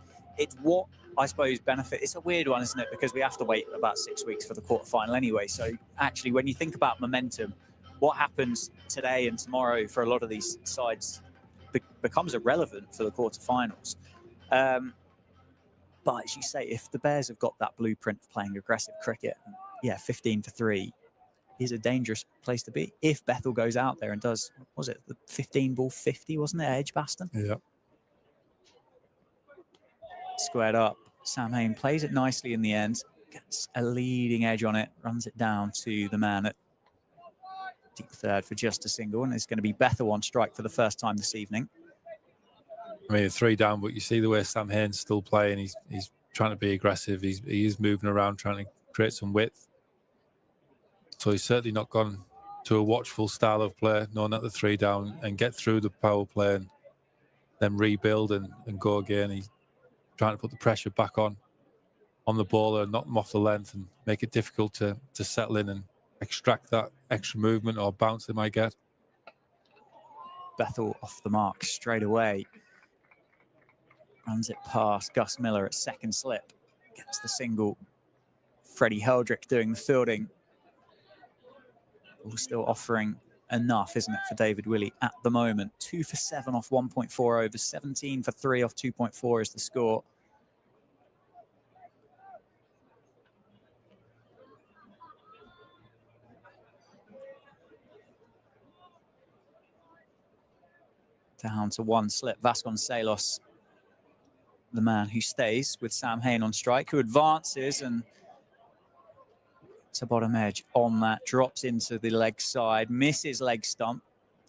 what I suppose benefit. It's a weird one, isn't it? Because we have to wait about 6 weeks for the quarterfinal anyway. So actually, when you think about momentum, what happens today and tomorrow for a lot of these sides becomes irrelevant for the quarterfinals. But as you say, if the Bears have got that blueprint of playing aggressive cricket, 15 for 3 is a dangerous place to be. If Bethel goes out there and does, what was it, the 15 ball 50, wasn't it, Edgbaston? Yeah. Squared up. Sam Hain plays it nicely in the end, gets a leading edge on it, runs it down to the man at deep third for just a single, and it's going to be Bethel on strike for the first time this evening. I mean, 3 down, but you see the way Sam Hain's still playing. He's trying to be aggressive. He is moving around, trying to create some width. So he's certainly not gone to a watchful style of play, knowing that the 3 down and get through the power play and then rebuild and go again. He's trying to put the pressure back on the bowler, knock them off the length and make it difficult to settle in and extract that extra movement or bounce they might get. Bethel off the mark straight away. Runs it past Gus Miller at second slip. Gets the single. Freddie Heldrick doing the fielding. All still offering enough, isn't it, for David Willey at the moment. 2 for 7 off 1.4 overs. 17 for 3 off 2.4 is the score. Down to 1 slip. Vasconcelos, the man who stays with Sam Hain on strike, who advances and to bottom edge on that, drops into the leg side, misses leg stump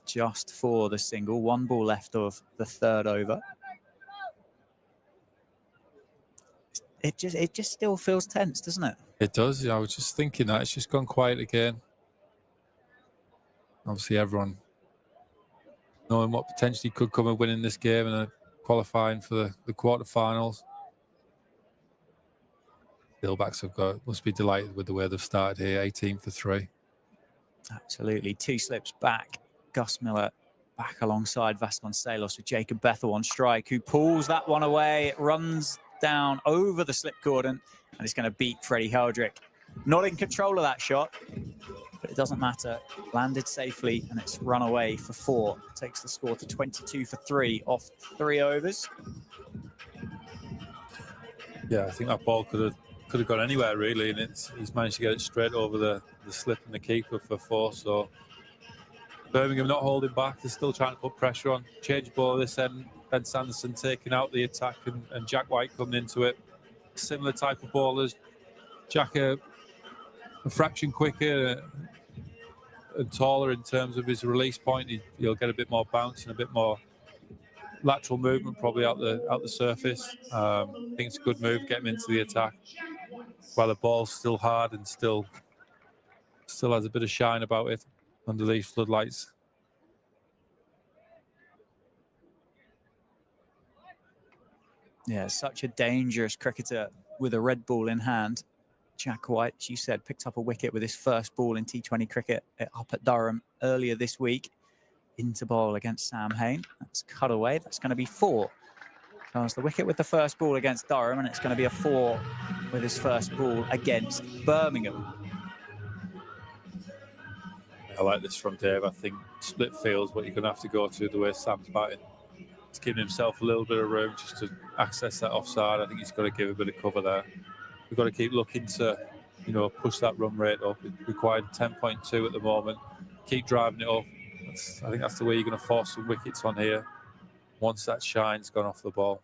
just for the single. 1 ball left of the 3rd over. it just still feels tense, doesn't it? It does. I was just thinking that it's just gone quiet again. Obviously, everyone knowing what potentially could come of winning this game and qualifying for the quarterfinals. Steelbacks must be delighted with the way they've started here, 18 for 3. Absolutely. 2 slips back. Gus Miller back alongside Vasconcelos with Jacob Bethel on strike, who pulls that one away. It runs down over the slip cordon, and it's going to beat Freddie Heldrick. Not in control of that shot, but it doesn't matter. Landed safely, and it's run away for 4. Takes the score to 22 for 3 off 3 overs. Yeah, I think that ball could have gone anywhere really, and he's managed to get it straight over the slip and the keeper for 4. So Birmingham not holding back. They're still trying to put pressure on. Change ball this end. Ben Sanderson taking out the attack and Jack White coming into it. Similar type of ballers. Jack a fraction quicker and taller in terms of his release point. He'll get a bit more bounce and a bit more lateral movement probably out the surface. I think it's a good move, get him into the attack while the ball's still hard and still has a bit of shine about it under these floodlights. Yeah, such a dangerous cricketer with a red ball in hand. Jack White, as you said, picked up a wicket with his first ball in T20 cricket up at Durham earlier this week. Into bowl against Sam Hain. That's cut away. That's going to be 4. So it's the wicket with the first ball against Durham, and it's going to be a 4 with his first ball against Birmingham. I like this from Dave. I think split field's what you're going to have to go to the way Sam's batting. He's giving himself a little bit of room just to access that offside. I think he's got to give a bit of cover there. We've got to keep looking to, push that run rate up. It required 10.2 at the moment. Keep driving it up. I think that's the way you're going to force some wickets on here once that shine's gone off the ball.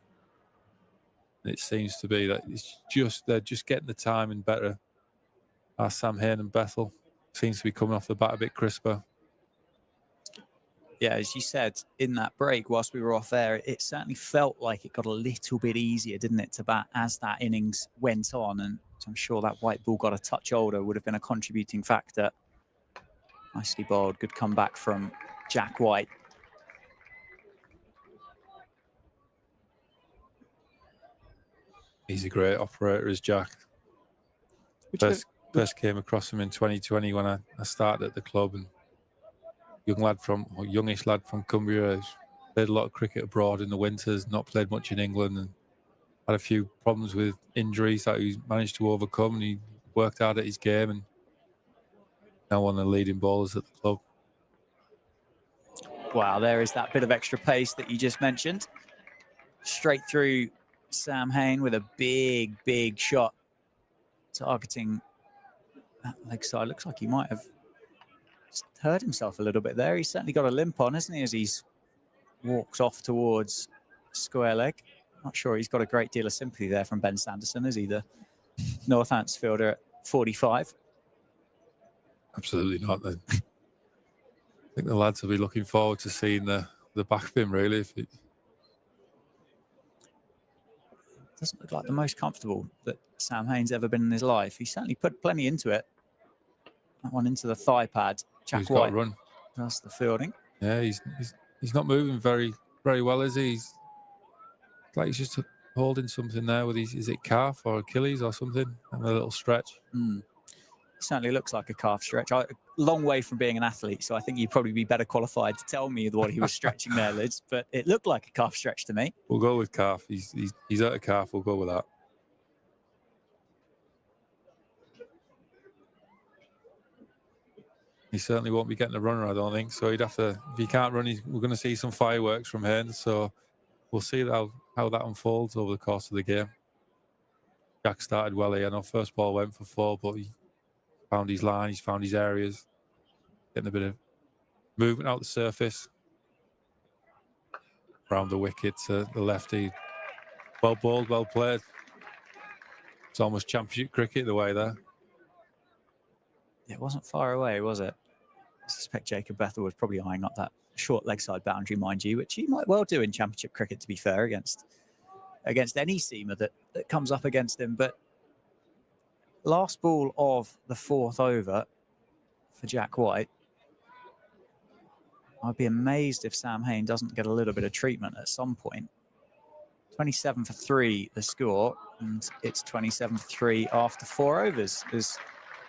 And it seems to be that they're just getting the timing better. Sam Hain and Bethel seems to be coming off the bat a bit crisper. Yeah, as you said, in that break, whilst we were off air, it certainly felt like it got a little bit easier, didn't it, to bat as that innings went on. And I'm sure that white ball got a touch older would have been a contributing factor. Nicely bowled. Good comeback from Jack White. He's a great operator, is Jack. First came across him in 2020 when I started at the club, and youngish lad from Cumbria, who's played a lot of cricket abroad in the winters, not played much in England, and had a few problems with injuries that he managed to overcome, and he worked hard at his game, and now one of the leading bowlers at the club. Wow, there is that bit of extra pace that you just mentioned. Straight through Sam Hain with a big, big shot targeting that leg side. Looks like he might have just hurt himself a little bit there. He's certainly got a limp on, hasn't he, as he's walked off towards square leg. Not sure he's got a great deal of sympathy there from Ben Sanderson, is he, the Northants fielder at 45? Absolutely not. I think the lads will be looking forward to seeing the back of him, really. It doesn't look like the most comfortable that Sam Hain's ever been in his life. He certainly put plenty into it. That one into the thigh pad. Jack White got to run. That's the fielding. Yeah, he's not moving very, very well, is he? He's like he's just holding something there with his, is it calf or Achilles or something? And a little stretch. Certainly looks like a calf stretch. Long way from being an athlete, so I think you'd probably be better qualified to tell me what he was stretching there, Liz, but it looked like a calf stretch to me. We'll go with calf. He's at a calf. We'll go with that. He certainly won't be getting a runner, I don't think. So he'd have to, if he can't run, we're going to see some fireworks from Hain. So we'll see how that unfolds over the course of the game. Jack started well here. I know first ball went for 4, but he found his line, he's found his areas, getting a bit of movement out the surface. Around the wicket to the lefty. Well bowled, well played. It's almost championship cricket the way there. It wasn't far away, was it? I suspect Jacob Bethel was probably eyeing up that short leg side boundary, mind you, which he might well do in championship cricket, to be fair, against against any seamer that comes up against him. But last ball of the 4th over for Jack White. I'd be amazed if Sam Hain doesn't get a little bit of treatment at some point. 27 for 3, the score, and it's 27 for 3 after 4 overs as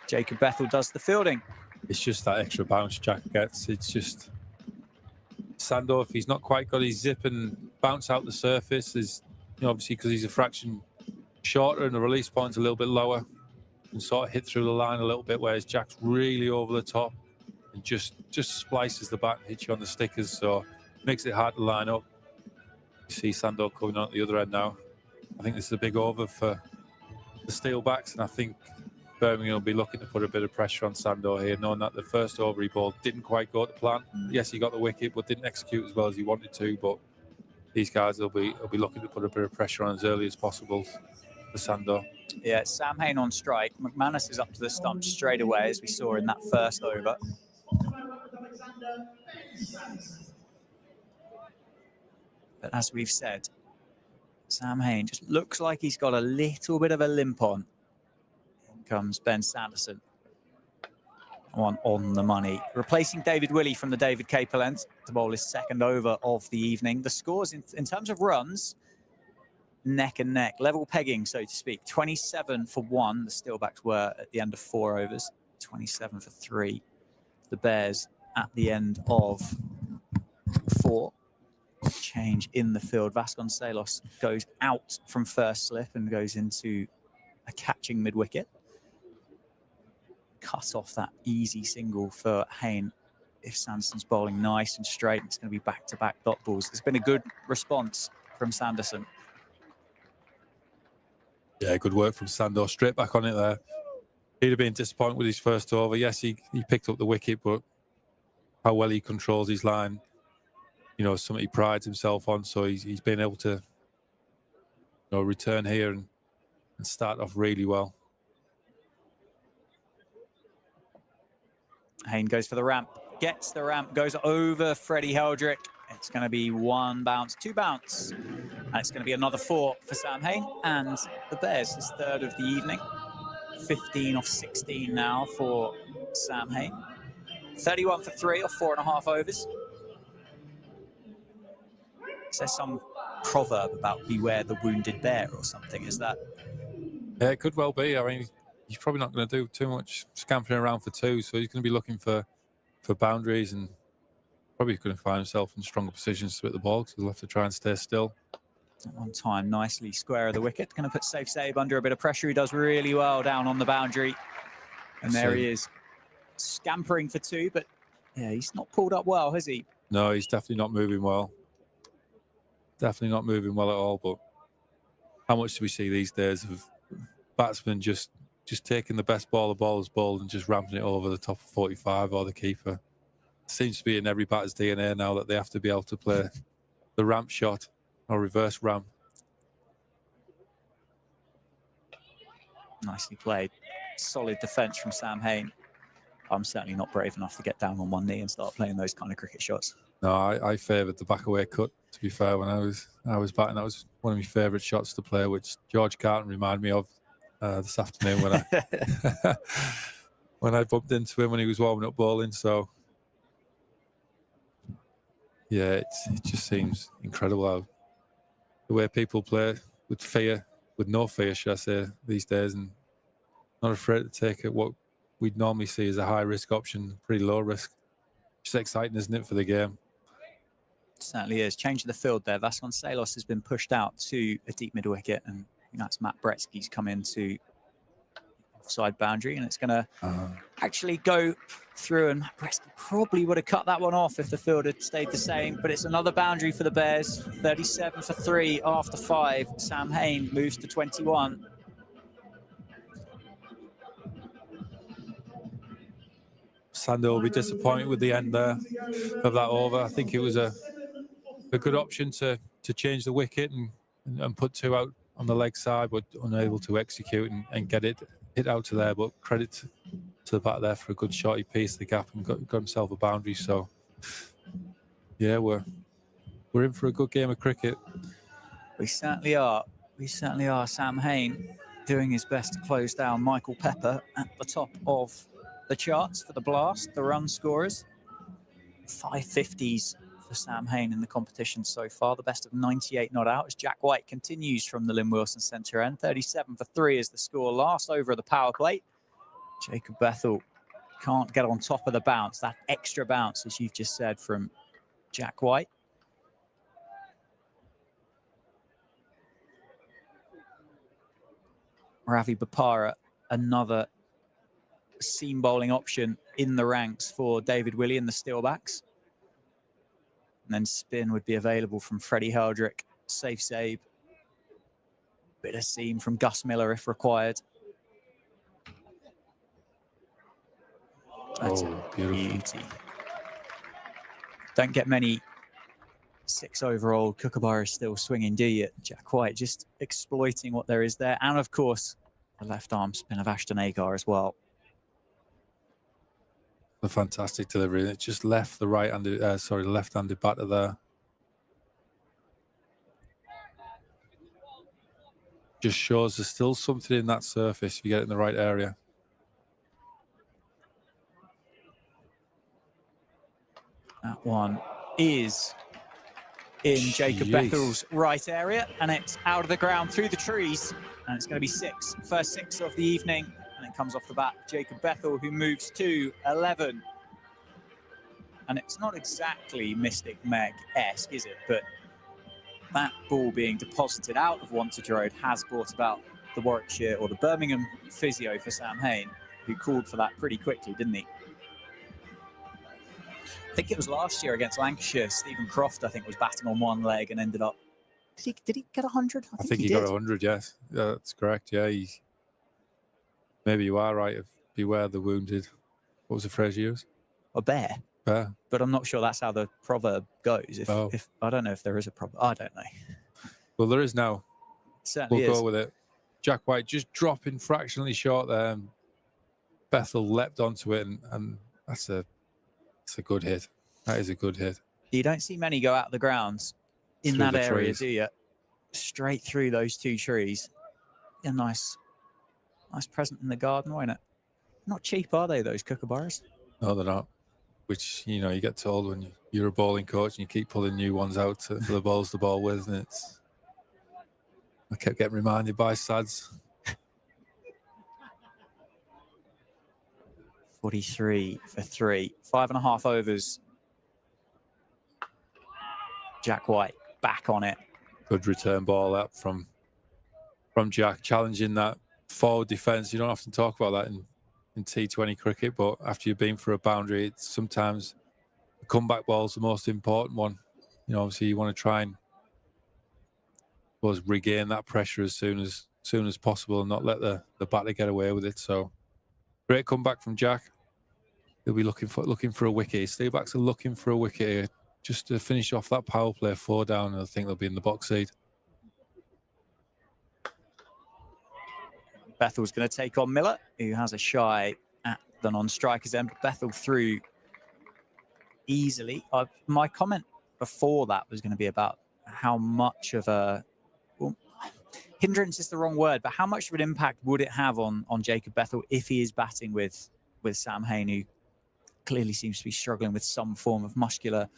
Jacob Bethel does the fielding. It's just that extra bounce Jack gets. It's just Sando, if he's not quite got his zip and bounce out the surface, is obviously because he's a fraction shorter and the release point's a little bit lower, and sort of hit through the line a little bit, whereas Jack's really over the top and just splices the bat and hits you on the stickers, so it makes it hard to line up. You see Sando coming on at the other end now. I think this is a big over for the Steelbacks, and I think Birmingham will be looking to put a bit of pressure on Sando here, knowing that the first over he bowled didn't quite go to plan. Yes, he got the wicket, but didn't execute as well as he wanted to. But these guys will be looking to put a bit of pressure on as early as possible for Sando. Yeah, Sam Hain on strike. McManus is up to the stump straight away, as we saw in that first over. But as we've said, Sam Hain just looks like he's got a little bit of a limp on. In comes Ben Sanderson. One on the money. Replacing David Willey from the David Capel end to bowl his 2nd over of the evening. The scores in terms of runs, neck and neck, level pegging, so to speak. 27 for 1, the Steelbacks were at the end of 4 overs. 27 for 3, the Bears at the end of 4. Change in the field. Vasconcelos goes out from first slip and goes into a catching mid-wicket. Cut off that easy single for Hain. If Sanderson's bowling nice and straight, it's going to be back-to-back dot balls. There's been a good response from Sanderson. Yeah, good work from Sando. Straight back on it there. He'd have been disappointed with his first over. Yes, he picked up the wicket, but how well he controls his line, something he prides himself on. So he's been able to return here and start off really well. Hain goes for the ramp, gets the ramp, goes over Freddie Heldrick. It's going to be 1 bounce, 2 bounce, and it's going to be another 4 for Sam Hain. And the Bears, his 3rd of the evening. 15 off 16 now for Sam Hain. 31 for 3 off 4.5 overs. Is there some proverb about beware the wounded bear or something? Is that? Yeah, it could well be. I mean, he's probably not going to do too much scampering around for 2, so he's going to be looking for boundaries and probably going to find himself in stronger positions to hit the ball because he'll have to try and stay still. At one time, nicely square of the wicket. Going to put Safe Save under a bit of pressure. He does really well down on the boundary. And there he is, scampering for 2, but yeah, he's not pulled up well, has he? No, he's definitely not moving well. Definitely not moving well at all, but how much do we see these days of batsmen just taking the best ball the bowler's bowled and just ramping it over the top of 45 or the keeper? It seems to be in every batter's DNA now that they have to be able to play the ramp shot or reverse ramp. Nicely played. Solid defence from Sam Hain. I'm certainly not brave enough to get down on one knee and start playing those kind of cricket shots. No, I favoured the back away cut, to be fair, when I was batting. That was one of my favourite shots to play, which George Carton reminded me of this afternoon when I when I bumped into him when he was warming up bowling. So yeah, it just seems incredible how the way people play with fear, with no fear, should I say, these days, and not afraid to take it what we'd normally see as a high risk option, pretty low risk. It's exciting, isn't it, for the game? Certainly is. Change of the field there. Vasconcelos has been pushed out to a deep mid wicket, and that's Matt Bretsky's come into offside boundary, and it's going to actually go through, and Matt Bretsky probably would have cut that one off if the field had stayed the same, but it's another boundary for the Bears. 37 for 3 after 5. Sam Hain moves to 21. Sando will be disappointed with the end there of that over. I think it was a good option to change the wicket and put 2 out on the leg side, but unable to execute and get it hit out to there. But credit to the batter there for a good shot. He pieced the gap and got himself a boundary. So yeah, we're in for a good game of cricket. We certainly are. We certainly are. Sam Hain doing his best to close down Michael Pepper at the top of the charts for the Blast, the run scorers. 550s for Sam Hain in the competition so far. The best of 98 not out as Jack White continues from the Lynn Wilson centre end. 37 for 3 is the score. Last over of the power plate. Jacob Bethel can't get on top of the bounce. That extra bounce, as you've just said, from Jack White. Ravi Bopara, another seam bowling option in the ranks for David Willey and the Steelbacks. And then spin would be available from Freddie Heldrick. Safe save. Bit of seam from Gus Miller if required. That's beautiful. Beauty. Don't get many 6-over-old Kookaburras still swinging, do you? Jack White just exploiting what there is there. And of course, the left arm spin of Ashton Agar as well. A fantastic delivery. It just left the left-handed batter there. Just shows there's still something in that surface if you get it in the right area. That one is in Jacob Bethel's right area, and it's out of the ground through the trees, and it's going to be 6. First 6 of the evening, and it comes off the bat. Jacob Bethel, who moves to 11. And it's not exactly Mystic Meg-esque, is it? But that ball being deposited out of Wantage Road has brought about the Warwickshire or the Birmingham physio for Sam Hain, who called for that pretty quickly, didn't he? I think it was last year against Lancashire. Stephen Croft, I think, was batting on one leg and ended up. Did he get 100? I think he got 100. Yes, that's correct. Yeah, maybe you are right. Beware the wounded. What was the phrase you used? A bear. Bear. But I'm not sure that's how the proverb goes. If I don't know if there is a proverb. I don't know. Well, there is now. It certainly we'll is. go with it. Jack White just dropping fractionally short there. Bethel leapt onto it, and that's a good hit. That is a good hit. You don't see many go out of the grounds in that area, do you? Straight through those 2 trees. A nice present in the garden, won't it? Not cheap, are they, those Kookaburras? No, they're not. Which, you get told when you're a bowling coach and you keep pulling new ones out for the bowls to bowl with, and I kept getting reminded by Sads. 43 for 3. 5.5 overs. Jack White back on it. Good return ball up from Jack, challenging that forward defence. You don't often talk about that in T20 cricket, but after you've been for a boundary, it's sometimes the comeback ball is the most important one. Obviously you want to try and regain that pressure as soon as possible and not let the batter get away with it. So great comeback from Jack. He'll be looking for a wicket. Steelbacks are looking for a wicket here just to finish off that power play 4 down, and I think they'll be in the box seat. Bethel's going to take on Miller, who has a shy at the non-striker's end. Bethel through easily. My comment before that was going to be about how much of a hindrance is the wrong word, but how much of an impact would it have on Jacob Bethel if he is batting with Sam Hain, who clearly seems to be struggling with some form of muscular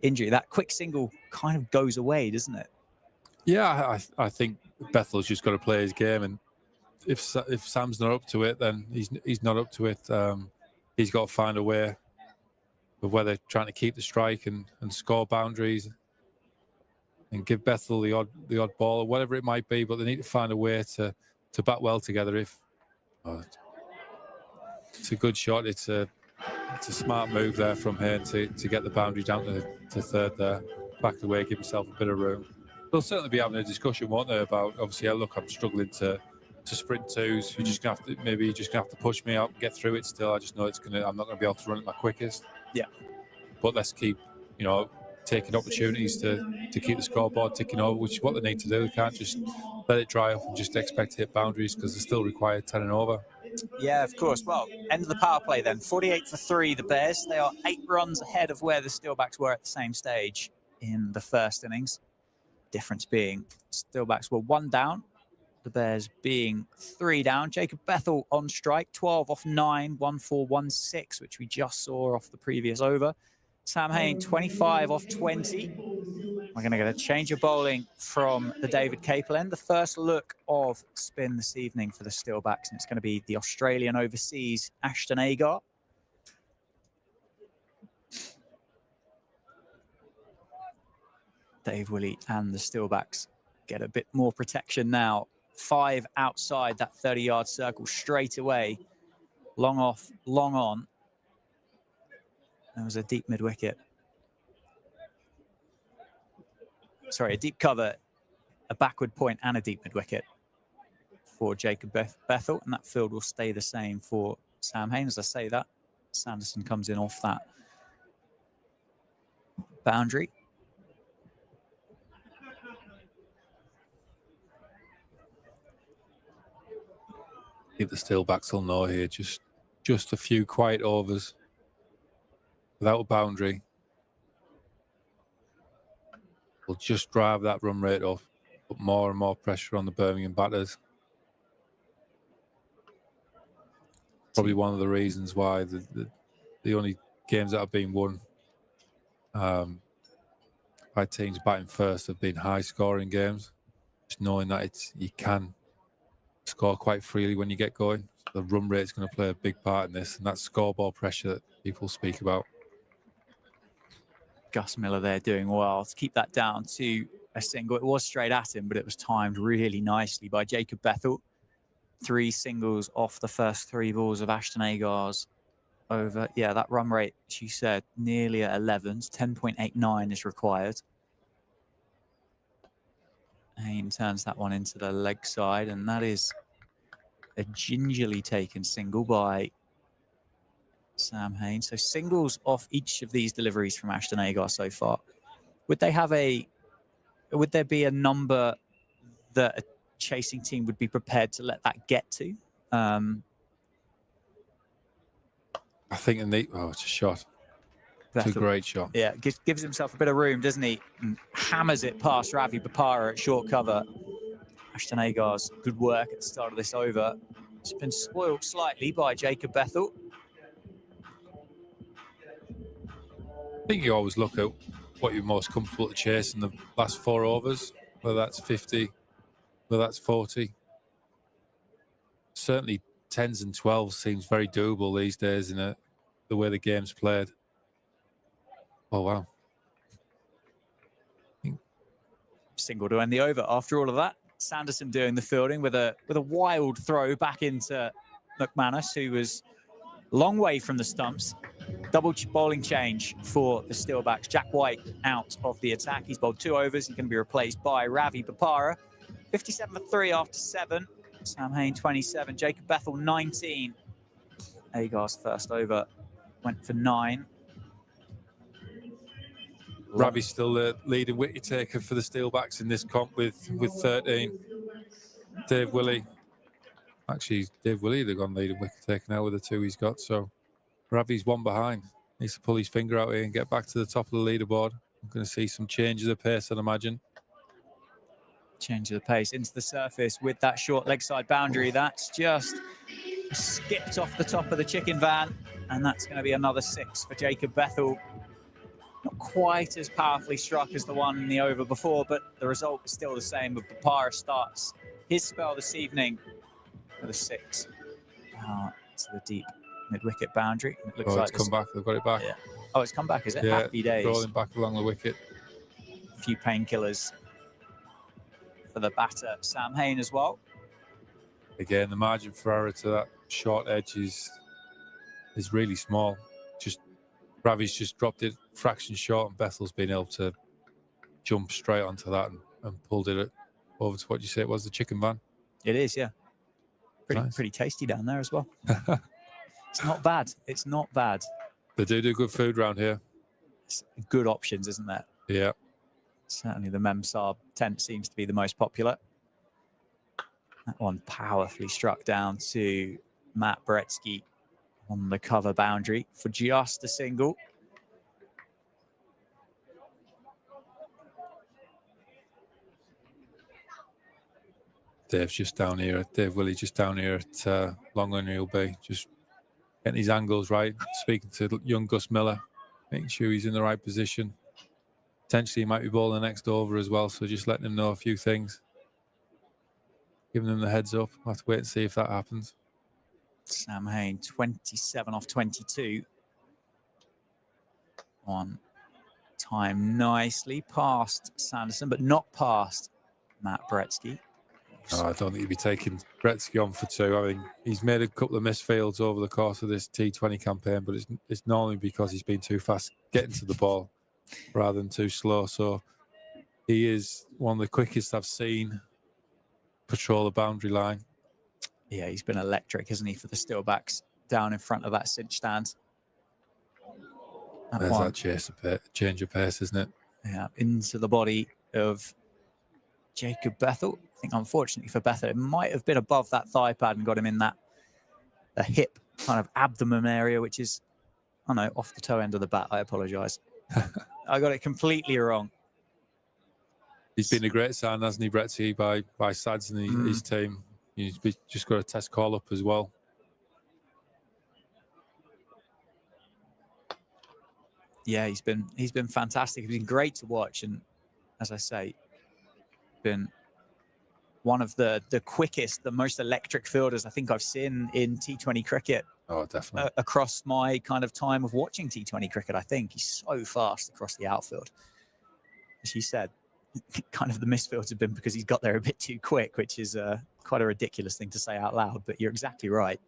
injury? That quick single kind of goes away, doesn't it? Yeah, I think Bethel's just got to play his game, and if Sam's not up to it, then he's not up to it. He's got to find a way of whether trying to keep the strike and score boundaries and give Bethel the odd ball or whatever it might be. But they need to find a way to bat well together. It's a good shot. It's a smart move there from here to get the boundary down to third there, back away, give himself a bit of room. They'll certainly be having a discussion, won't they, about obviously, look, I'm struggling to sprint 2s. You're just gonna have to push me out and get through it still. I just know I'm not gonna be able to run it my quickest. Yeah. But let's keep, taking opportunities to keep the scoreboard ticking over, which is what they need to do. They can't just let it dry up and just expect to hit boundaries, because they're still required 10 and over. Yeah, of course. Well, end of the power play then. 48 for 3, the Bears. They are 8 runs ahead of where the Steelbacks were at the same stage in the first innings. difference being Steelbacks were 1 down, the Bears being 3 down. Jacob Bethel on strike, 12 off 9, 1-4, 1-6, which we just saw off the previous over. Sam Hain, 25 off 20. We're going to get a change of bowling from the David Capel end. The first look of spin this evening for the Steelbacks, and it's going to be the Australian overseas Ashton Agar. Dave Willey and the Steelbacks get a bit more protection now. 5 outside that 30-yard circle straight away. Long off, long on. There was a deep mid-wicket. Sorry, a deep cover, a backward point and a deep mid-wicket for Jacob Bethel, and that field will stay the same for Sam Hain. As I say that, Sanderson comes in off that boundary. I think the Steelbacks will know here, just a few quiet overs without a boundary. We'll just drive that run rate up, put more and more pressure on the Birmingham batters. Probably one of the reasons why the only games that have been won by teams batting first have been high-scoring games. Just knowing that you can score quite freely when you get going. The run rate is going to play a big part in this, and that scoreboard pressure that people speak about. Gus Miller there doing well to keep that down to a single. It was straight at him, but it was timed really nicely by Jacob Bethel. 3 singles off the first 3 balls of Ashton Agar's over. Yeah, that run rate, she said, nearly at 11s. 10.89 is required. Hain turns that one into the leg side, and that is a gingerly taken single by Sam Hain. So singles off each of these deliveries from Ashton Agar so far. Would there be a number that a chasing team would be prepared to let that get to? I think it's a shot. It's a great shot. Yeah, gives himself a bit of room, doesn't he? And hammers it past Ravi Bopara at short cover. Ashton Agar's good work at the start of this over. It's been spoiled slightly by Jacob Bethel. I think you always look at what you're most comfortable to chase in the last 4 overs, whether that's 50, whether that's 40. Certainly 10s and 12s seems very doable these days in the way the game's played. Oh, wow. Single to end the over. After all of that, Sanderson doing the fielding with a wild throw back into McManus, who was a long way from the stumps. Double bowling change for the Steelbacks. Jack White out of the attack. He's bowled 2 overs. He's going to be replaced by Ravi Bopara. 57 for 3 after 7. Sam Hain 27. Jacob Bethel 19. Agar's first over went for 9. Ravi's still the leading wicket taker for the Steelbacks in this comp with 13. Dave Willey. Actually, Dave Willey, they've gone leading wicket taker now with the 2 he's got. So Ravi's 1 behind. Needs to pull his finger out here and get back to the top of the leaderboard. I'm going to see some change of the pace, I'd imagine. Change of the pace into the surface with that short leg side boundary. That's just skipped off the top of the chicken van. And that's going to be another 6 for Jacob Bethel. Not quite as powerfully struck as the one in the over before, but the result is still the same. But Bopara starts his spell this evening with a 6. To the deep mid-wicket boundary. And it looks like it's come back. They've got it back. Yeah. Oh, it's come back, is it? Yeah, Happy days. rolling back along the wicket. A few painkillers for the batter, Sam Hain, as well. Again, the margin for error to that short edge is really small. Ravi's just dropped it fraction short, and Bethel's been able to jump straight onto that and pulled it over to what you say it was, the chicken van. It is, yeah. Nice. Pretty tasty down there as well. It's not bad. It's not bad. They do good food around here. It's good options, isn't there? Yeah. Certainly the Memsar tent seems to be the most popular. That one powerfully struck down to Matt Bretsky on the cover boundary for just a single. Dave's just down here. Dave Willie just down here at Long Unreal Bay, just getting his angles right, speaking to young Gus Miller, making sure he's in the right position. Potentially he might be bowling the next over as well, so just letting him know a few things. Giving them the heads up. We'll have to wait and see if that happens. Sam Hain, 27 off 22. On time nicely past Sanderson, but not past Matt Bretsky. Oh, I don't think he'd be taking Bretsky on for 2. I mean, he's made a couple of misfields over the course of this T20 campaign, but it's normally because he's been too fast getting to the ball rather than too slow. So he is one of the quickest I've seen patrol the boundary line. Yeah, he's been electric, hasn't he, for the Steelbacks down in front of that cinch stand. There's that change of pace, isn't it? Yeah, into the body of Jacob Bethel. I think, unfortunately for Bethel, it might have been above that thigh pad and got him in the hip kind of abdomen area, which is, I know, off the toe end of the bat. I apologise. I got it completely wrong. He's been a great sign, hasn't he, Bretsky, by Sads and his team. He's just got a test call up as well. Yeah, he's been fantastic. He's been great to watch, and as I say, been one of the quickest, the most electric fielders I think I've seen in T20 cricket. Oh, definitely. Across my kind of time of watching T20 cricket, I think he's so fast across the outfield. As you said, kind of the misfields have been because he's got there a bit too quick, which is quite a ridiculous thing to say out loud, but you're exactly right.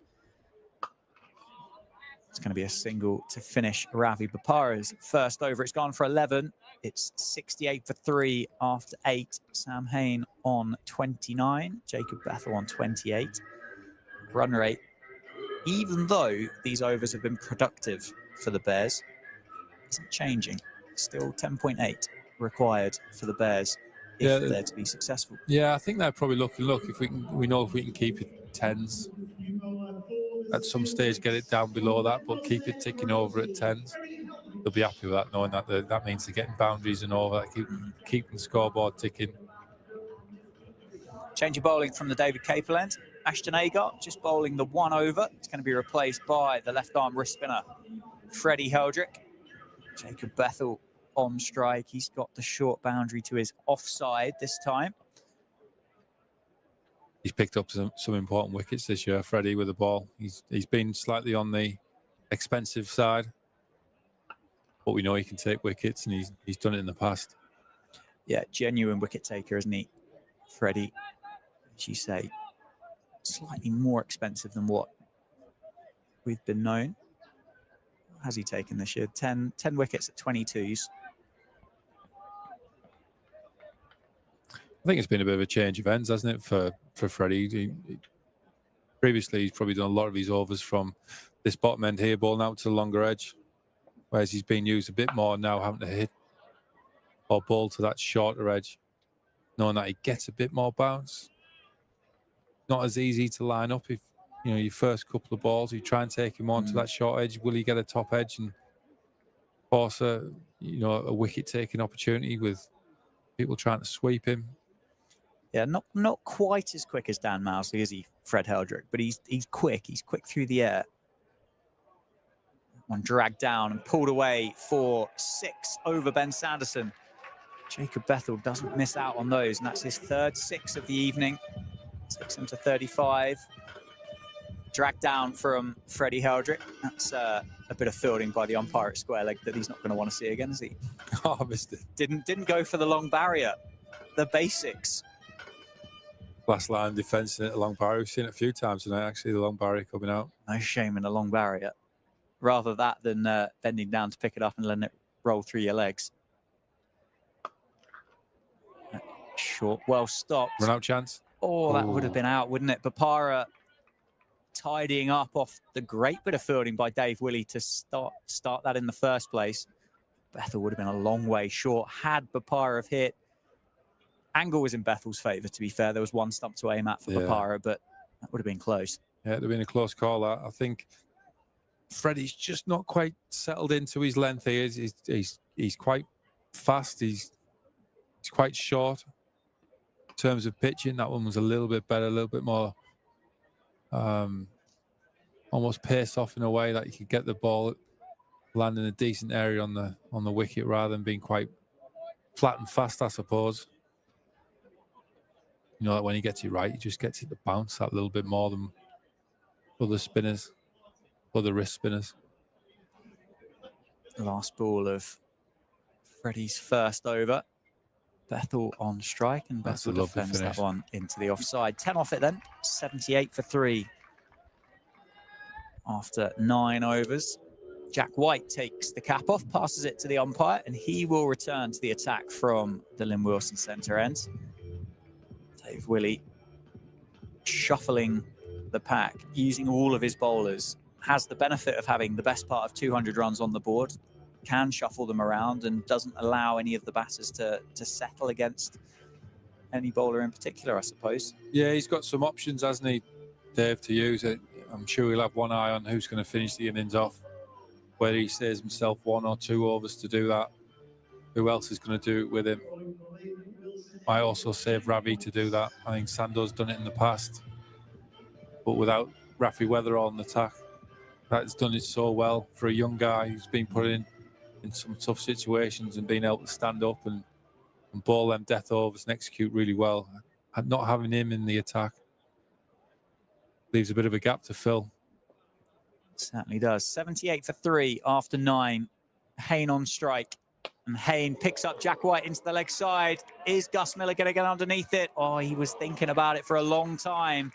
It's going to be a single to finish Ravi Bopara's first over. It's gone for 11. It's 68 for 3 after 8. Sam Hain on 29. Jacob Bethel on 28. Run rate, even though these overs have been productive for the Bears, isn't changing. Still 10.8 required for the Bears if they're to be successful. Yeah, I think they're probably looking. Look, if we can keep it 10s. At some stage, get it down below that, but keep it ticking over at 10s. They'll be happy with that, knowing that that means they're getting boundaries and over. Keeping the scoreboard ticking. Change of bowling from the David Capel end. Ashton Agar just bowling the 1 over. It's going to be replaced by the left-arm wrist spinner, Freddie Heldrick. Jacob Bethel on strike. He's got the short boundary to his offside this time. He's picked up some important wickets this year, Freddie, with the ball. He's been slightly on the expensive side, but we know he can take wickets, and he's done it in the past. Yeah, genuine wicket taker, isn't he, Freddie? As you say, slightly more expensive than what we've been known. What has he taken this year? 10 wickets at 22s. I think it's been a bit of a change of ends, hasn't it, for Freddie? Previously, he's probably done a lot of his overs from this bottom end here, bowling out to the longer edge, whereas he's been used a bit more now, having to hit or bowl to that shorter edge, knowing that he gets a bit more bounce. Not as easy to line up if, your first couple of balls, you try and take him on to that short edge. Will he get a top edge and force a wicket-taking opportunity with people trying to sweep him? Yeah, not quite as quick as Dan Mousley, is he, Fred Heldrick? But he's quick. He's quick through the air. One dragged down and pulled away for 6 over Ben Sanderson. Jacob Bethel doesn't miss out on those, and that's his third 6 of the evening. Takes him to 35. Dragged down from Freddie Heldrick. That's a bit of fielding by the umpire at square leg that he's not going to want to see again, is he? Oh, I missed it. Didn't go for the long barrier. The basics. Last line defence in it, a long barrier. We've seen it a few times tonight, actually, the long barrier coming out. No shame in a long barrier. Rather that than bending down to pick it up and letting it roll through your legs. Short, well stopped. Run out chance. Oh, that would have been out, wouldn't it? Bopara tidying up off the great bit of fielding by Dave Willie to start that in the first place. Bethel would have been a long way short had Bopara have hit. Angle was in Bethel's favour, to be fair. There was one stump to aim at for Bopara, but that would have been close. Yeah, it would have been a close call. I think Freddie's just not quite settled into his length here. He's quite fast. He's quite short. terms of pitching, that one was a little bit better, a little bit more almost pace off in a way that you could get the ball land in a decent area on the wicket rather than being quite flat and fast, I suppose. You know, like when he gets it right, he just gets it to bounce that little bit more than other spinners, other wrist spinners. Last ball of Freddie's first over. Bethel on strike, and Bethel defends that one into the offside. 10 off it then, 78 for 3 after 9 overs. Jack White takes the cap off, passes it to the umpire, and he will return to the attack from the Lynn Wilson centre end. Dave Willey shuffling the pack, using all of his bowlers, has the benefit of having the best part of 200 runs on the board, can shuffle them around and doesn't allow any of the batters to settle against any bowler in particular, I suppose. Yeah, he's got some options, hasn't he, Dave, to use it. I'm sure he'll have one eye on who's going to finish the innings off, whether he saves himself 1 or 2 overs to do that. Who else is going to do it with him? I also save Ravi to do that. I think Sando's done it in the past, but without Rafi Weatherall on the attack. That's done it so well for a young guy who's been put in some tough situations and being able to stand up and bowl them death overs and execute really well. And not having him in the attack leaves a bit of a gap to fill. Certainly does. 78 for 3 after 9. Hayne on strike. And Hayne picks up Jack White into the leg side. Is Gus Miller going to get underneath it? Oh, he was thinking about it for a long time.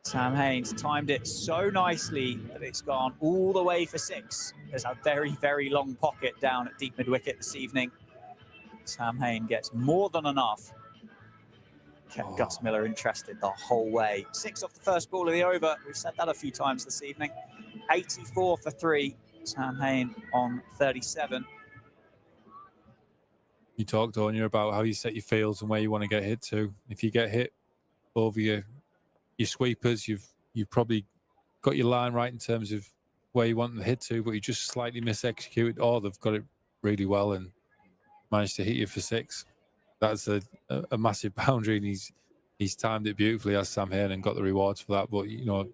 Sam Haynes timed it so nicely that it's gone all the way for 6. There's a very, very long pocket down at deep mid-wicket this evening. Sam Haynes gets more than enough. Kept Gus Miller interested the whole way. 6 off the first ball of the over. We've said that a few times this evening. 84 for 3. Sam Haynes on 37. You talked earlier about how you set your fields and where you want to get hit to. If you get hit over your sweepers, you've probably got your line right in terms of where you want them to hit to, but you just slightly mis-execute, or they've got it really well and managed to hit you for 6. That's a massive boundary, and he's timed it beautifully as Sam Hayne and got the rewards for that. But, you know,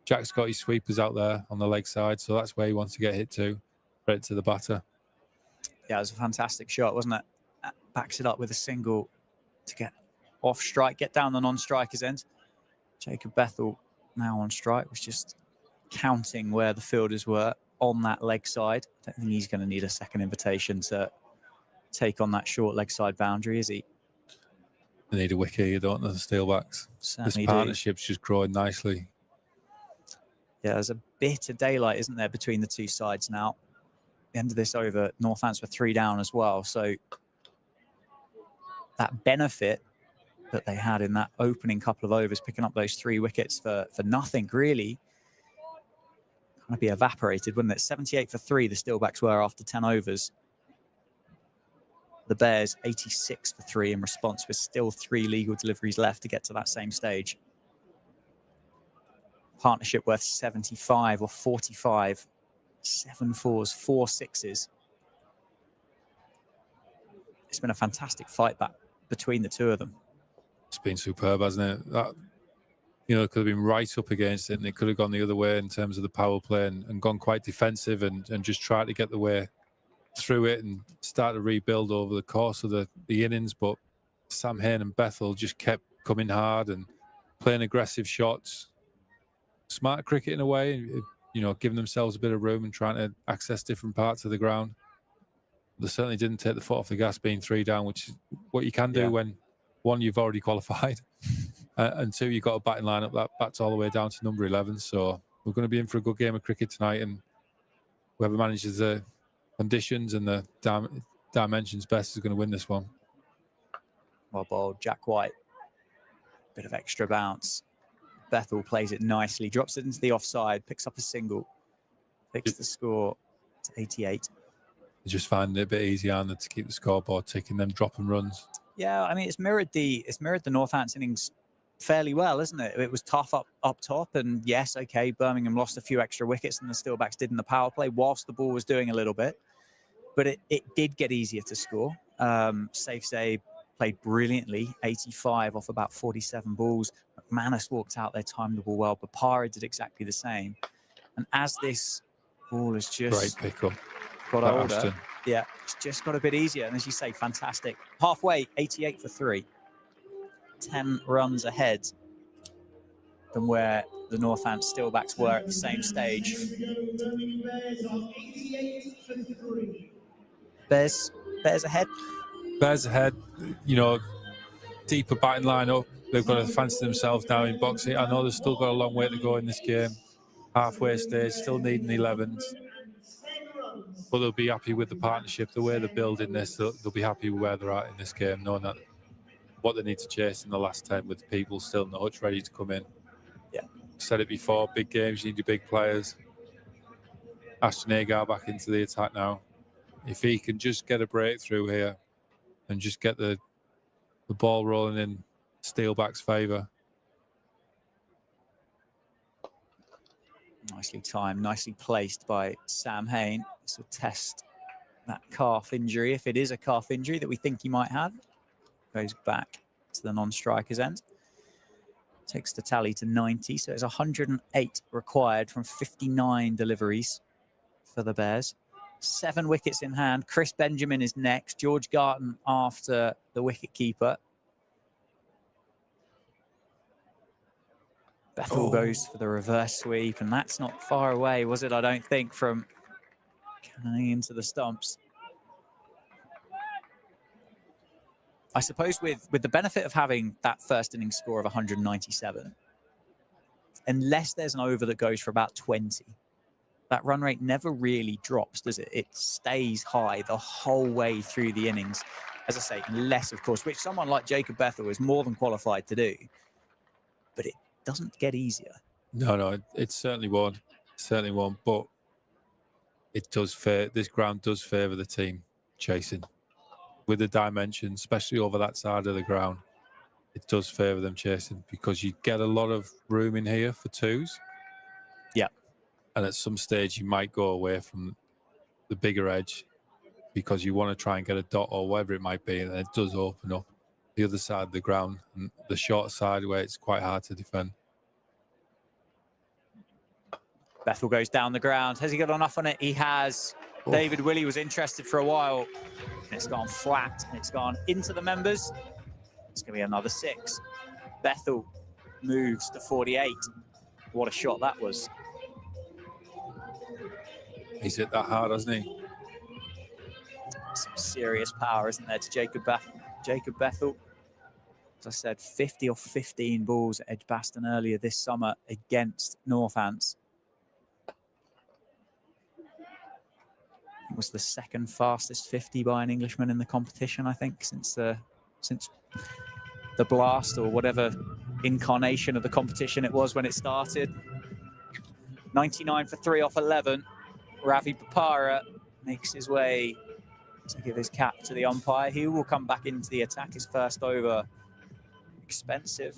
Jack's got his sweepers out there on the leg side, so that's where he wants to get hit to, right to the batter. Yeah, it was a fantastic shot, wasn't it? Backs it up with a single to get off strike, get down the non-striker's end. Jacob Bethel now on strike, was just counting where the fielders were on that leg side. I don't think he's going to need a second invitation to take on that short leg side boundary, is he? They need a wicket here, don't they, the Steelbacks? Certainly this partnership's just growing nicely. Yeah, there's a bit of daylight, isn't there, between the two sides now. At the end of this over, Northants were 3 down as well. So that benefit that they had in that opening couple of overs, picking up those 3 wickets for nothing, really, kind of be evaporated, wouldn't it? 78 for 3, the Steelbacks were after 10 overs. The Bears, 86 for 3 in response, with still 3 legal deliveries left to get to that same stage. Partnership worth 75 or 45. 7 fours, 4 sixes. It's been a fantastic fight back between the two of them. It's been superb, hasn't it? That, you know, it could have been right up against it, and it could have gone the other way in terms of the power play and gone quite defensive and just tried to get the way through it and start to rebuild over the course of the innings. But Sam Hayne and Bethel just kept coming hard and playing aggressive shots. Smart cricket in a way, you know, giving themselves a bit of room and trying to access different parts of the ground. They certainly didn't take the foot off the gas being 3 down, which is what you can do when, 1, you've already qualified, and 2, you've got a batting lineup that bats all the way down to number 11. So we're going to be in for a good game of cricket tonight, and whoever manages the conditions and the dimensions best is going to win this one. Well bowled, Jack White. Bit of extra bounce. Bethel plays it nicely, drops it into the offside, picks up a single, picks the score to 88. Just finding it a bit easier on to keep the scoreboard ticking, them dropping runs. Yeah, I mean, it's mirrored the Northants innings fairly well, isn't it? It was tough up top, and yes, okay, Birmingham lost a few extra wickets than the Steelbacks did in the power play, whilst the ball was doing a little bit, but it did get easier to score. Safe say played brilliantly, 85 off about 47 balls. McManus walked out there, timed the ball well. Papara did exactly the same. And as this ball has Great just pick up. got That older, Ashton. yeah, it's just got a bit easier. And as you say, fantastic. Halfway, 88 for 3. 10 runs ahead than where the Northants Steelbacks were at the same stage. Bears ahead. Bears ahead, deeper batting lineup. They've got to fancy themselves now in boxing. I know they've still got a long way to go in this game. Halfway stage, still needing 11s. But they'll be happy with the partnership, the way they're building this. They'll be happy with where they're at in this game, knowing that what they need to chase in the last 10 with people still in the hutch ready to come in. Yeah. Said it before, big games, you need your big players. Ashton Agar back into the attack now. If he can just get a breakthrough here and just get the ball rolling in Steelbacks' favour. Nicely timed, nicely placed by Sam Hain. This will test that calf injury, if it is a calf injury that we think he might have. Goes back to the non-striker's end. Takes the tally to 90, so it's 108 required from 59 deliveries for the Bears. 7 wickets in hand. Chris Benjamin is next. George Garton after the wicketkeeper. Bethel goes for the reverse sweep, and that's not far away, was it? I don't think, from cannoning into the stumps. I suppose with the benefit of having that first innings score of 197, unless there's an over that goes for about 20, that run rate never really drops, does it? It stays high the whole way through the innings. As I say, unless, of course, which someone like Jacob Bethel is more than qualified to do, but it doesn't get easier. No, it certainly won't. Certainly won't. But it does this ground does favour the team chasing. With the dimension, especially over that side of the ground, it does favour them chasing because you get a lot of room in here for twos. Yeah. And at some stage, you might go away from the bigger edge because you want to try and get a dot or whatever it might be. And it does open up the other side of the ground and the short side where it's quite hard to defend. Bethel goes down the ground. Has he got enough on it? He has. Oh. David Willey was interested for a while. And it's gone flat. And it's gone into the members. It's going to be another 6. Bethel moves to 48. What a shot that was. He's hit that hard, hasn't he? Some serious power, isn't there, to Jacob Bethel. As I said, 50 or 15 balls at Edgbaston earlier this summer against Northants. It was the second fastest 50 by an Englishman in the competition, I think, since the blast or whatever incarnation of the competition it was when it started. 99 for 3 off 11. Ravi Papara makes his way to give his cap to the umpire. He will come back into the attack. His first over, expensive,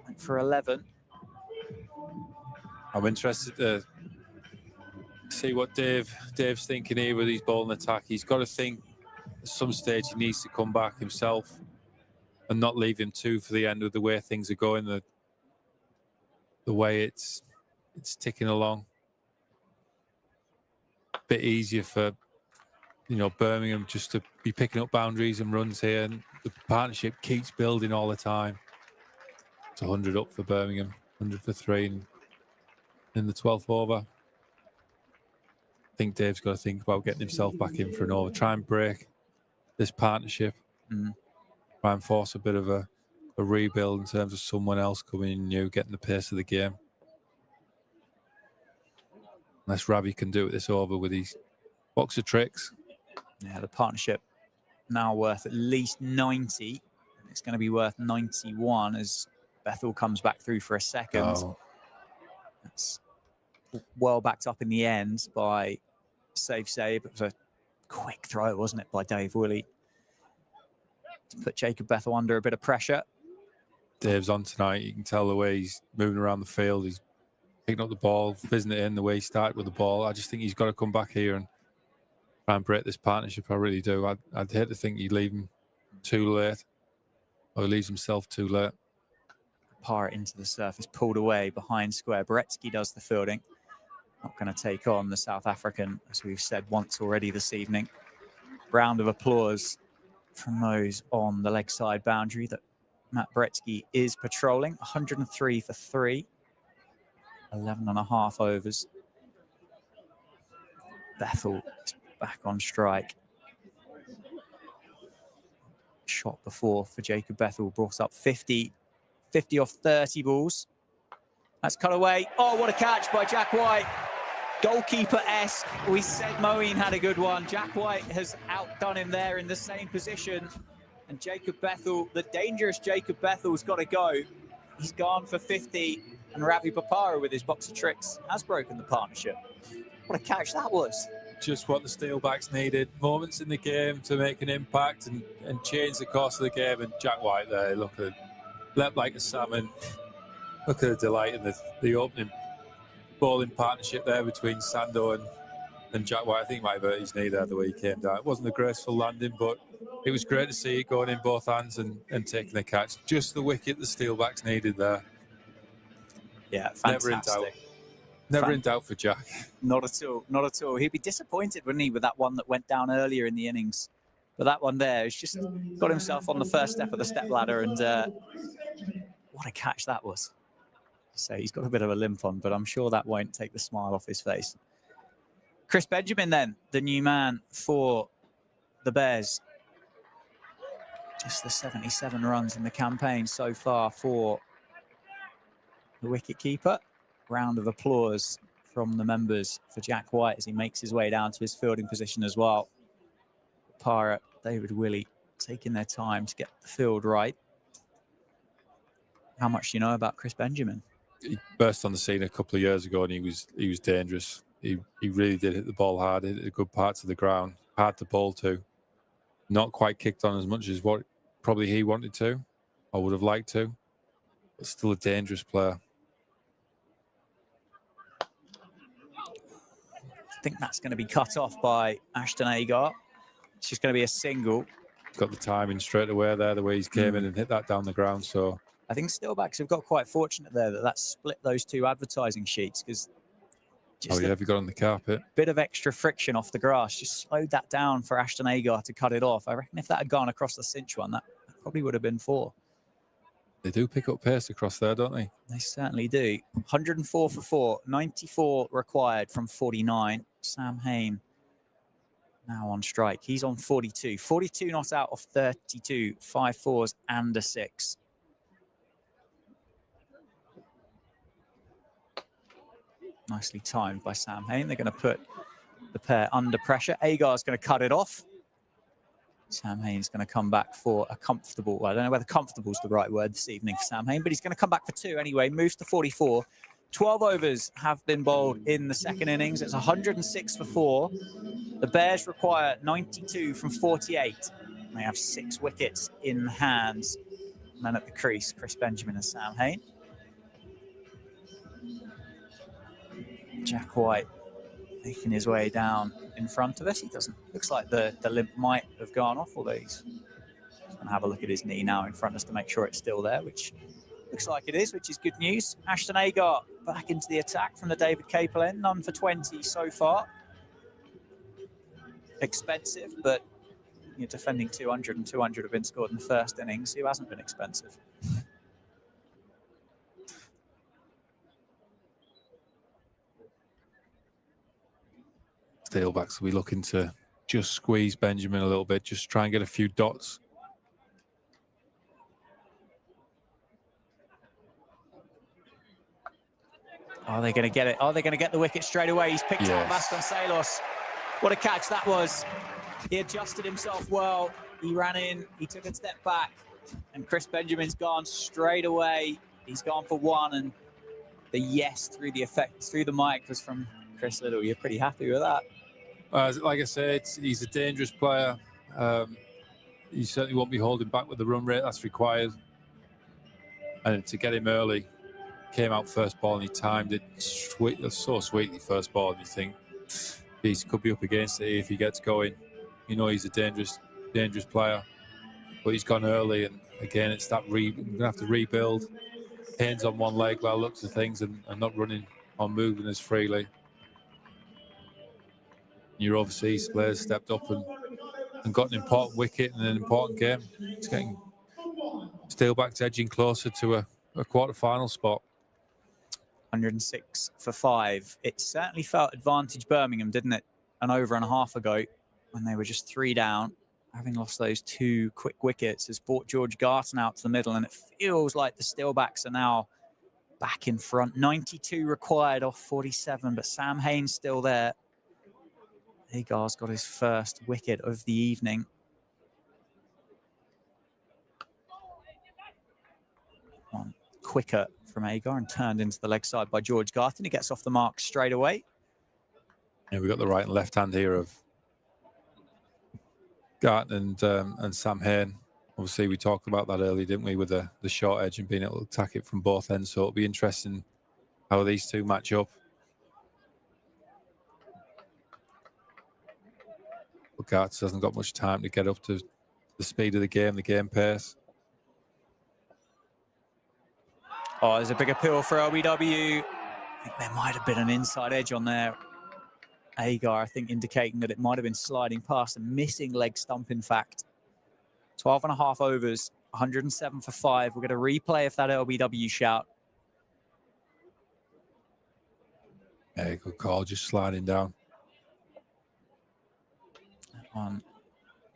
went for 11. I'm interested to see what Dave's thinking here with his bowling attack. He's got to think at some stage he needs to come back himself and not leave him 2 for the end of the way things are going, the way it's ticking along. A bit easier for Birmingham just to be picking up boundaries and runs here, and the partnership keeps building all the time. It's 100 up for Birmingham, 100 for 3 in the 12th over. I think Dave's got to think about getting himself back in for an over, try and break this partnership, try and force a bit of a rebuild in terms of someone else coming in new, getting the pace of the game. Unless Ravi can do it this over with his box of tricks. Yeah, the partnership now worth at least 90. And it's going to be worth 91 as Bethel comes back through for a second. Oh. That's well backed up in the end by save. It was a quick throw, wasn't it, by Dave Willey to put Jacob Bethel under a bit of pressure. Dave's on tonight. You can tell the way he's moving around the field. He's picking up the ball, fizzing it in, the way he started with the ball. I just think he's got to come back here and try and break this partnership. I really do. I'd hate to think he'd leave him too late, or he leaves himself too late. Pirate into the surface, pulled away behind square. Beretsky does the fielding. Not going to take on the South African, as we've said once already this evening. Round of applause from those on the leg side boundary that Matt Beretsky is patrolling. 103 for 3. 11 and a half overs. Bethel is back on strike. Shot before for Jacob Bethel, brought up 50 off 30 balls. That's cut away. Oh, what a catch by Jack White. Goalkeeper-esque. We said Moeen had a good one. Jack White has outdone him there in the same position. And Jacob Bethel, the dangerous Jacob Bethel's got to go. He's gone for 50. And Ravi Papara with his box of tricks has broken the partnership. What a catch that was. Just what the Steelbacks needed. Moments in the game to make an impact and change the course of the game. And Jack White there, look at it. Leapt like a salmon. Look at the delight in the opening bowling partnership there between Sando and Jack White. I think he might have hurt his knee there the way he came down. It wasn't a graceful landing, but it was great to see it going in both hands and taking the catch. Just the wicket the Steelbacks needed there. Yeah, fantastic. Never in doubt for Jack. Not at all. Not at all. He'd be disappointed, wouldn't he, with that one that went down earlier in the innings. But that one there has just got himself on the first step of the step ladder, and what a catch that was. So he's got a bit of a limp on, but I'm sure that won't take the smile off his face. Chris Benjamin then, the new man for the Bears. Just the 77 runs in the campaign so far for the wicketkeeper. Round of applause from the members for Jack White as he makes his way down to his fielding position as well. Pirate, David Willey taking their time to get the field right. How much do you know about Chris Benjamin? He burst on the scene a couple of years ago and he was dangerous. He really did hit the ball hard, hit a good part to the ground, hard to bowl to. Not quite kicked on as much as what probably he wanted to or would have liked to, but still a dangerous player. I think that's going to be cut off by Ashton Agar. It's just going to be a single. Got the timing straight away there, the way he's came in and hit that down the ground. So I think Steelbacks have got quite fortunate there that split those two advertising sheets, because have you got on the carpet? Bit of extra friction off the grass just slowed that down for Ashton Agar to cut it off. I reckon if that had gone across the cinch one, that probably would have been 4. They do pick up pace across there, don't they? They certainly do. 104 for 4, 94 required from 49. Sam Hain now on strike. He's on 42. 42 not out of 32. 5 fours and a 6. Nicely timed by Sam Hain. They're going to put the pair under pressure. Agar's going to cut it off. Sam Hain's going to come back for a comfortable, well, I don't know whether comfortable is the right word this evening for Sam Hain, but he's going to come back for 2 anyway, moves to 44. 12 overs have been bowled in the second innings. It's 106 for 4. The Bears require 92 from 48. They have 6 wickets in hands. And then at the crease, Chris Benjamin and Sam Hain. Jack White making his way down in front of us. He doesn't, looks like the limp might have gone off, although he's going to have a look at his knee now in front of us to make sure it's still there, which looks like it is, which is good news. Ashton Agar back into the attack from the David Capel end. None for 20 so far. Expensive, but you're defending 200 and 200 have been scored in the first innings. Who hasn't been expensive? Steelbacks will be looking to just squeeze Benjamin a little bit, just try and get a few dots. Are they going to get it? Are they going to get the wicket straight away? He's picked out Vasconcelos. What a catch that was. He adjusted himself well. He ran in, he took a step back, and Chris Benjamin's gone straight away. He's gone for 1, and the yes through the mic was from Chris Little. You're pretty happy with that? Like I said, he's a dangerous player. He certainly won't be holding back with the run rate that's required. And to get him early, came out first ball and he timed it so sweetly first ball. And you think, he could be up against it if he gets going. You know he's a dangerous player. but he's gone early, and again, it's that we're going to have to rebuild. Hands on one leg by the looks of things, and not running or moving as freely. Your overseas players stepped up and got an important wicket in an important game. It's getting Steelbacks edging closer to a quarter-final spot. 106 for 5. It certainly felt advantage Birmingham, didn't it? An over and a half ago when they were just 3 down, having lost those 2 quick wickets, has brought George Garton out to the middle, and it feels like the Steelbacks are now back in front. 92 required off 47, but Sam Hain's still there. Agar's got his first wicket of the evening. One quicker from Agar and turned into the leg side by George Garton. He gets off the mark straight away. Yeah, we've got the right and left hand here of Garton and Sam Hain. Obviously, we talked about that earlier, didn't we, with the short edge and being able to attack it from both ends. So it'll be interesting how these two match up. But Garton hasn't got much time to get up to the speed of the game pace. Oh, there's a big appeal for LBW. I think there might have been an inside edge on there. Agar, I think, indicating that it might have been sliding past a missing leg stump, in fact. 12 and a half overs, 107 for 5. We're going to replay of that LBW shout. Yeah, good call, just sliding down. On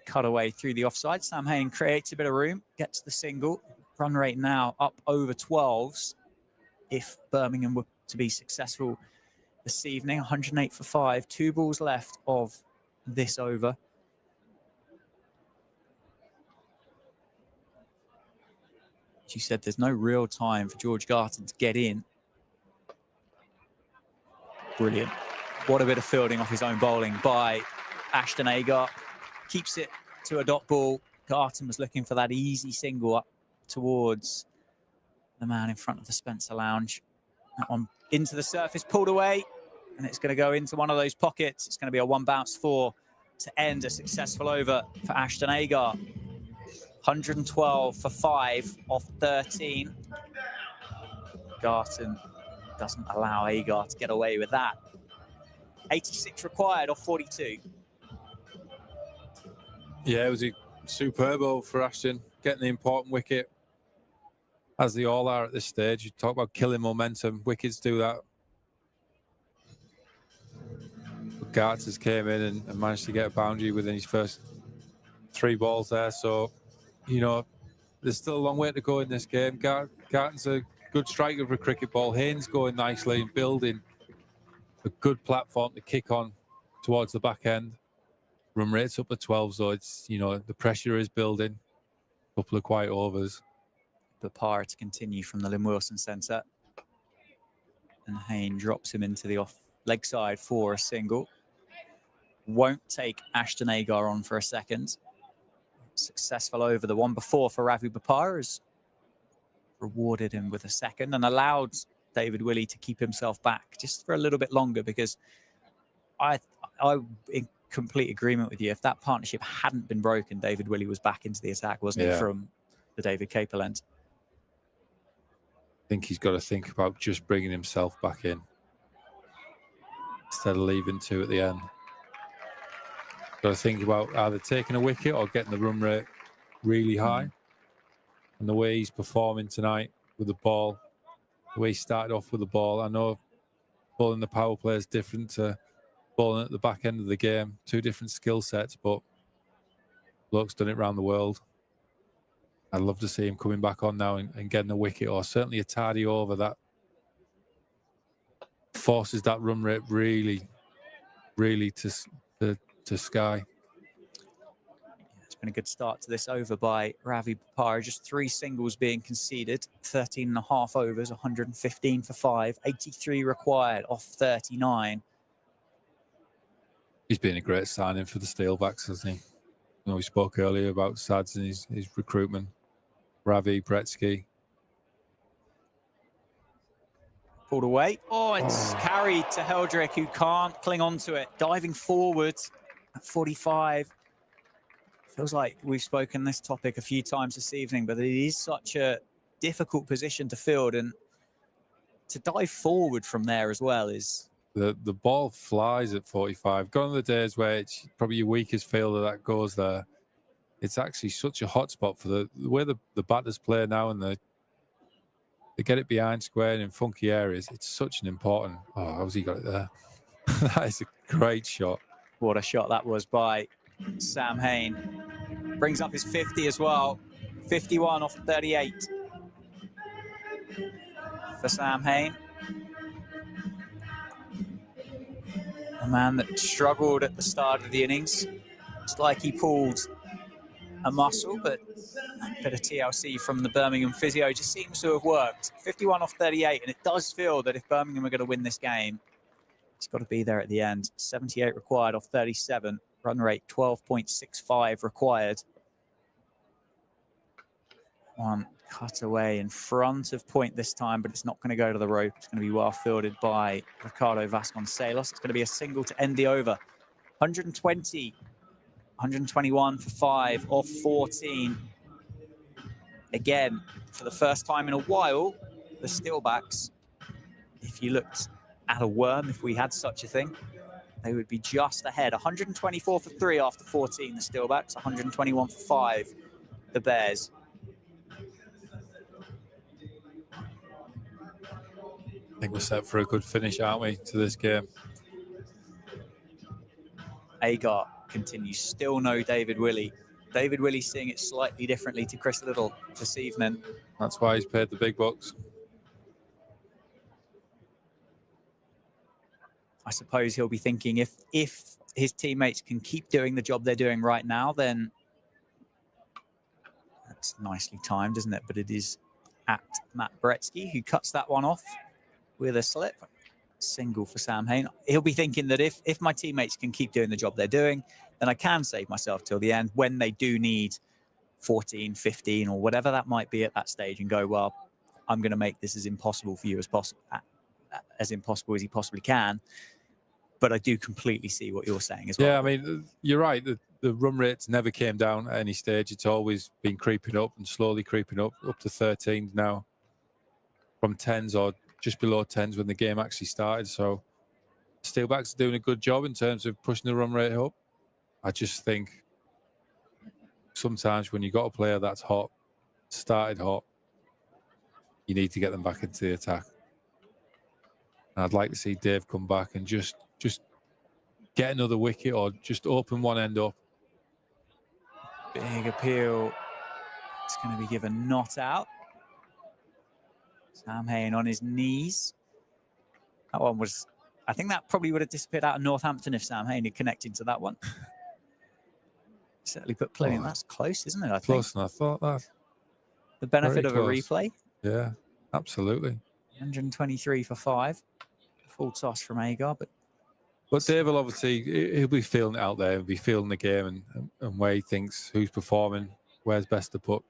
cut away through the offside. Sam Hain creates a bit of room, gets the single. Run rate now up over 12s. If Birmingham were to be successful this evening, 108 for 5. 2 balls left of this over. As you said, there's no real time for George Garton to get in. Brilliant. What a bit of fielding off his own bowling by Ashton Agar. Keeps it to a dot ball. Garton was looking for that easy single up towards the man in front of the Spencer Lounge. That one into the surface, pulled away, and it's going to go into one of those pockets. It's going to be a 1 bounce 4 to end a successful over for Ashton Agar. 112 for 5 off 13. Garton doesn't allow Agar to get away with that. 86 required off 42. Yeah, it was a superb over for Ashton, getting the important wicket, as they all are at this stage. You talk about killing momentum. Wickets do that. But Garters came in and managed to get a boundary within his first 3 balls there. So, you know, there's still a long way to go in this game. Garton's a good striker for a cricket ball. Hain's going nicely and building a good platform to kick on towards the back end. Run rate's up at 12, so it's, you know, the pressure is building. A couple of quiet overs. Bapar to continue from the Lynn Wilson centre. And Hain drops him into the off leg side for a single. Won't take Ashton Agar on for a second. Successful over. The one before for Ravi Bapar has rewarded him with a second and allowed David Willey to keep himself back just for a little bit longer, because I in complete agreement with you. If that partnership hadn't been broken, David Willey was back into the attack, wasn't he, from the David Caper lens? I think he's got to think about just bringing himself back in instead of leaving 2 at the end. Got to think about either taking a wicket or getting the run rate really high. And the way he's performing tonight with the ball, the way he started off with the ball, I know bowling the power play is different to bowling at the back end of the game. 2 different skill sets, but bloke's done it around the world. I'd love to see him coming back on now and getting a wicket, or certainly a tidy over that forces that run rate really to sky. It's been a good start to this over by Ravi Bapar. Just 3 singles being conceded. 13 and a half overs, 115 for 5. 83 required off 39. He's been a great signing for the Steelbacks, hasn't he? You know, we spoke earlier about Sads and his recruitment. Ravi, Bretsky. Pulled away. Oh, it's carried to Heldrick, who can't cling on to it. Diving forward at 45. Feels like we've spoken this topic a few times this evening, but it is such a difficult position to field, and to dive forward from there as well is... The ball flies at 45. Gone are the days where it's probably your weakest fielder that goes there. It's actually such a hot spot for the way the batters play now, and they get it behind square and in funky areas. It's such an important... Oh, how's he got it there? That is a great shot. What a shot that was by Sam Hain. Brings up his 50 as well. 51 off 38 for Sam Hain. A man that struggled at the start of the innings. It's like he pulled a muscle, but a bit of TLC from the Birmingham physio just seems to have worked. 51 off 38, and it does feel that if Birmingham are going to win this game, it's got to be there at the end. 78 required off 37. Run rate 12.65 required. One cut away in front of point this time, but it's not going to go to the rope. It's going to be well fielded by Ricardo Vasconcelos. It's going to be a single to end the over. 120, 121 for 5 off 14. Again, for the first time in a while, the Steelbacks, if you looked at a worm, if we had such a thing, they would be just ahead. 124 for 3 after 14, the Steelbacks. 121 for 5, the Bears. I think we're set for a good finish, aren't we, to this game? Agar continues. Still no David Willey. David Willey seeing it slightly differently to Chris Little this evening. That's why he's paid the big bucks. I suppose he'll be thinking if his teammates can keep doing the job they're doing right now, then that's nicely timed, isn't it? But it is at Matt Beretsky who cuts that one off with a slip. Single for Sam Hain. He'll be thinking that if my teammates can keep doing the job they're doing, then I can save myself till the end when they do need 14, 15 or whatever that might be at that stage, and go, well, I'm going to make this as impossible for you as possible, as impossible as he possibly can. But I do completely see what you're saying as well. Yeah, I mean, you're right. The run rates never came down at any stage. It's always been creeping up and slowly creeping up to 13s now, from 10s or just below 10s when the game actually started. So Steelbacks are doing a good job in terms of pushing the run rate up. I just think sometimes when you've got a player that's hot, started hot, you need to get them back into the attack. And I'd like to see Dave come back and just get another wicket or just open one end up. Big appeal. It's going to be given not out. Sam Hain on his knees. That one was... I think that probably would have disappeared out of Northampton if Sam Hain had connected to that one. Certainly put plenty. That's close, isn't it? I think. Close than I thought. That. The benefit Very of close. a replay. Yeah, absolutely. 123 for 5. Full toss from Agar, but Dave will obviously, he'll be feeling it out there. He'll be feeling the game and where he thinks who's performing, where's best to put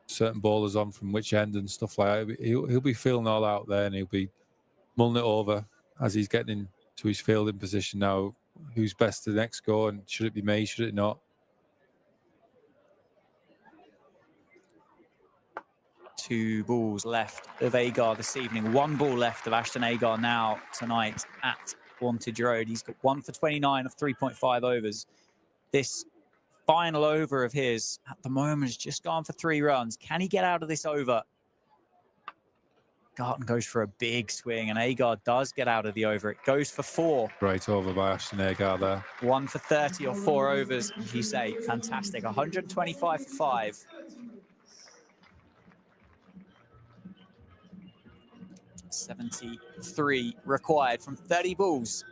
certain bowlers on from which end and stuff like that. He'll be feeling all out there, and he'll be mulling it over as he's getting into his fielding position now. Who's best to the next go, and should it be me, should it not? Two balls left of Agar this evening. One ball left of Ashton Agar now tonight at Wantage Road. He's got 1 for 29 of 3.5 overs. This final over of his at the moment has just gone for 3 runs. Can he get out of this over? Garton goes for a big swing, and Agar does get out of the over. It goes for 4. Great over by Ashton Agar there. 1 for 30 or 4 overs, as you say. Fantastic. 125 for 5. $73 required from 30 balls.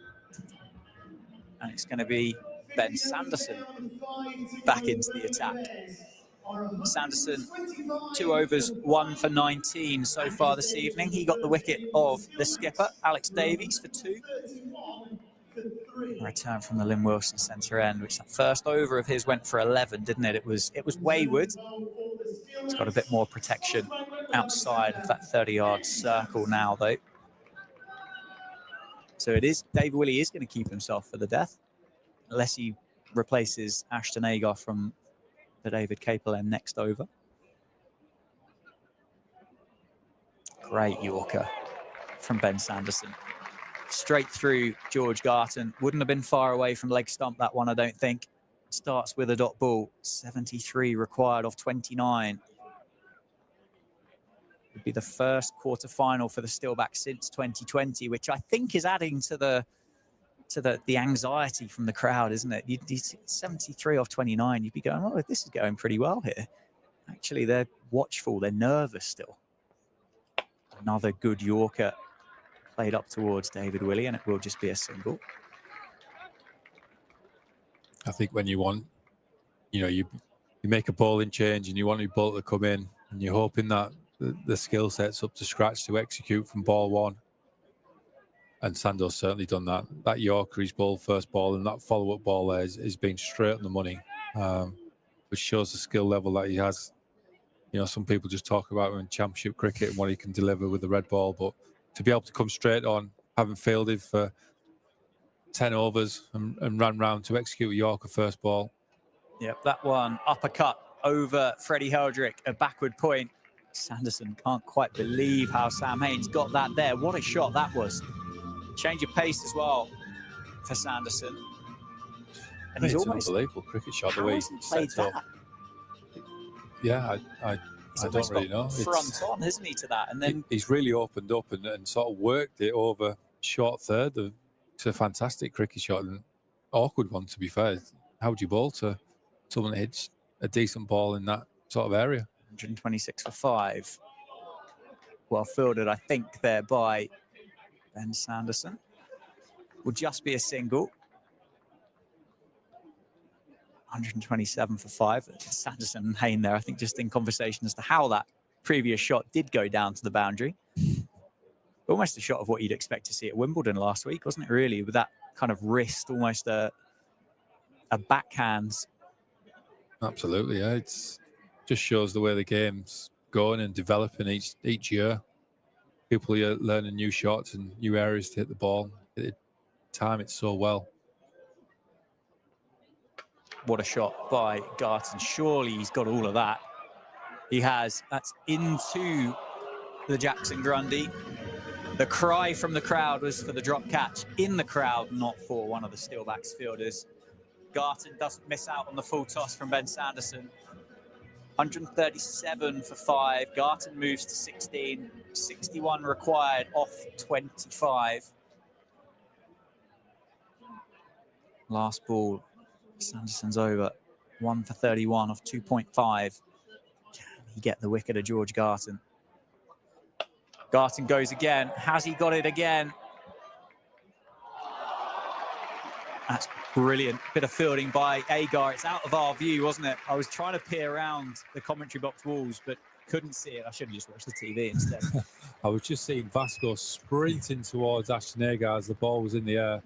And it's going to be Ben Sanderson back into the attack. Sanderson, 2 overs, 1 for 19 so far this evening. He got the wicket of the skipper, Alex Davies, for 2. A return from the Lynn Wilson centre end, which that first over of his went for 11, didn't it? It was wayward. It's got a bit more protection outside of that 30-yard circle now, though. So it is, David Willey is going to keep himself for the death, unless he replaces Ashton Agar from the David Capel end next over. Great Yorker from Ben Sanderson. Straight through George Garton. Wouldn't have been far away from leg stump, that one, I don't think. Starts with a dot ball. 73 required off 29. Would be the first quarter-final for the Steelbacks since 2020, which I think is adding to the anxiety from the crowd, isn't it? You 73 off 29, you'd be going, oh, this is going pretty well here. Actually, they're watchful, they're nervous still. Another good Yorker played up towards David Willey, and it will just be a single. I think when you want, you make a bowling change and you want your ball to come in, and you're hoping that the skill set's up to scratch to execute from ball one. And Sando's certainly done that. That Yorker, his ball, first ball, and that follow-up ball there is being straight on the money, which shows the skill level that he has. Some people just talk about him in championship cricket and what he can deliver with the red ball, but to be able to come straight on, having fielded for 10 overs and ran round to execute a Yorker first ball. Yep, that one, uppercut over Freddie Heldrick, a backward point. Sanderson can't quite believe how Sam Haines got that there. What a shot that was. Change of pace as well for Sanderson. And he's almost an unbelievable cricket shot, the way he played that. Up. Yeah, I don't really know. Front on, isn't he, to that? And then he's really opened up and sort of worked it over short third. It's a fantastic cricket shot, and awkward one, to be fair. How would you bowl to someone that hits a decent ball in that sort of area? 126 for 5. Well fielded, I think, there by Ben Sanderson. Will just be a single. 127 for 5. Sanderson and Hayne there, I think, just in conversation as to how that previous shot did go down to the boundary. Almost a shot of what you'd expect to see at Wimbledon last week, wasn't it, really? With that kind of wrist, almost a backhand. Absolutely, yeah. It's just shows the way the game's going and developing each year. People are learning new shots and new areas to hit the ball. Time it so well. What a shot by Garton. Surely he's got all of that. He has. That's into the Jackson Grundy. The cry from the crowd was for the drop catch in the crowd, not for one of the Steelbacks fielders. Garton doesn't miss out on the full toss from Ben Sanderson. 137 for 5. Garton moves to 16. 61 required off 25. Last ball. Sanderson's over. 1 for 31 off 2.5. Can he get the wicket of George Garton? Garton goes again. Has he got it again? That's brilliant. Bit of fielding by Agar. It's out of our view, wasn't it? I was trying to peer around the commentary box walls, but couldn't see it. I should have just watched the TV instead. I was just seeing Vasco sprinting towards Ashton Agar as the ball was in the air.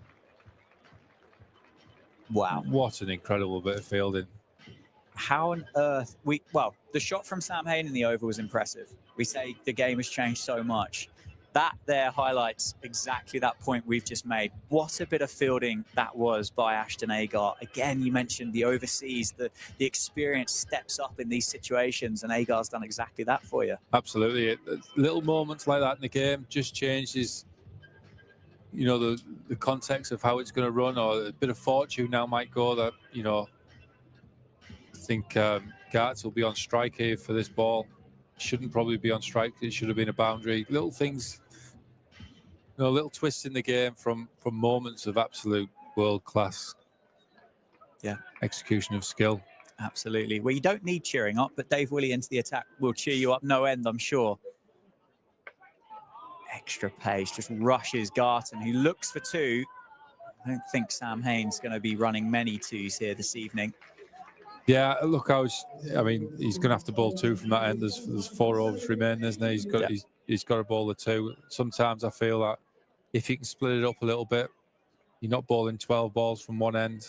Wow. What an incredible bit of fielding. How on earth... Well, the shot from Sam Hain in the over was impressive. We say the game has changed so much. That there highlights exactly that point we've just made. What a bit of fielding that was by Ashton Agar. Again, you mentioned the overseas, the experience steps up in these situations, and Agar's done exactly that for you. Absolutely. Little moments like that in the game just changes, the context of how it's going to run, or a bit of fortune now might go that, I think Gartz will be on strike here for this ball. Shouldn't probably be on strike. It should have been a boundary. Little things, little twists in the game from moments of absolute world-class execution of skill. Absolutely. Well, you don't need cheering up, but Dave Willey into the attack will cheer you up no end, I'm sure. Extra pace, just rushes Garton, who looks for 2. I don't think Sam Hain's going to be running many 2s here this evening. Yeah, look, he's going to have to bowl 2 from that end. There's 4 overs remaining, isn't there? He's got to bowl the 2. Sometimes I feel that if you can split it up a little bit, you're not bowling 12 balls from one end.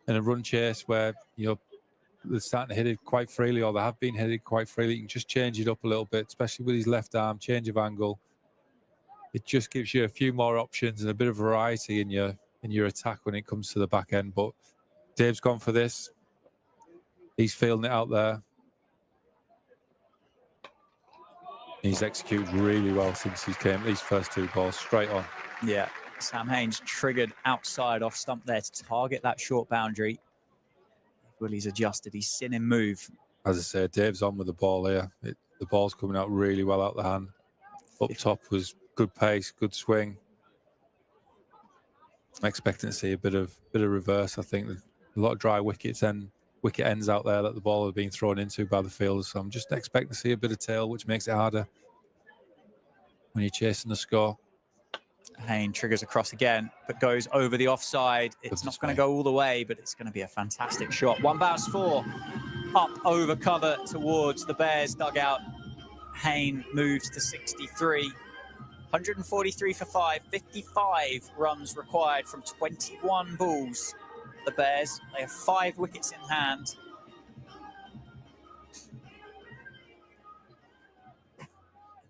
In a run chase where, they're starting to hit it quite freely, or they have been hitted quite freely, you can just change it up a little bit, especially with his left arm, change of angle. It just gives you a few more options and a bit of variety in your attack when it comes to the back end. But Dave's gone for this. He's feeling it out there. He's executed really well since he came. These first 2 balls straight on. Yeah, Sam Haynes triggered outside off stump there to target that short boundary. Willie's adjusted. He's seen him move. As I said, Dave's on with the ball here. The ball's coming out really well out the hand. Up top was good pace, good swing. I'm expecting to see a bit of reverse. I think there's a lot of dry wicket ends out there that the ball has been thrown into by the fielders. So I'm just expecting to see a bit of tail, which makes it harder when you're chasing the score. Haynes triggers across again, but goes over the offside. It's not going to go all the way, but it's going to be a fantastic shot. 1 bounce 4, up over cover towards the Bears dugout. Haynes moves to 63. 143 for 5, 55 runs required from 21 balls. The Bears, they have 5 wickets in hand.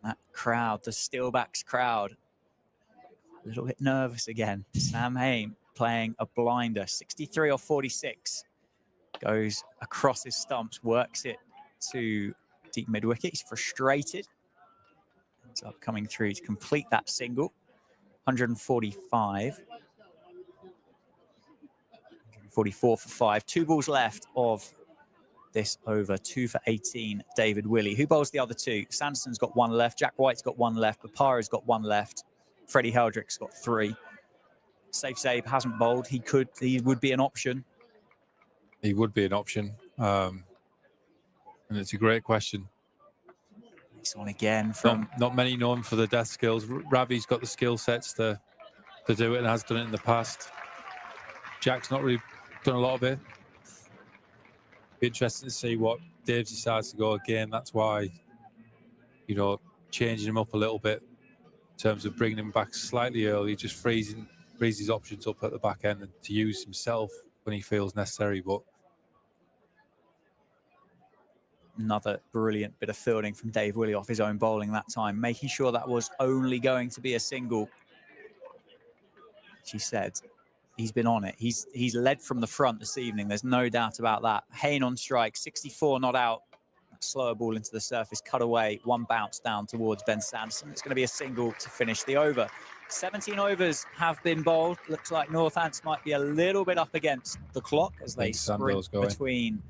That crowd, the Steelbacks crowd, a little bit nervous again. Sam Haynes playing a blinder, 63 or 46. Goes across his stumps, works it to deep mid-wicket. He's frustrated. Ends up coming through to complete that single. 145. 144 for 5. 2 balls left of this over. 2 for 18, David Willey. Who bowls the other 2? Sanderson's got 1 left. Jack White's got 1 left. Bapara's got 1 left. Freddie Heldrick's got 3. Safe Zabe hasn't bowled. He would be an option. He would be an option. And it's a great question. This one again from... Not many know him for the death skills. Ravi's got the skill sets to do it and has done it in the past. Jack's not really done a lot of it. Be interesting to see what Dave decides to go again. That's why, you know, changing him up a little bit in terms of bringing him back slightly early, just frees his options up at the back end and to use himself when he feels necessary. But another brilliant bit of fielding from Dave Willey off his own bowling that time, making sure that was only going to be a single. She said he's been on it. He's led from the front this evening. There's no doubt about that. Haynes on strike, 64 not out. Slower ball into the surface, cut away, 1 bounce down towards Ben Sanderson. It's going to be a single to finish the over. 17 overs have been bowled. Looks like Northants might be a little bit up against the clock as they sprint between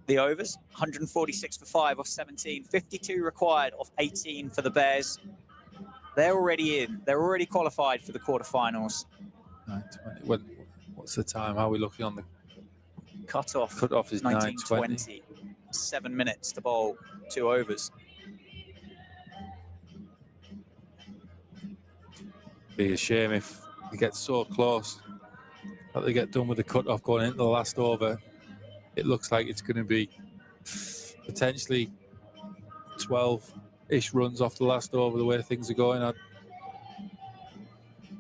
the overs. 146 for 5 off 17, 52 required off 18 for the Bears. They're already in. They're already qualified for the quarterfinals. 9:20. What's the time? How are we looking on the cut-off? Cut-off is 19:20. 7 minutes to bowl 2 overs. Be a shame if they get so close that they get done with the cut-off going into the last over. It looks like it's going to be potentially 12-ish runs off the last over the way things are going.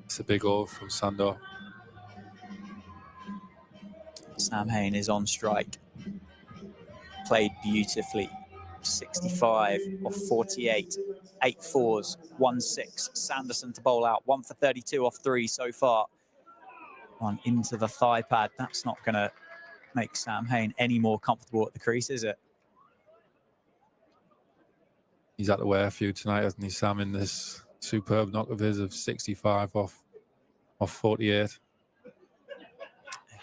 It's a big over from Sandor. Sam Haynes is on strike. Played beautifully. 65 off 48. 8 fours, 1 6. Sanderson to bowl out. 1 for 32 off 3 so far. 1 into the thigh pad. That's not going to make Sam Haynes any more comfortable at the crease, is it? He's had to wear a few tonight, hasn't he, Sam, in this superb knock of his of 65 off 48.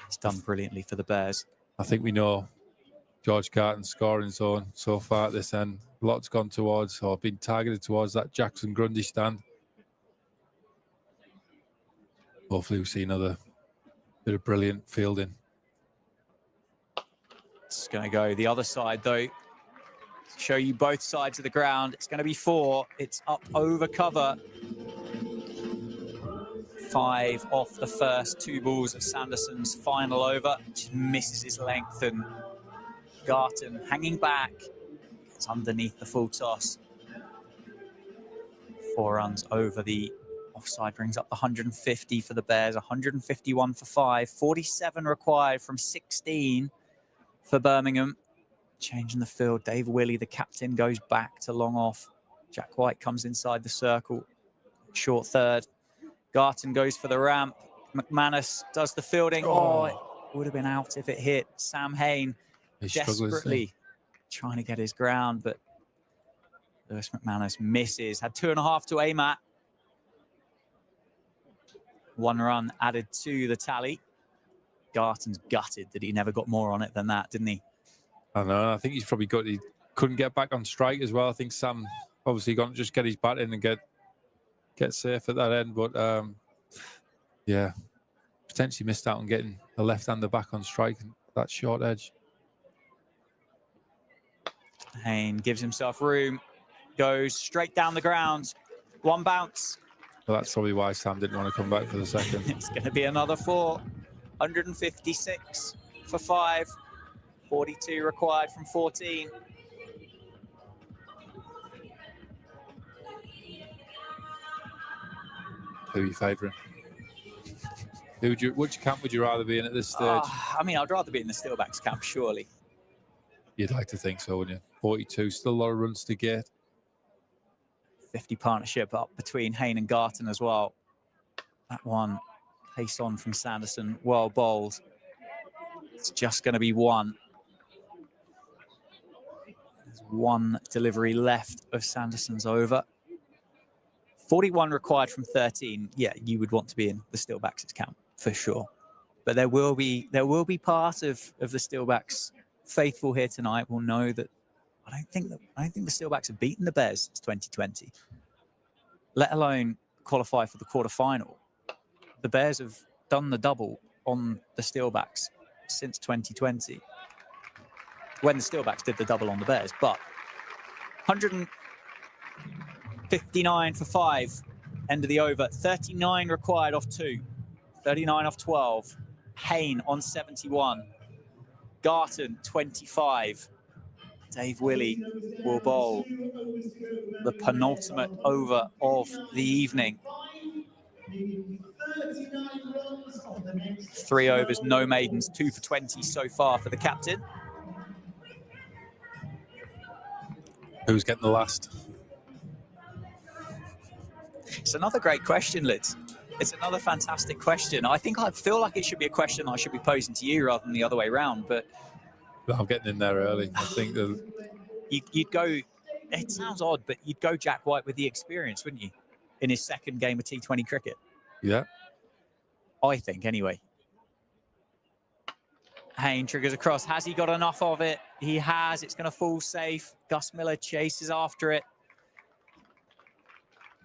He's done brilliantly for the Bears. I think we know George Carton's scoring zone so far at this end. A lot's gone towards or been targeted towards that Jackson Grundy stand. Hopefully we'll see another bit of brilliant fielding. It's going to go the other side, though. Show you both sides of the ground. It's going to be 4. It's up over cover. 5 off the first 2 balls of Sanderson's final over. Just misses his length, and Garton hanging back. It's underneath the full toss. 4 runs over the offside brings up the 150 for the Bears. 151 for 5. 47 required from 16 for Birmingham. Changing the field. Dave Willey, the captain, goes back to long off. Jack White comes inside the circle. Short third. Garton goes for the ramp. McManus does the fielding. Oh, it would have been out if it hit. Sam Hain desperately trying to get his ground, but Lewis McManus misses. Had 2.5 to aim at. 1 run added to the tally. Garton's gutted that he never got more on it than that, didn't he? I know. I think he's probably got. He couldn't get back on strike as well. I think Sam obviously got to just get his bat in and get safe at that end. But yeah, potentially missed out on getting the left-hander back on strike and that short edge. Hain gives himself room, goes straight down the ground. 1 bounce. Well, that's probably why Sam didn't want to come back for the second. It's going to be another 4. 156 for 5. 42 required from 14. Who are you favouring? Which camp would you rather be in at this stage? I mean, I'd rather be in the Steelbacks camp, surely. You'd like to think so, wouldn't you? 42, still a lot of runs to get. 50 partnership up between Hain and Garton as well. That one, pace on from Sanderson, well bowled. It's just going to be 1. There's 1 delivery left of Sanderson's over. 41 required from 13. Yeah, you would want to be in the Steelbacks camp for sure. But there will be part of the Steelbacks faithful here tonight will know that I don't think the Steelbacks have beaten the Bears since 2020, let alone qualify for the quarterfinal. The Bears have done the double on the Steelbacks since 2020, when the Steelbacks did the double on the Bears. But 159 for 5, end of the over. 39 required off 2, 39 off 12. Hain on 71. Garton 25. Dave Willey will bowl the penultimate over of the evening. 3 overs, no maidens, 2 for 20 so far for the captain. Who's getting the last? It's another great question, Liz. It's another fantastic question. I feel like it should be a question I should be posing to you rather than the other way around, but I'm getting in there early. I think you'd go, it sounds odd, but you'd go Jack White with the experience, wouldn't you? In his second game of T20 cricket. Yeah. I think, anyway. Hain triggers across. Has he got enough of it? He has. It's going to fall safe. Gus Miller chases after it.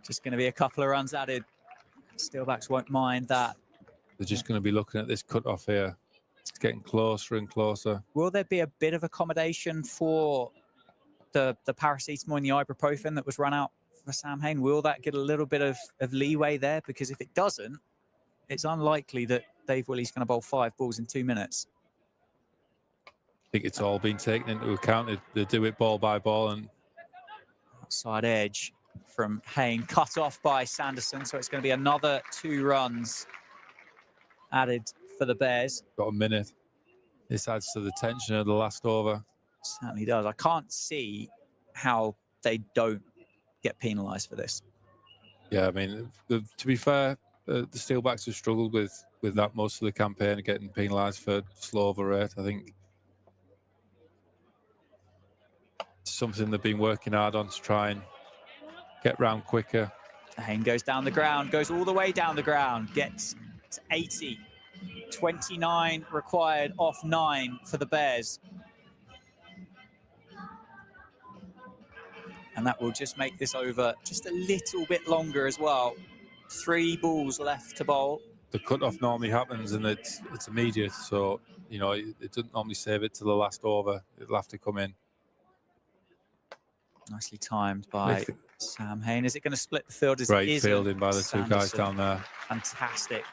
Just going to be a couple of runs added. Steelbacks won't mind that. They're just going to be looking at this cut-off here. It's getting closer and closer. Will there be a bit of accommodation for the paracetamol and the ibuprofen that was run out for Sam Hain? Will that get a little bit of leeway there? Because if it doesn't, it's unlikely that Dave Willey's going to bowl 5 balls in 2 minutes. I think it's all been taken into account. They do it ball by ball. And outside edge from Hain, cut off by Sanderson. So it's going to be another 2 runs added for the Bears. Got a minute. This adds to the tension of the last over. Certainly does. I can't see how they don't get penalised for this. Yeah, I mean, to be fair, the Steelbacks have struggled with that most of the campaign, getting penalised for slow over rate. I think it's something they've been working hard on to try and get round quicker. Hain goes down the ground, goes all the way down the ground, gets to 80. 29 required off 9 for the Bears. And that will just make this over just a little bit longer as well. 3 balls left to bowl. The cut-off normally happens and it's immediate. So, you know, it doesn't normally save it to the last over. It'll have to come in. Nicely timed by Sam Hain. Is it going to split the field? Great fielding by the Sanderson. 2 guys down there. Fantastic.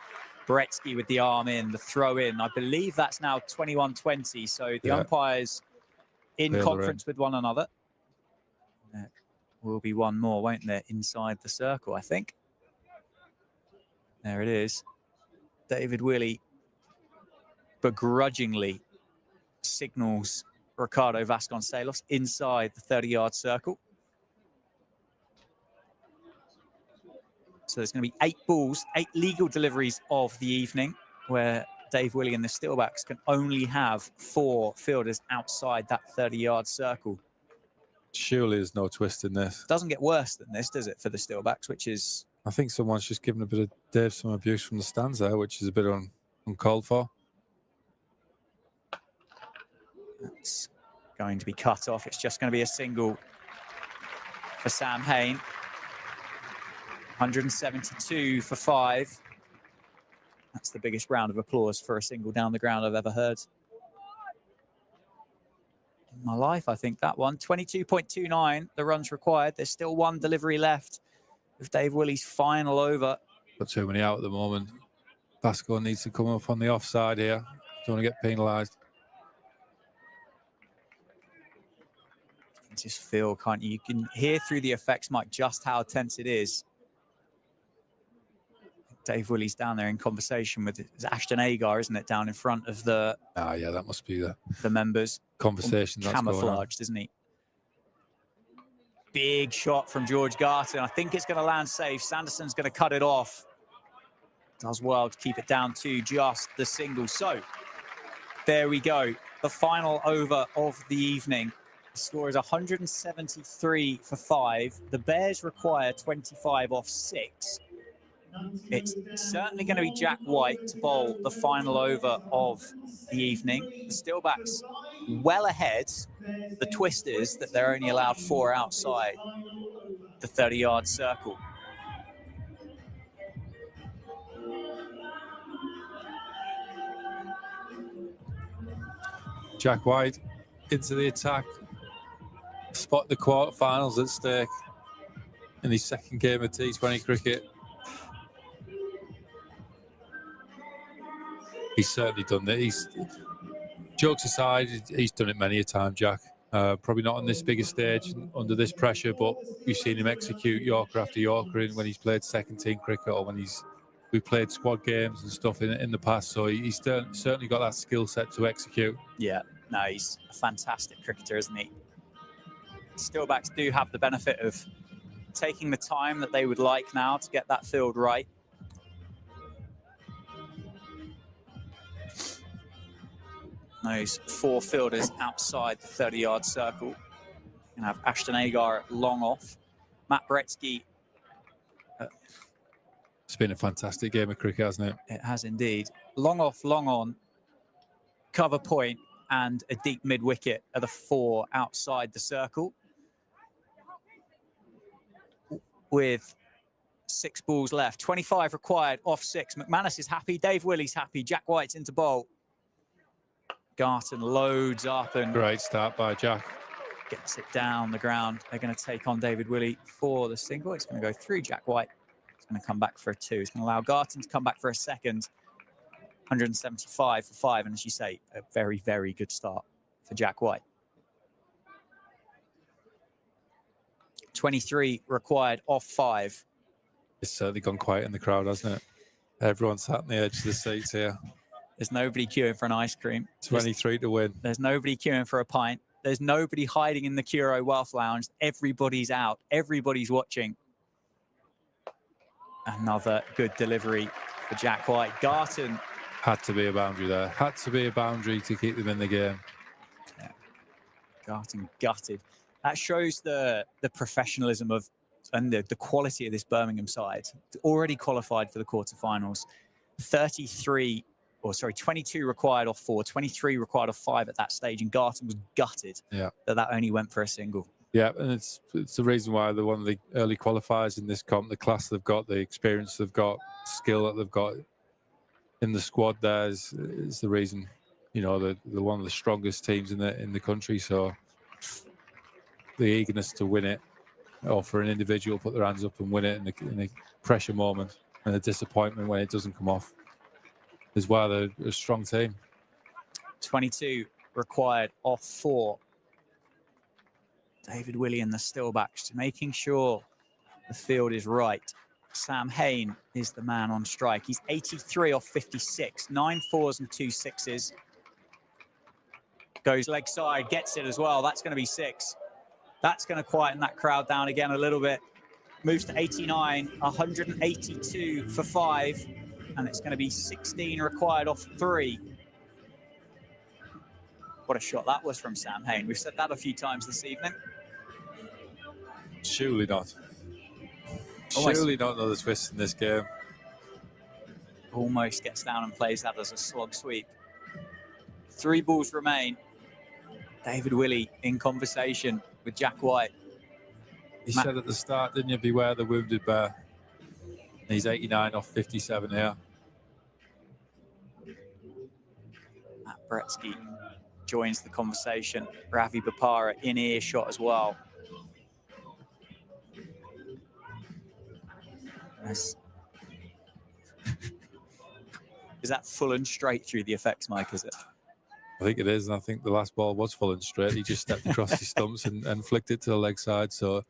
Bretsky with the arm in, the throw in. I believe that's now 21-20. So the umpires in conference with one another. There will be one more, won't there, inside the circle, I think. There it is. David Willey begrudgingly signals Ricardo Vasconcelos inside the 30-yard circle. So there's going to be 8 balls, 8 legal deliveries of the evening, where Dave Willey and the Steelbacks can only have 4 fielders outside that 30-yard circle. Surely there's no twist in this. Doesn't get worse than this, does it, for the Steelbacks, which is... I think someone's just given a bit of Dave some abuse from the stands there, which is a bit uncalled for. That's going to be cut off. It's just going to be a single for Sam Hain. 172 for 5. That's the biggest round of applause for a single down the ground I've ever heard in my life, I think, that one. 22.29, the runs required. There's still 1 delivery left of Dave Willey's final over. Got too many out at the moment. Pascal needs to come up on the offside here. Don't want to get penalised. You can just feel, can't you? You can hear through the effects, Mike, just how tense it is. Dave Willey's down there in conversation with Ashton Agar, isn't it, down in front of the... Ah, yeah, that must be the members. Conversation that's camouflaged, isn't he? Big shot from George Garton. I think it's going to land safe. Sanderson's going to cut it off. Does well to keep it down to just the single. So there we go. The final over of the evening. The score is 173 for 5. The Bears require 25 off 6. It's certainly going to be Jack White to bowl the final over of the evening. The Steelbacks well ahead. The twist is that they're only allowed 4 outside the 30-yard circle. Jack White into the attack. Spot the quarterfinals at stake in his second game of T20 cricket. He's certainly done that. Jokes aside, he's done it many a time, Jack. Probably not on this bigger stage under this pressure, but you've seen him execute Yorker after Yorker when he's played second team cricket or when we played squad games and stuff in the past. So he's certainly got that skill set to execute. Yeah, no, he's a fantastic cricketer, isn't he? Steelbacks do have the benefit of taking the time that they would like now to get that field right. Those 4 fielders outside the 30-yard circle. You're going to have Ashton Agar at long off. Matt Bretsky. It's been a fantastic game of cricket, hasn't it? It has indeed. Long off, long on. Cover point and a deep mid-wicket are the 4 outside the circle. With 6 balls left. 25 required off 6. McManus is happy. Dave Willey's happy. Jack White's into bowl. Garton loads up and... Great start by Jack. Gets it down the ground. They're going to take on David Willey for the single. It's going to go through Jack White. It's going to come back for a 2. It's going to allow Garton to come back for a second. 175 for 5. And as you say, a very, very good start for Jack White. 23 required off 5. It's certainly gone quiet in the crowd, hasn't it? Everyone's sat on the edge of the seats here. There's nobody queuing for an ice cream. 23 to win. There's nobody queuing for a pint. There's nobody hiding in the Curo Wealth Lounge. Everybody's out. Everybody's watching. Another good delivery for Jack White. Garton. Had to be a boundary there. Had to be a boundary to keep them in the game. Yeah. Garton gutted. That shows the professionalism of and the quality of this Birmingham side. Already qualified for the quarterfinals. 22 required off 4, 23 required off 5 at that stage, and Garton was gutted that only went for a single. Yeah, and it's the reason why they're one of the early qualifiers in this comp. The class they've got, the experience they've got, skill that they've got in the squad there is the reason, you know, they're one of the strongest teams in the country. So the eagerness to win it, or for an individual put their hands up and win it in a pressure moment, and the disappointment when it doesn't come off, is why they're a strong team. 22 required off 4. David Willey and the Steelbacks making sure the field is right. Sam Hain is the man on strike. He's 83 off 56, 9 4s and 2 6s. Goes leg side, gets it as well. That's going to be 6. That's going to quieten that crowd down again a little bit. moves to 89, 182 for 5, and it's going to be 16 required off 3. What a shot that was from Sam Hain. We've said that a few times this evening. Surely not. Almost. Surely not another twist in this game. Almost gets down and plays that as a slog sweep. 3 balls remain. David Willey in conversation with Jack White. He said at the start, didn't you, beware the wounded bear. And he's 89 off 57 here. Matt Bretsky joins the conversation. Ravi Bopara in earshot as well. Yes. Is that full and straight through the effects mic, is it? I think it is, and I think the last ball was full and straight. He just stepped across his stumps and flicked it to the leg side. So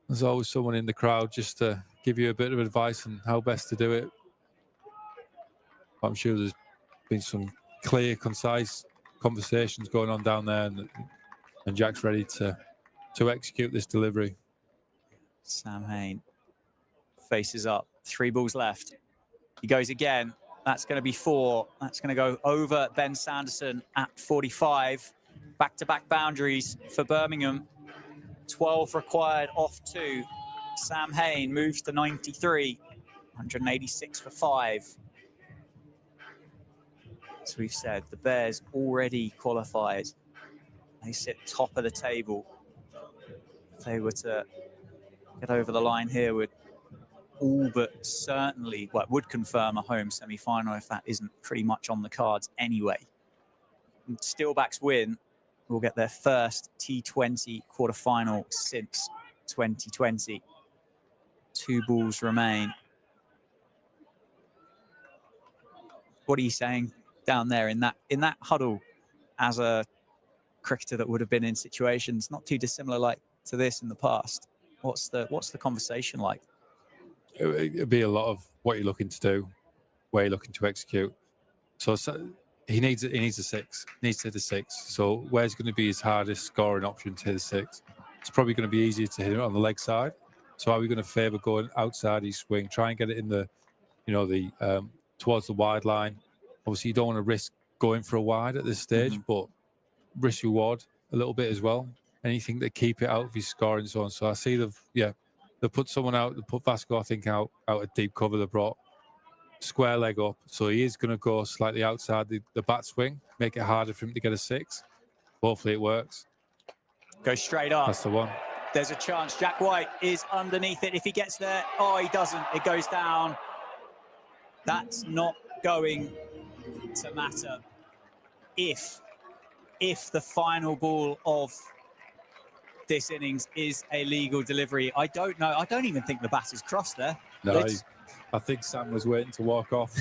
there's always someone in the crowd just to give you a bit of advice on how best to do it. I'm sure there's been some clear, concise conversations going on down there, and Jack's ready to execute this delivery. Sam Hain faces up. 3 balls left. He goes again. That's going to be 4. That's going to go over Ben Sanderson at 45. Back-to-back boundaries for Birmingham. 12 required off 2. Sam Hain moves to 93. 186 for 5. As we've said, the Bears already qualified. They sit top of the table. If they were to get over the line here, would all but certainly, well, would confirm a home semi-final if that isn't pretty much on the cards anyway. And Steelbacks win, will get their first T20 quarterfinal since 2020. 2 balls remain. What are you saying down there in that huddle as a cricketer that would have been in situations not too dissimilar like to this in the past? What's the conversation like? It'd be a lot of what you're looking to do, where you're looking to execute. So he needs a 6. He needs to hit a 6. So where's going to be his hardest scoring option to hit a 6? It's probably going to be easier to hit it on the leg side. So are we going to favour going outside his swing, try and get it in the, towards the wide line? Obviously, you don't want to risk going for a wide at this stage, but risk reward a little bit as well. Anything to keep it out of his scoring zone. So I see they've put someone out. They put Vasco, I think, out at deep cover. They brought square leg up. So he is going to go slightly outside the bat swing, make it harder for him to get a 6. Hopefully it works. Go straight up. That's the one. There's a chance. Jack White is underneath it. If he gets there, oh, he doesn't. It goes down. That's not going to matter if the final ball of this innings is a legal delivery. I don't know. I don't even think the bat is crossed there. No, I think Sam was waiting to walk off.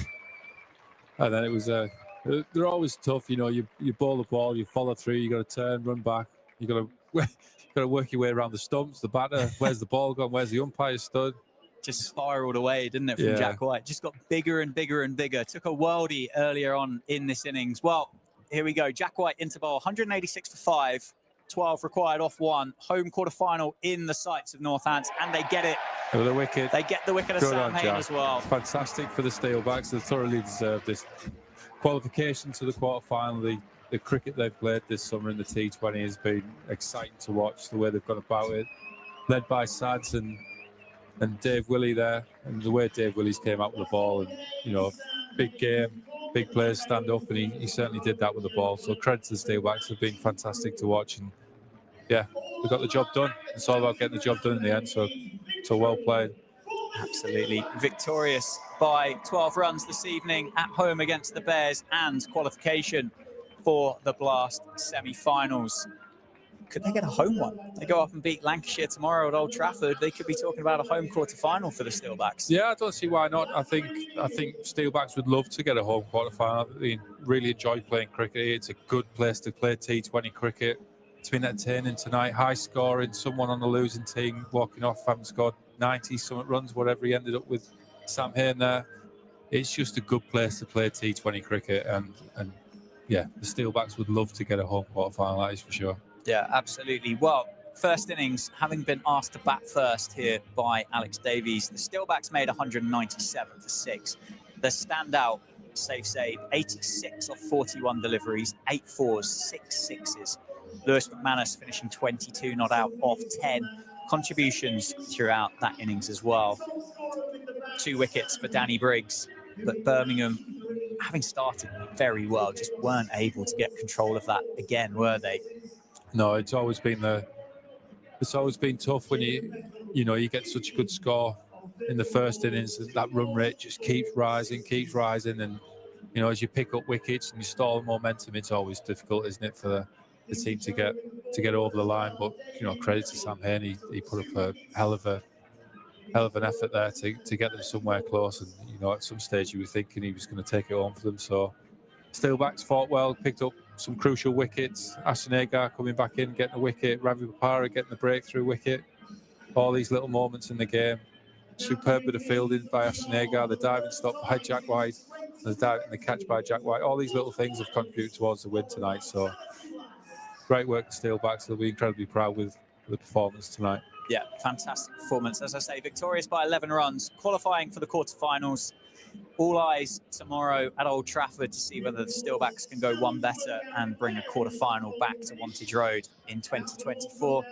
And then it was, they're always tough. You bowl the ball, you follow through, you got to turn, run back. You got to work your way around the stumps, the batter. Where's the ball gone? Where's the umpire stood? Just spiraled away, didn't it, from Jack White? Just got bigger and bigger and bigger. Took a worldie earlier on in this innings. Well, here we go. Jack White into bowl, 186 for 5. 12 required off 1. Home quarterfinal in the sights of Northants, and they get it. With the wicket. They get the wicket of Sam Hain as well. Fantastic for the Steelbacks. They thoroughly deserve this qualification to the quarterfinal. The cricket they've played this summer in the T20 has been exciting to watch. The way they've gone about it, led by Sads and Dave Willey there, and the way Dave Willey's came out with the ball, and big game. Big players stand up, and he certainly did that with the ball. So credit to the Steelbacks. Have been fantastic to watch, and we got the job done. It's all about getting the job done in the end. So well played. Absolutely victorious by 12 runs this evening at home against the Bears, and qualification for the Blast semi-finals. Could they get a home one? They go up and beat Lancashire tomorrow at Old Trafford. They could be talking about a home quarter-final for the Steelbacks. Yeah, I don't see why not. I think Steelbacks would love to get a home quarter-final. They really enjoy playing cricket. It's a good place to play T20 cricket. It's been entertaining tonight. High scoring, someone on the losing team walking off, having scored 90-something runs, whatever he ended up with Sam Hain there. It's just a good place to play T20 cricket. And the Steelbacks would love to get a home quarter-final, that is for sure. Yeah, absolutely. Well, first innings, having been asked to bat first here by Alex Davies, the Steelbacks made 197 for 6. The standout safe save, 86 off 41 deliveries, 8 fours, 6 sixes. Lewis McManus finishing 22 not out off 10 contributions throughout that innings as well. 2 wickets for Danny Briggs, but Birmingham, having started very well, just weren't able to get control of that again, were they? No, it's always been tough when you get such a good score in the first innings. That run rate just keeps rising, and as you pick up wickets and you stall momentum, it's always difficult, isn't it, for the team to get over the line? But credit to Sam Haney, he put up a hell of an effort there to get them somewhere close. And at some stage you were thinking he was going to take it home for them. So Steelbacks fought well, picked up some crucial wickets. Ashton Agar coming back in, getting a wicket. Ravi Bopara getting the breakthrough wicket. All these little moments in the game. Superb bit of fielding by Ashton Agar, the diving stop by Jack White, the catch by Jack White. All these little things have contributed towards the win tonight. So great work, Steelbacks. They'll be incredibly proud with the performance tonight. Yeah, fantastic performance. As I say, victorious by 11 runs, qualifying for the quarterfinals. All eyes tomorrow at Old Trafford to see whether the Steelbacks can go one better and bring a quarter-final back to Wantage Road in 2024.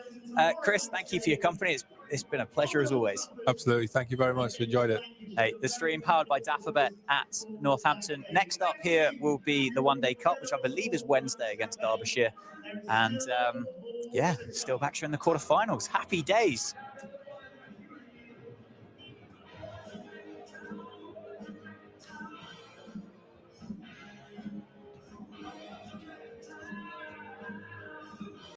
Chris, thank you for your company. It's been a pleasure as always. Absolutely. Thank you very much. Enjoyed it. Hey, the stream powered by Daffabet at Northampton. Next up here will be the One Day Cup, which I believe is Wednesday against Derbyshire. And yeah, Steelbacks are in the quarterfinals. Happy days.